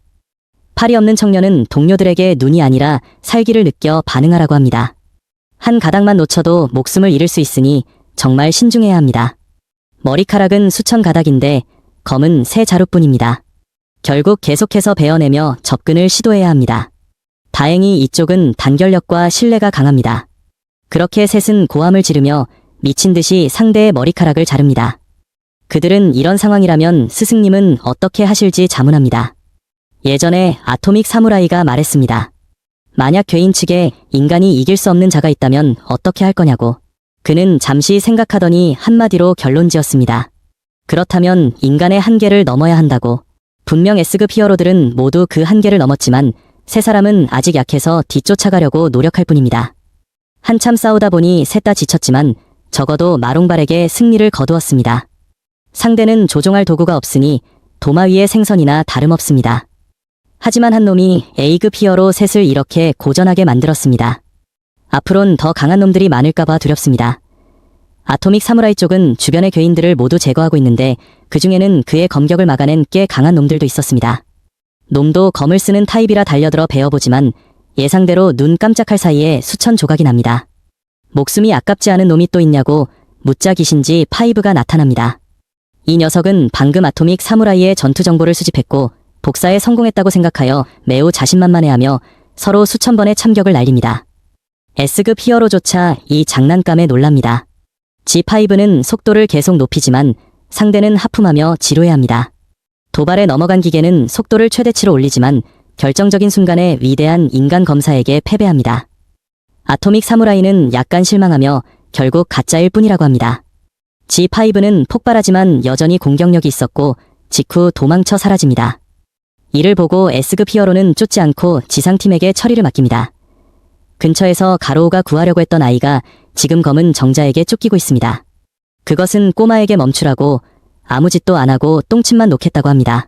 팔이 없는 청년은 동료들에게 눈이 아니라 살기를 느껴 반응하라고 합니다. 한 가닥만 놓쳐도 목숨을 잃을 수 있으니 정말 신중해야 합니다. 머리카락은 수천 가닥인데 검은 세 자루뿐입니다. 결국 계속해서 베어내며 접근을 시도해야 합니다. 다행히 이쪽은 단결력과 신뢰가 강합니다. 그렇게 셋은 고함을 지르며 미친 듯이 상대의 머리카락을 자릅니다. 그들은 이런 상황이라면 스승님은 어떻게 하실지 자문합니다. 예전에 아토믹 사무라이가 말했습니다. 만약 괴인 측에 인간이 이길 수 없는 자가 있다면 어떻게 할 거냐고. 그는 잠시 생각하더니 한마디로 결론지었습니다. 그렇다면 인간의 한계를 넘어야 한다고. 분명 S급 히어로들은 모두 그 한계를 넘었지만 세 사람은 아직 약해서 뒤쫓아가려고 노력할 뿐입니다. 한참 싸우다 보니 셋 다 지쳤지만 적어도 마롱발에게 승리를 거두었습니다. 상대는 조종할 도구가 없으니 도마 위의 생선이나 다름없습니다. 하지만 한 놈이 A급 히어로 셋을 이렇게 고전하게 만들었습니다. 앞으론 더 강한 놈들이 많을까봐 두렵습니다. 아토믹 사무라이 쪽은 주변의 괴인들을 모두 제거하고 있는데 그 중에는 그의 검격을 막아낸 꽤 강한 놈들도 있었습니다. 놈도 검을 쓰는 타입이라 달려들어 베어보지만 예상대로 눈 깜짝할 사이에 수천 조각이 납니다. 목숨이 아깝지 않은 놈이 또 있냐고 묻자 기신지 파이브가 나타납니다. 이 녀석은 방금 아토믹 사무라이의 전투 정보를 수집했고 복사에 성공했다고 생각하여 매우 자신만만해하며 서로 수천 번의 참격을 날립니다. S급 히어로조차 이 장난감에 놀랍니다. G5는 속도를 계속 높이지만 상대는 하품하며 지루해합니다. 도발에 넘어간 기계는 속도를 최대치로 올리지만 결정적인 순간에 위대한 인간 검사에게 패배합니다. 아토믹 사무라이는 약간 실망하며 결국 가짜일 뿐이라고 합니다. G5는 폭발하지만 여전히 공격력이 있었고 직후 도망쳐 사라집니다. 이를 보고 S급 히어로는 쫓지 않고 지상팀에게 처리를 맡깁니다. 근처에서 가로우가 구하려고 했던 아이가 지금 검은 정자에게 쫓기고 있습니다. 그것은 꼬마에게 멈추라고 아무 짓도 안 하고 똥침만 놓겠다고 합니다.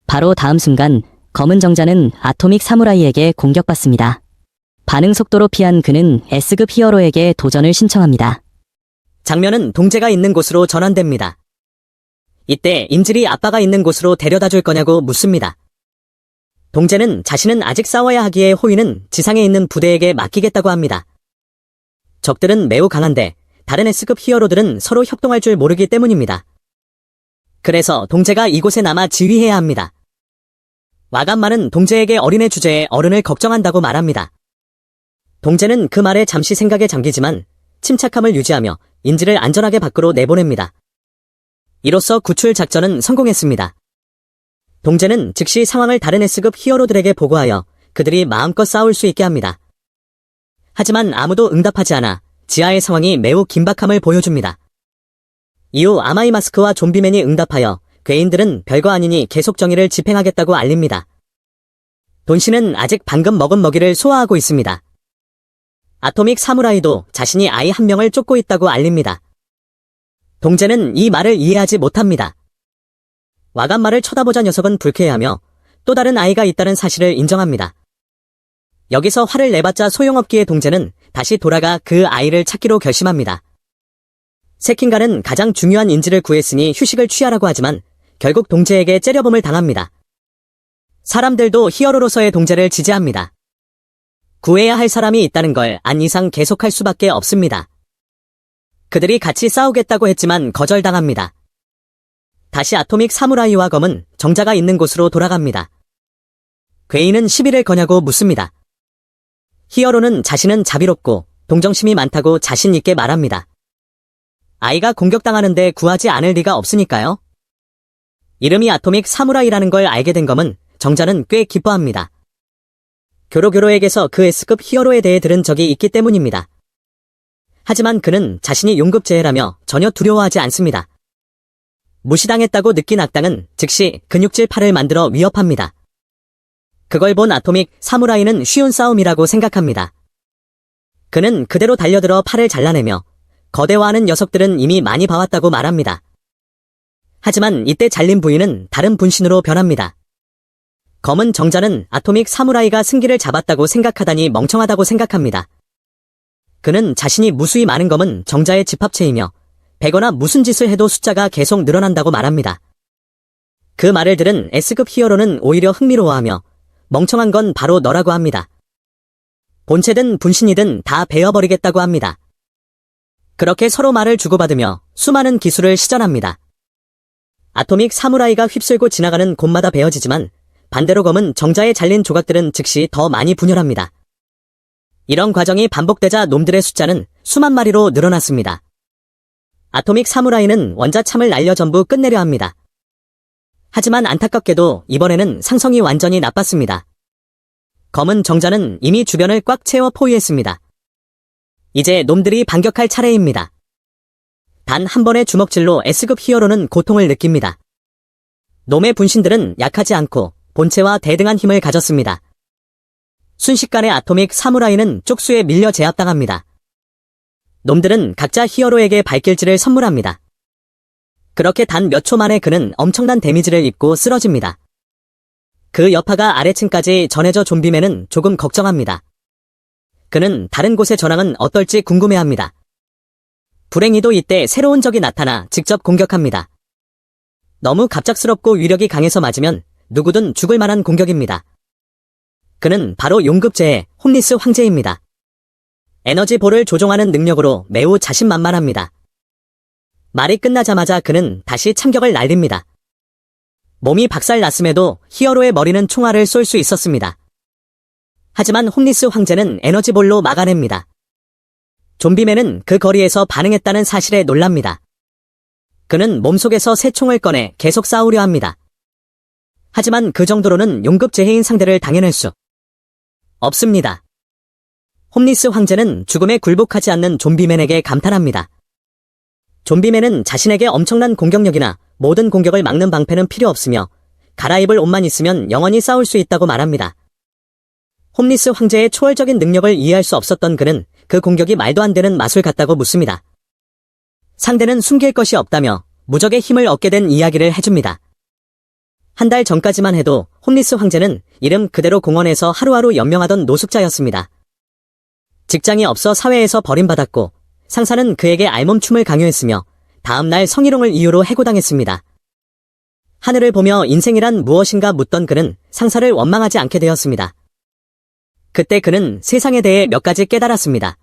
바로 다음 순간 검은 정자는 아토믹 사무라이에게 공격받습니다. 반응 속도로 피한 그는 S급 히어로에게 도전을 신청합니다. 장면은 동재가 있는 곳으로 전환됩니다. 이때 인질이 아빠가 있는 곳으로 데려다 줄 거냐고 묻습니다. 동재는 자신은 아직 싸워야 하기에 호위는 지상에 있는 부대에게 맡기겠다고 합니다. 적들은 매우 강한데 다른 S급 히어로들은 서로 협동할 줄 모르기 때문입니다. 그래서 동재가 이곳에 남아 지휘해야 합니다. 와간마는 동재에게 어린애 주제에 어른을 걱정한다고 말합니다. 동재는 그 말에 잠시 생각에 잠기지만 침착함을 유지하며 인질을 안전하게 밖으로 내보냅니다. 이로써 구출 작전은 성공했습니다. 동재는 즉시 상황을 다른 S급 히어로들에게 보고하여 그들이 마음껏 싸울 수 있게 합니다. 하지만 아무도 응답하지 않아 지하의 상황이 매우 긴박함을 보여줍니다. 이후 아마이 마스크와 좀비맨이 응답하여 괴인들은 별거 아니니 계속 정의를 집행하겠다고 알립니다. 돈씨는 아직 방금 먹은 먹이를 소화하고 있습니다. 아토믹 사무라이도 자신이 아이 한 명을 쫓고 있다고 알립니다. 동재는 이 말을 이해하지 못합니다. 와간말을 쳐다보자 녀석은 불쾌해하며 또 다른 아이가 있다는 사실을 인정합니다. 여기서 화를 내봤자 소용없기에 동재는 다시 돌아가 그 아이를 찾기로 결심합니다. 세킹가는 가장 중요한 인지를 구했으니 휴식을 취하라고 하지만 결국 동재에게 째려봄을 당합니다. 사람들도 히어로로서의 동재를 지지합니다. 구해야 할 사람이 있다는 걸 안 이상 계속할 수밖에 없습니다. 그들이 같이 싸우겠다고 했지만 거절당합니다. 다시 아토믹 사무라이와 검은 정자가 있는 곳으로 돌아갑니다. 괴인은 시비를 거냐고 묻습니다. 히어로는 자신은 자비롭고 동정심이 많다고 자신 있게 말합니다. 아이가 공격당하는데 구하지 않을 리가 없으니까요. 이름이 아토믹 사무라이라는 걸 알게 된 검은 정자는 꽤 기뻐합니다. 교로교로에게서 그 S급 히어로에 대해 들은 적이 있기 때문입니다. 하지만 그는 자신이 용급제해라며 전혀 두려워하지 않습니다. 무시당했다고 느낀 악당은 즉시 근육질 팔을 만들어 위협합니다. 그걸 본 아토믹 사무라이는 쉬운 싸움이라고 생각합니다. 그는 그대로 달려들어 팔을 잘라내며 거대화하는 녀석들은 이미 많이 봐왔다고 말합니다. 하지만 이때 잘린 부위는 다른 분신으로 변합니다. 검은 정자는 아토믹 사무라이가 승기를 잡았다고 생각하다니 멍청하다고 생각합니다. 그는 자신이 무수히 많은 검은 정자의 집합체이며 베거나 무슨 짓을 해도 숫자가 계속 늘어난다고 말합니다. 그 말을 들은 S급 히어로는 오히려 흥미로워하며 멍청한 건 바로 너라고 합니다. 본체든 분신이든 다 베어버리겠다고 합니다. 그렇게 서로 말을 주고받으며 수많은 기술을 시전합니다. 아토믹 사무라이가 휩쓸고 지나가는 곳마다 베어지지만 반대로 검은 정자에 잘린 조각들은 즉시 더 많이 분열합니다. 이런 과정이 반복되자 놈들의 숫자는 수만 마리로 늘어났습니다. 아토믹 사무라이는 원자참을 날려 전부 끝내려 합니다. 하지만 안타깝게도 이번에는 상성이 완전히 나빴습니다. 검은 정자는 이미 주변을 꽉 채워 포위했습니다. 이제 놈들이 반격할 차례입니다. 단 한 번의 주먹질로 S급 히어로는 고통을 느낍니다. 놈의 분신들은 약하지 않고 본체와 대등한 힘을 가졌습니다. 순식간에 아토믹 사무라이는 쪽수에 밀려 제압당합니다. 놈들은 각자 히어로에게 발길질을 선물합니다. 그렇게 단 몇 초 만에 그는 엄청난 데미지를 입고 쓰러집니다. 그 여파가 아래층까지 전해져 좀비맨은 조금 걱정합니다. 그는 다른 곳의 전황은 어떨지 궁금해합니다. 불행히도 이때 새로운 적이 나타나 직접 공격합니다. 너무 갑작스럽고 위력이 강해서 맞으면 누구든 죽을 만한 공격입니다. 그는 바로 용급제의 홈리스 황제입니다. 에너지볼을 조종하는 능력으로 매우 자신만만합니다. 말이 끝나자마자 그는 다시 참격을 날립니다. 몸이 박살났음에도 히어로의 머리는 총알을 쏠 수 있었습니다. 하지만 홈리스 황제는 에너지볼로 막아냅니다. 좀비맨은 그 거리에서 반응했다는 사실에 놀랍니다. 그는 몸속에서 새 총을 꺼내 계속 싸우려 합니다. 하지만 그 정도로는 용급제해인 상대를 당해낼 수 없습니다. 홈리스 황제는 죽음에 굴복하지 않는 좀비맨에게 감탄합니다. 좀비맨은 자신에게 엄청난 공격력이나 모든 공격을 막는 방패는 필요 없으며 갈아입을 옷만 있으면 영원히 싸울 수 있다고 말합니다. 홈리스 황제의 초월적인 능력을 이해할 수 없었던 그는 그 공격이 말도 안 되는 마술 같다고 묻습니다. 상대는 숨길 것이 없다며 무적의 힘을 얻게 된 이야기를 해줍니다. 한 달 전까지만 해도 홈리스 황제는 이름 그대로 공원에서 하루하루 연명하던 노숙자였습니다. 직장이 없어 사회에서 버림받았고 상사는 그에게 알몸춤을 강요했으며 다음날 성희롱을 이유로 해고당했습니다. 하늘을 보며 인생이란 무엇인가 묻던 그는 상사를 원망하지 않게 되었습니다. 그때 그는 세상에 대해 몇 가지 깨달았습니다.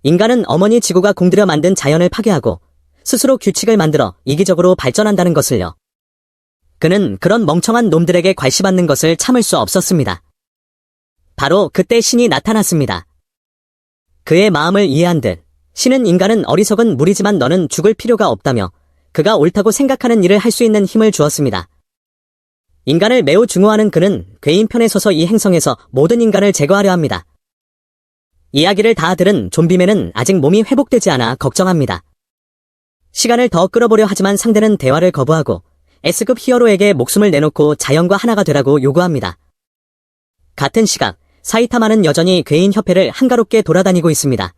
인간은 어머니 지구가 공들여 만든 자연을 파괴하고 스스로 규칙을 만들어 이기적으로 발전한다는 것을요. 그는 그런 멍청한 놈들에게 괄시받는 것을 참을 수 없었습니다. 바로 그때 신이 나타났습니다. 그의 마음을 이해한 듯 신은 인간은 어리석은 무리지만 너는 죽을 필요가 없다며 그가 옳다고 생각하는 일을 할 수 있는 힘을 주었습니다. 인간을 매우 증오하는 그는 괴인 편에 서서 이 행성에서 모든 인간을 제거하려 합니다. 이야기를 다 들은 좀비맨은 아직 몸이 회복되지 않아 걱정합니다. 시간을 더 끌어보려 하지만 상대는 대화를 거부하고 S급 히어로에게 목숨을 내놓고 자연과 하나가 되라고 요구합니다. 같은 시각, 사이타마는 여전히 괴인 협회를 한가롭게 돌아다니고 있습니다.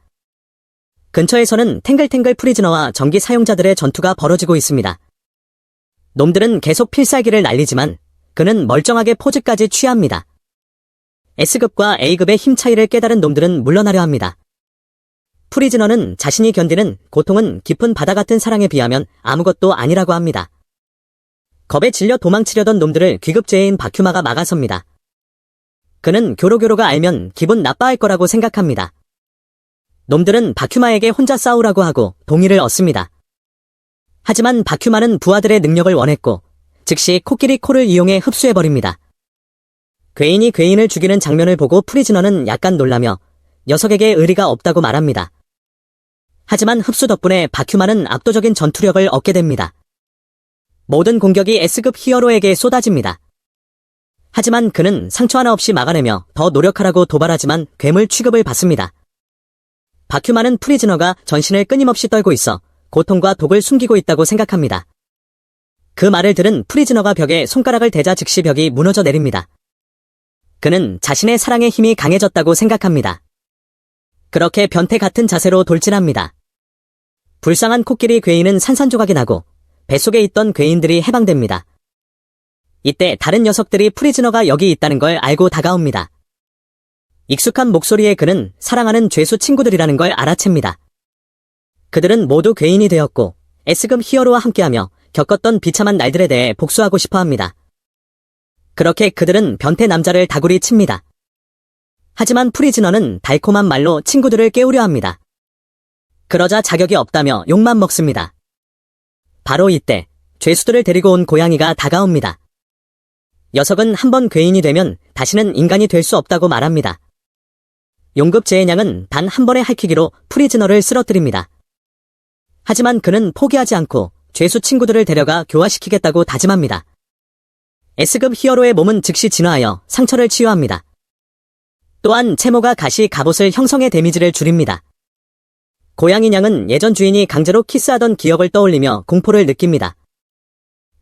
근처에서는 탱글탱글 프리즈너와 전기 사용자들의 전투가 벌어지고 있습니다. 놈들은 계속 필살기를 날리지만 그는 멀쩡하게 포즈까지 취합니다. S급과 A급의 힘 차이를 깨달은 놈들은 물러나려 합니다. 프리즈너는 자신이 견디는 고통은 깊은 바다 같은 사랑에 비하면 아무것도 아니라고 합니다. 겁에 질려 도망치려던 놈들을 귀급제인 바큐마가 막아섭니다. 그는 교로교로가 알면 기분 나빠할 거라고 생각합니다. 놈들은 바큐마에게 혼자 싸우라고 하고 동의를 얻습니다. 하지만 바큐마는 부하들의 능력을 원했고 즉시 코끼리 코를 이용해 흡수해버립니다. 괴인이 괴인을 죽이는 장면을 보고 프리즈너는 약간 놀라며 녀석에게 의리가 없다고 말합니다. 하지만 흡수 덕분에 바큐마는 압도적인 전투력을 얻게 됩니다. 모든 공격이 S급 히어로에게 쏟아집니다. 하지만 그는 상처 하나 없이 막아내며 더 노력하라고 도발하지만 괴물 취급을 받습니다. 바큐마는 프리즈너가 전신을 끊임없이 떨고 있어 고통과 독을 숨기고 있다고 생각합니다. 그 말을 들은 프리즈너가 벽에 손가락을 대자 즉시 벽이 무너져 내립니다. 그는 자신의 사랑의 힘이 강해졌다고 생각합니다. 그렇게 변태 같은 자세로 돌진합니다. 불쌍한 코끼리 괴인은 산산조각이 나고 뱃속에 있던 괴인들이 해방됩니다. 이때 다른 녀석들이 프리즈너가 여기 있다는 걸 알고 다가옵니다. 익숙한 목소리에 그는 사랑하는 죄수 친구들이라는 걸 알아챕니다. 그들은 모두 괴인이 되었고 S급 히어로와 함께하며 겪었던 비참한 날들에 대해 복수하고 싶어 합니다. 그렇게 그들은 변태 남자를 다구리 칩니다. 하지만 프리즈너는 달콤한 말로 친구들을 깨우려 합니다. 그러자 자격이 없다며 욕만 먹습니다. 바로 이때 죄수들을 데리고 온 고양이가 다가옵니다. 녀석은 한번 괴인이 되면 다시는 인간이 될 수 없다고 말합니다. 용급 제해냥은 단 한 번의 할퀴기로 프리즈너를 쓰러뜨립니다. 하지만 그는 포기하지 않고 죄수 친구들을 데려가 교화시키겠다고 다짐합니다. S급 히어로의 몸은 즉시 진화하여 상처를 치유합니다. 또한 채모가 가시 갑옷을 형성해 데미지를 줄입니다. 고양이 냥은 예전 주인이 강제로 키스하던 기억을 떠올리며 공포를 느낍니다.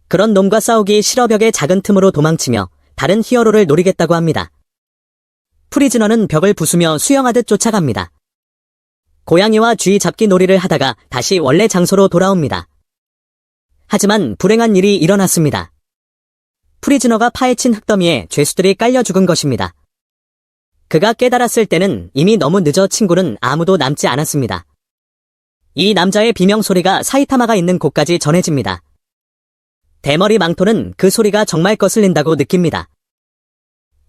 그런 놈과 싸우기 싫어 벽의 작은 틈으로 도망치며 다른 히어로를 노리겠다고 합니다. 프리즈너는 벽을 부수며 수영하듯 쫓아갑니다. 고양이와 쥐 잡기 놀이를 하다가 다시 원래 장소로 돌아옵니다. 하지만 불행한 일이 일어났습니다. 프리즈너가 파헤친 흙더미에 죄수들이 깔려 죽은 것입니다. 그가 깨달았을 때는 이미 너무 늦어 친구는 아무도 남지 않았습니다. 이 남자의 비명소리가 사이타마가 있는 곳까지 전해집니다. 대머리 망토는 그 소리가 정말 거슬린다고 느낍니다.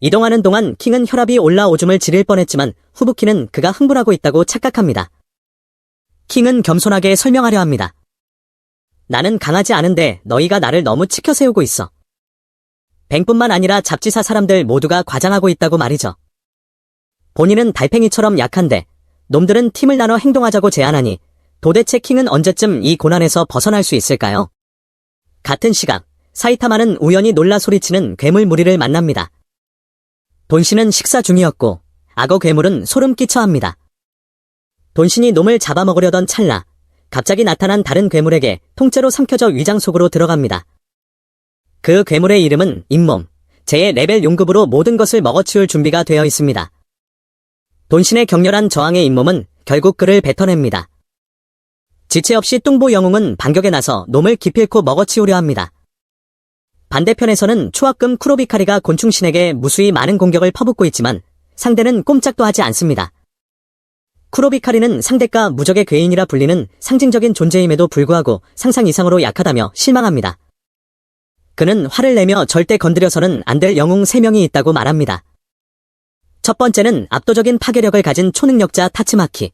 이동하는 동안 킹은 혈압이 올라 오줌을 지릴 뻔했지만 후부키는 그가 흥분하고 있다고 착각합니다. 킹은 겸손하게 설명하려 합니다. 나는 강하지 않은데 너희가 나를 너무 치켜 세우고 있어. 뱅뿐만 아니라 잡지사 사람들 모두가 과장하고 있다고 말이죠. 본인은 달팽이처럼 약한데 놈들은 팀을 나눠 행동하자고 제안하니 도대체 킹은 언제쯤 이 고난에서 벗어날 수 있을까요? 같은 시각, 사이타마는 우연히 놀라 소리치는 괴물 무리를 만납니다. 돈신은 식사 중이었고 악어 괴물은 소름 끼쳐 합니다. 돈신이 놈을 잡아먹으려던 찰나 갑자기 나타난 다른 괴물에게 통째로 삼켜져 위장 속으로 들어갑니다. 그 괴물의 이름은 잇몸, 제 레벨 용급으로 모든 것을 먹어치울 준비가 되어 있습니다. 돈신의 격렬한 저항의 잇몸은 결국 그를 뱉어냅니다. 지체 없이 뚱보 영웅은 반격에 나서 놈을 기필코 먹어치우려 합니다. 반대편에서는 초합금 쿠로비카리가 곤충신에게 무수히 많은 공격을 퍼붓고 있지만 상대는 꼼짝도 하지 않습니다. 쿠로비카리는 상대가 무적의 괴인이라 불리는 상징적인 존재임에도 불구하고 상상 이상으로 약하다며 실망합니다. 그는 화를 내며 절대 건드려서는 안 될 영웅 3명이 있다고 말합니다. 첫 번째는 압도적인 파괴력을 가진 초능력자 타츠마키.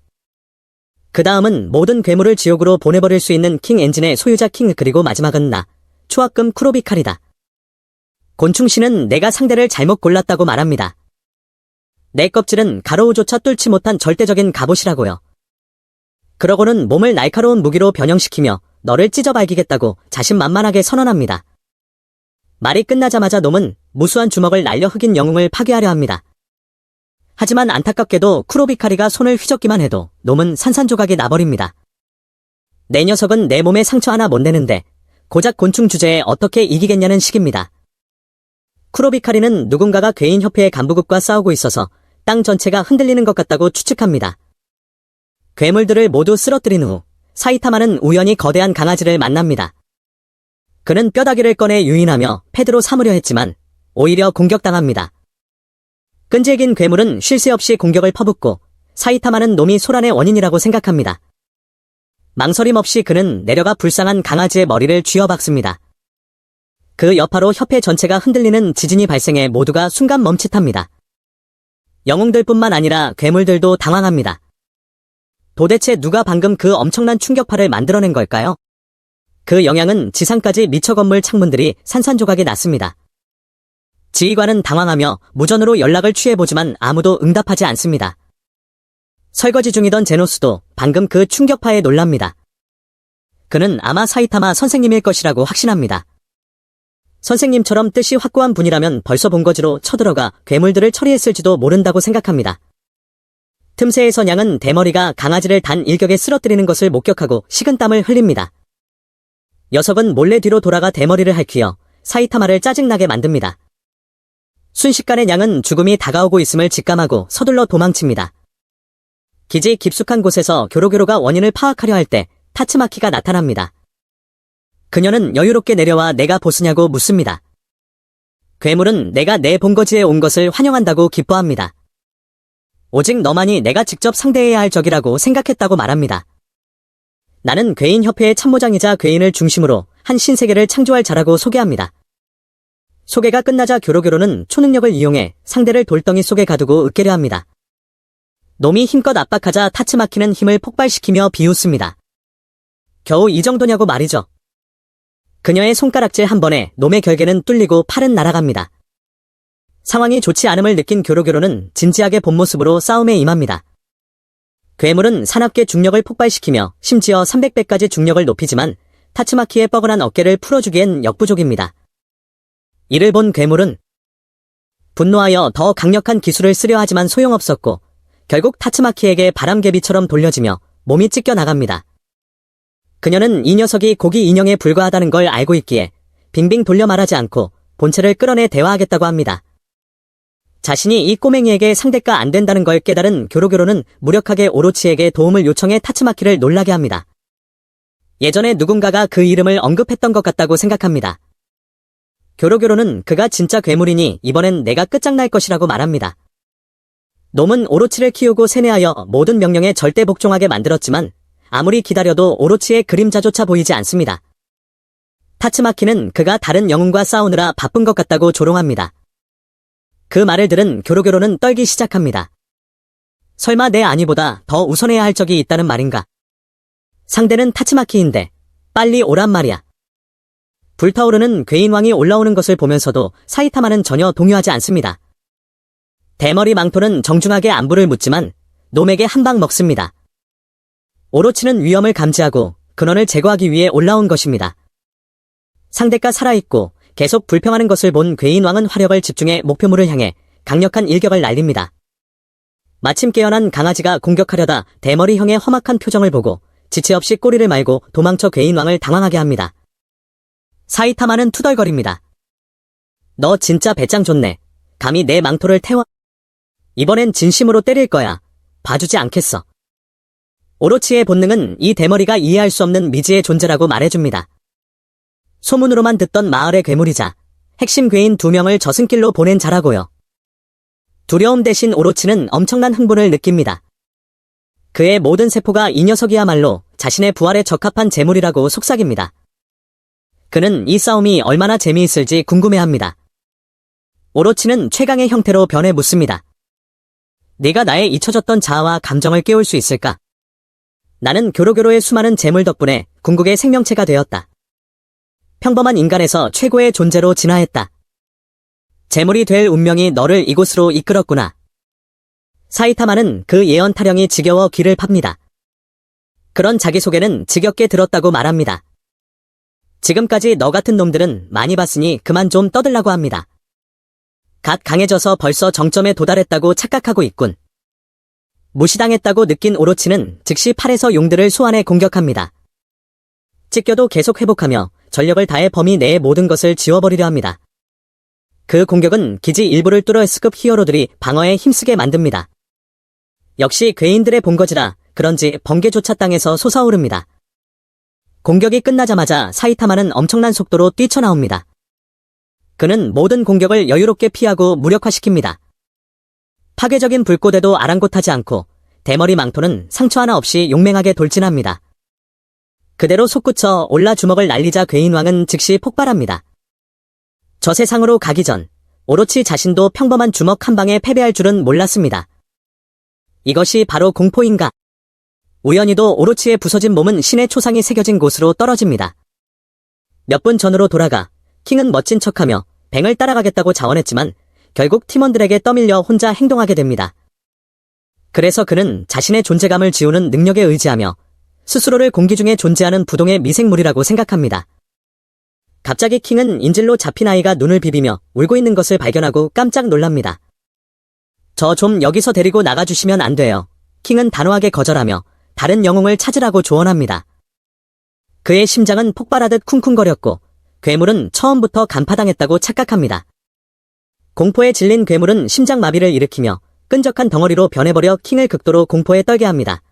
그 다음은 모든 괴물을 지옥으로 보내버릴 수 있는 킹 엔진의 소유자 킹, 그리고 마지막은 나, 초합금 쿠로비칼이다. 곤충신은 내가 상대를 잘못 골랐다고 말합니다. 내 껍질은 가로우조차 뚫지 못한 절대적인 갑옷이라고요. 그러고는 몸을 날카로운 무기로 변형시키며 너를 찢어발기겠다고 자신만만하게 선언합니다. 말이 끝나자마자 놈은 무수한 주먹을 날려 흑인 영웅을 파괴하려 합니다. 하지만 안타깝게도 쿠로비카리가 손을 휘젓기만 해도 놈은 산산조각이 나버립니다. 내 녀석은 내 몸에 상처 하나 못 내는데 고작 곤충 주제에 어떻게 이기겠냐는 식입니다. 쿠로비카리는 누군가가 괴인협회의 간부급과 싸우고 있어서 땅 전체가 흔들리는 것 같다고 추측합니다. 괴물들을 모두 쓰러뜨린 후 사이타마는 우연히 거대한 강아지를 만납니다. 그는 뼈다귀를 꺼내 유인하며 패드로 삼으려 했지만 오히려 공격당합니다. 끈질긴 괴물은 쉴 새 없이 공격을 퍼붓고 사이타마는 놈이 소란의 원인이라고 생각합니다. 망설임 없이 그는 내려가 불쌍한 강아지의 머리를 쥐어박습니다. 그 여파로 협회 전체가 흔들리는 지진이 발생해 모두가 순간 멈칫합니다. 영웅들뿐만 아니라 괴물들도 당황합니다. 도대체 누가 방금 그 엄청난 충격파를 만들어낸 걸까요? 그 영향은 지상까지 미처 건물 창문들이 산산조각이 났습니다. 지휘관은 당황하며 무전으로 연락을 취해보지만 아무도 응답하지 않습니다. 설거지 중이던 제노스도 방금 그 충격파에 놀랍니다. 그는 아마 사이타마 선생님일 것이라고 확신합니다. 선생님처럼 뜻이 확고한 분이라면 벌써 본거지로 쳐들어가 괴물들을 처리했을지도 모른다고 생각합니다. 틈새에서 냥은 대머리가 강아지를 단 일격에 쓰러뜨리는 것을 목격하고 식은땀을 흘립니다. 녀석은 몰래 뒤로 돌아가 대머리를 핥히어 사이타마를 짜증나게 만듭니다. 순식간에 냥은 죽음이 다가오고 있음을 직감하고 서둘러 도망칩니다. 기지 깊숙한 곳에서 교로교로가 원인을 파악하려 할 때 타츠마키가 나타납니다. 그녀는 여유롭게 내려와 내가 보스냐고 묻습니다. 괴물은 내가 내 본거지에 온 것을 환영한다고 기뻐합니다. 오직 너만이 내가 직접 상대해야 할 적이라고 생각했다고 말합니다. 나는 괴인협회의 참모장이자 괴인을 중심으로 한 신세계를 창조할 자라고 소개합니다. 소개가 끝나자 교로교로는 초능력을 이용해 상대를 돌덩이 속에 가두고 으깨려 합니다. 놈이 힘껏 압박하자 타츠마키는 힘을 폭발시키며 비웃습니다. 겨우 이 정도냐고 말이죠. 그녀의 손가락질 한 번에 놈의 결계는 뚫리고 팔은 날아갑니다. 상황이 좋지 않음을 느낀 교로교로는 진지하게 본 모습으로 싸움에 임합니다. 괴물은 사납게 중력을 폭발시키며 심지어 300배까지 중력을 높이지만 타츠마키의 뻐근한 어깨를 풀어주기엔 역부족입니다. 이를 본 괴물은 분노하여 더 강력한 기술을 쓰려 하지만 소용없었고 결국 타츠마키에게 바람개비처럼 돌려지며 몸이 찢겨 나갑니다. 그녀는 이 녀석이 고기 인형에 불과하다는 걸 알고 있기에 빙빙 돌려 말하지 않고 본체를 끌어내 대화하겠다고 합니다. 자신이 이 꼬맹이에게 상대가 안 된다는 걸 깨달은 교로교로는 무력하게 오로치에게 도움을 요청해 타츠마키를 놀라게 합니다. 예전에 누군가가 그 이름을 언급했던 것 같다고 생각합니다. 교로교로는 그가 진짜 괴물이니 이번엔 내가 끝장날 것이라고 말합니다. 놈은 오로치를 키우고 세뇌하여 모든 명령에 절대 복종하게 만들었지만 아무리 기다려도 오로치의 그림자조차 보이지 않습니다. 타츠마키는 그가 다른 영웅과 싸우느라 바쁜 것 같다고 조롱합니다. 그 말을 들은 교로교로는 떨기 시작합니다. 설마 내 아니보다 더 우선해야 할 적이 있다는 말인가? 상대는 타츠마키인데 빨리 오란 말이야. 불타오르는 괴인왕이 올라오는 것을 보면서도 사이타마는 전혀 동요하지 않습니다. 대머리 망토는 정중하게 안부를 묻지만 놈에게 한 방 먹습니다. 오로치는 위험을 감지하고 근원을 제거하기 위해 올라온 것입니다. 상대가 살아있고 계속 불평하는 것을 본 괴인왕은 화력을 집중해 목표물을 향해 강력한 일격을 날립니다. 마침 깨어난 강아지가 공격하려다 대머리형의 험악한 표정을 보고 지체 없이 꼬리를 말고 도망쳐 괴인왕을 당황하게 합니다. 사이타마는 투덜거립니다. 너 진짜 배짱 좋네. 감히 내 망토를 태워... 이번엔 진심으로 때릴 거야. 봐주지 않겠어. 오로치의 본능은 이 대머리가 이해할 수 없는 미지의 존재라고 말해줍니다. 소문으로만 듣던 마을의 괴물이자 핵심 괴인 2명을 저승길로 보낸 자라고요. 두려움 대신 오로치는 엄청난 흥분을 느낍니다. 그의 모든 세포가 이 녀석이야말로 자신의 부활에 적합한 재물이라고 속삭입니다. 그는 이 싸움이 얼마나 재미있을지 궁금해합니다. 오로치는 최강의 형태로 변해 묻습니다. 네가 나의 잊혀졌던 자아와 감정을 깨울 수 있을까? 나는 교로교로의 수많은 재물 덕분에 궁극의 생명체가 되었다. 평범한 인간에서 최고의 존재로 진화했다. 재물이 될 운명이 너를 이곳으로 이끌었구나. 사이타마는 그 예언 타령이 지겨워 귀를 팝니다. 그런 자기소개는 지겹게 들었다고 말합니다. 지금까지 너 같은 놈들은 많이 봤으니 그만 좀 떠들라고 합니다. 갓 강해져서 벌써 정점에 도달했다고 착각하고 있군. 무시당했다고 느낀 오로치는 즉시 팔에서 용들을 소환해 공격합니다. 찢겨도 계속 회복하며 전력을 다해 범위 내의 모든 것을 지워버리려 합니다. 그 공격은 기지 일부를 뚫어 S급 히어로들이 방어에 힘쓰게 만듭니다. 역시 괴인들의 본거지라 그런지 번개조차 땅에서 솟아오릅니다. 공격이 끝나자마자 사이타마는 엄청난 속도로 뛰쳐나옵니다. 그는 모든 공격을 여유롭게 피하고 무력화시킵니다. 파괴적인 불꽃에도 아랑곳하지 않고 대머리 망토는 상처 하나 없이 용맹하게 돌진합니다. 그대로 솟구쳐 올라 주먹을 날리자 괴인왕은 즉시 폭발합니다. 저 세상으로 가기 전 오로치 자신도 평범한 주먹 한 방에 패배할 줄은 몰랐습니다. 이것이 바로 공포인가? 우연히도 오로치의 부서진 몸은 신의 초상이 새겨진 곳으로 떨어집니다. 몇 분 전으로 돌아가 킹은 멋진 척하며 뱅을 따라가겠다고 자원했지만 결국 팀원들에게 떠밀려 혼자 행동하게 됩니다. 그래서 그는 자신의 존재감을 지우는 능력에 의지하며 스스로를 공기 중에 존재하는 부동의 미생물이라고 생각합니다. 갑자기 킹은 인질로 잡힌 아이가 눈을 비비며 울고 있는 것을 발견하고 깜짝 놀랍니다. 저 좀 여기서 데리고 나가주시면 안 돼요. 킹은 단호하게 거절하며 다른 영웅을 찾으라고 조언합니다. 그의 심장은 폭발하듯 쿵쿵거렸고 괴물은 처음부터 간파당했다고 착각합니다. 공포에 질린 괴물은 심장마비를 일으키며 끈적한 덩어리로 변해버려 킹을 극도로 공포에 떨게 합니다.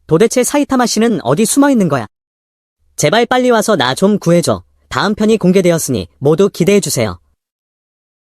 도대체 사이타마 씨는 어디 숨어 있는 거야? 제발 빨리 와서 나 좀 구해줘. 다음 편이 공개되었으니 모두 기대해주세요.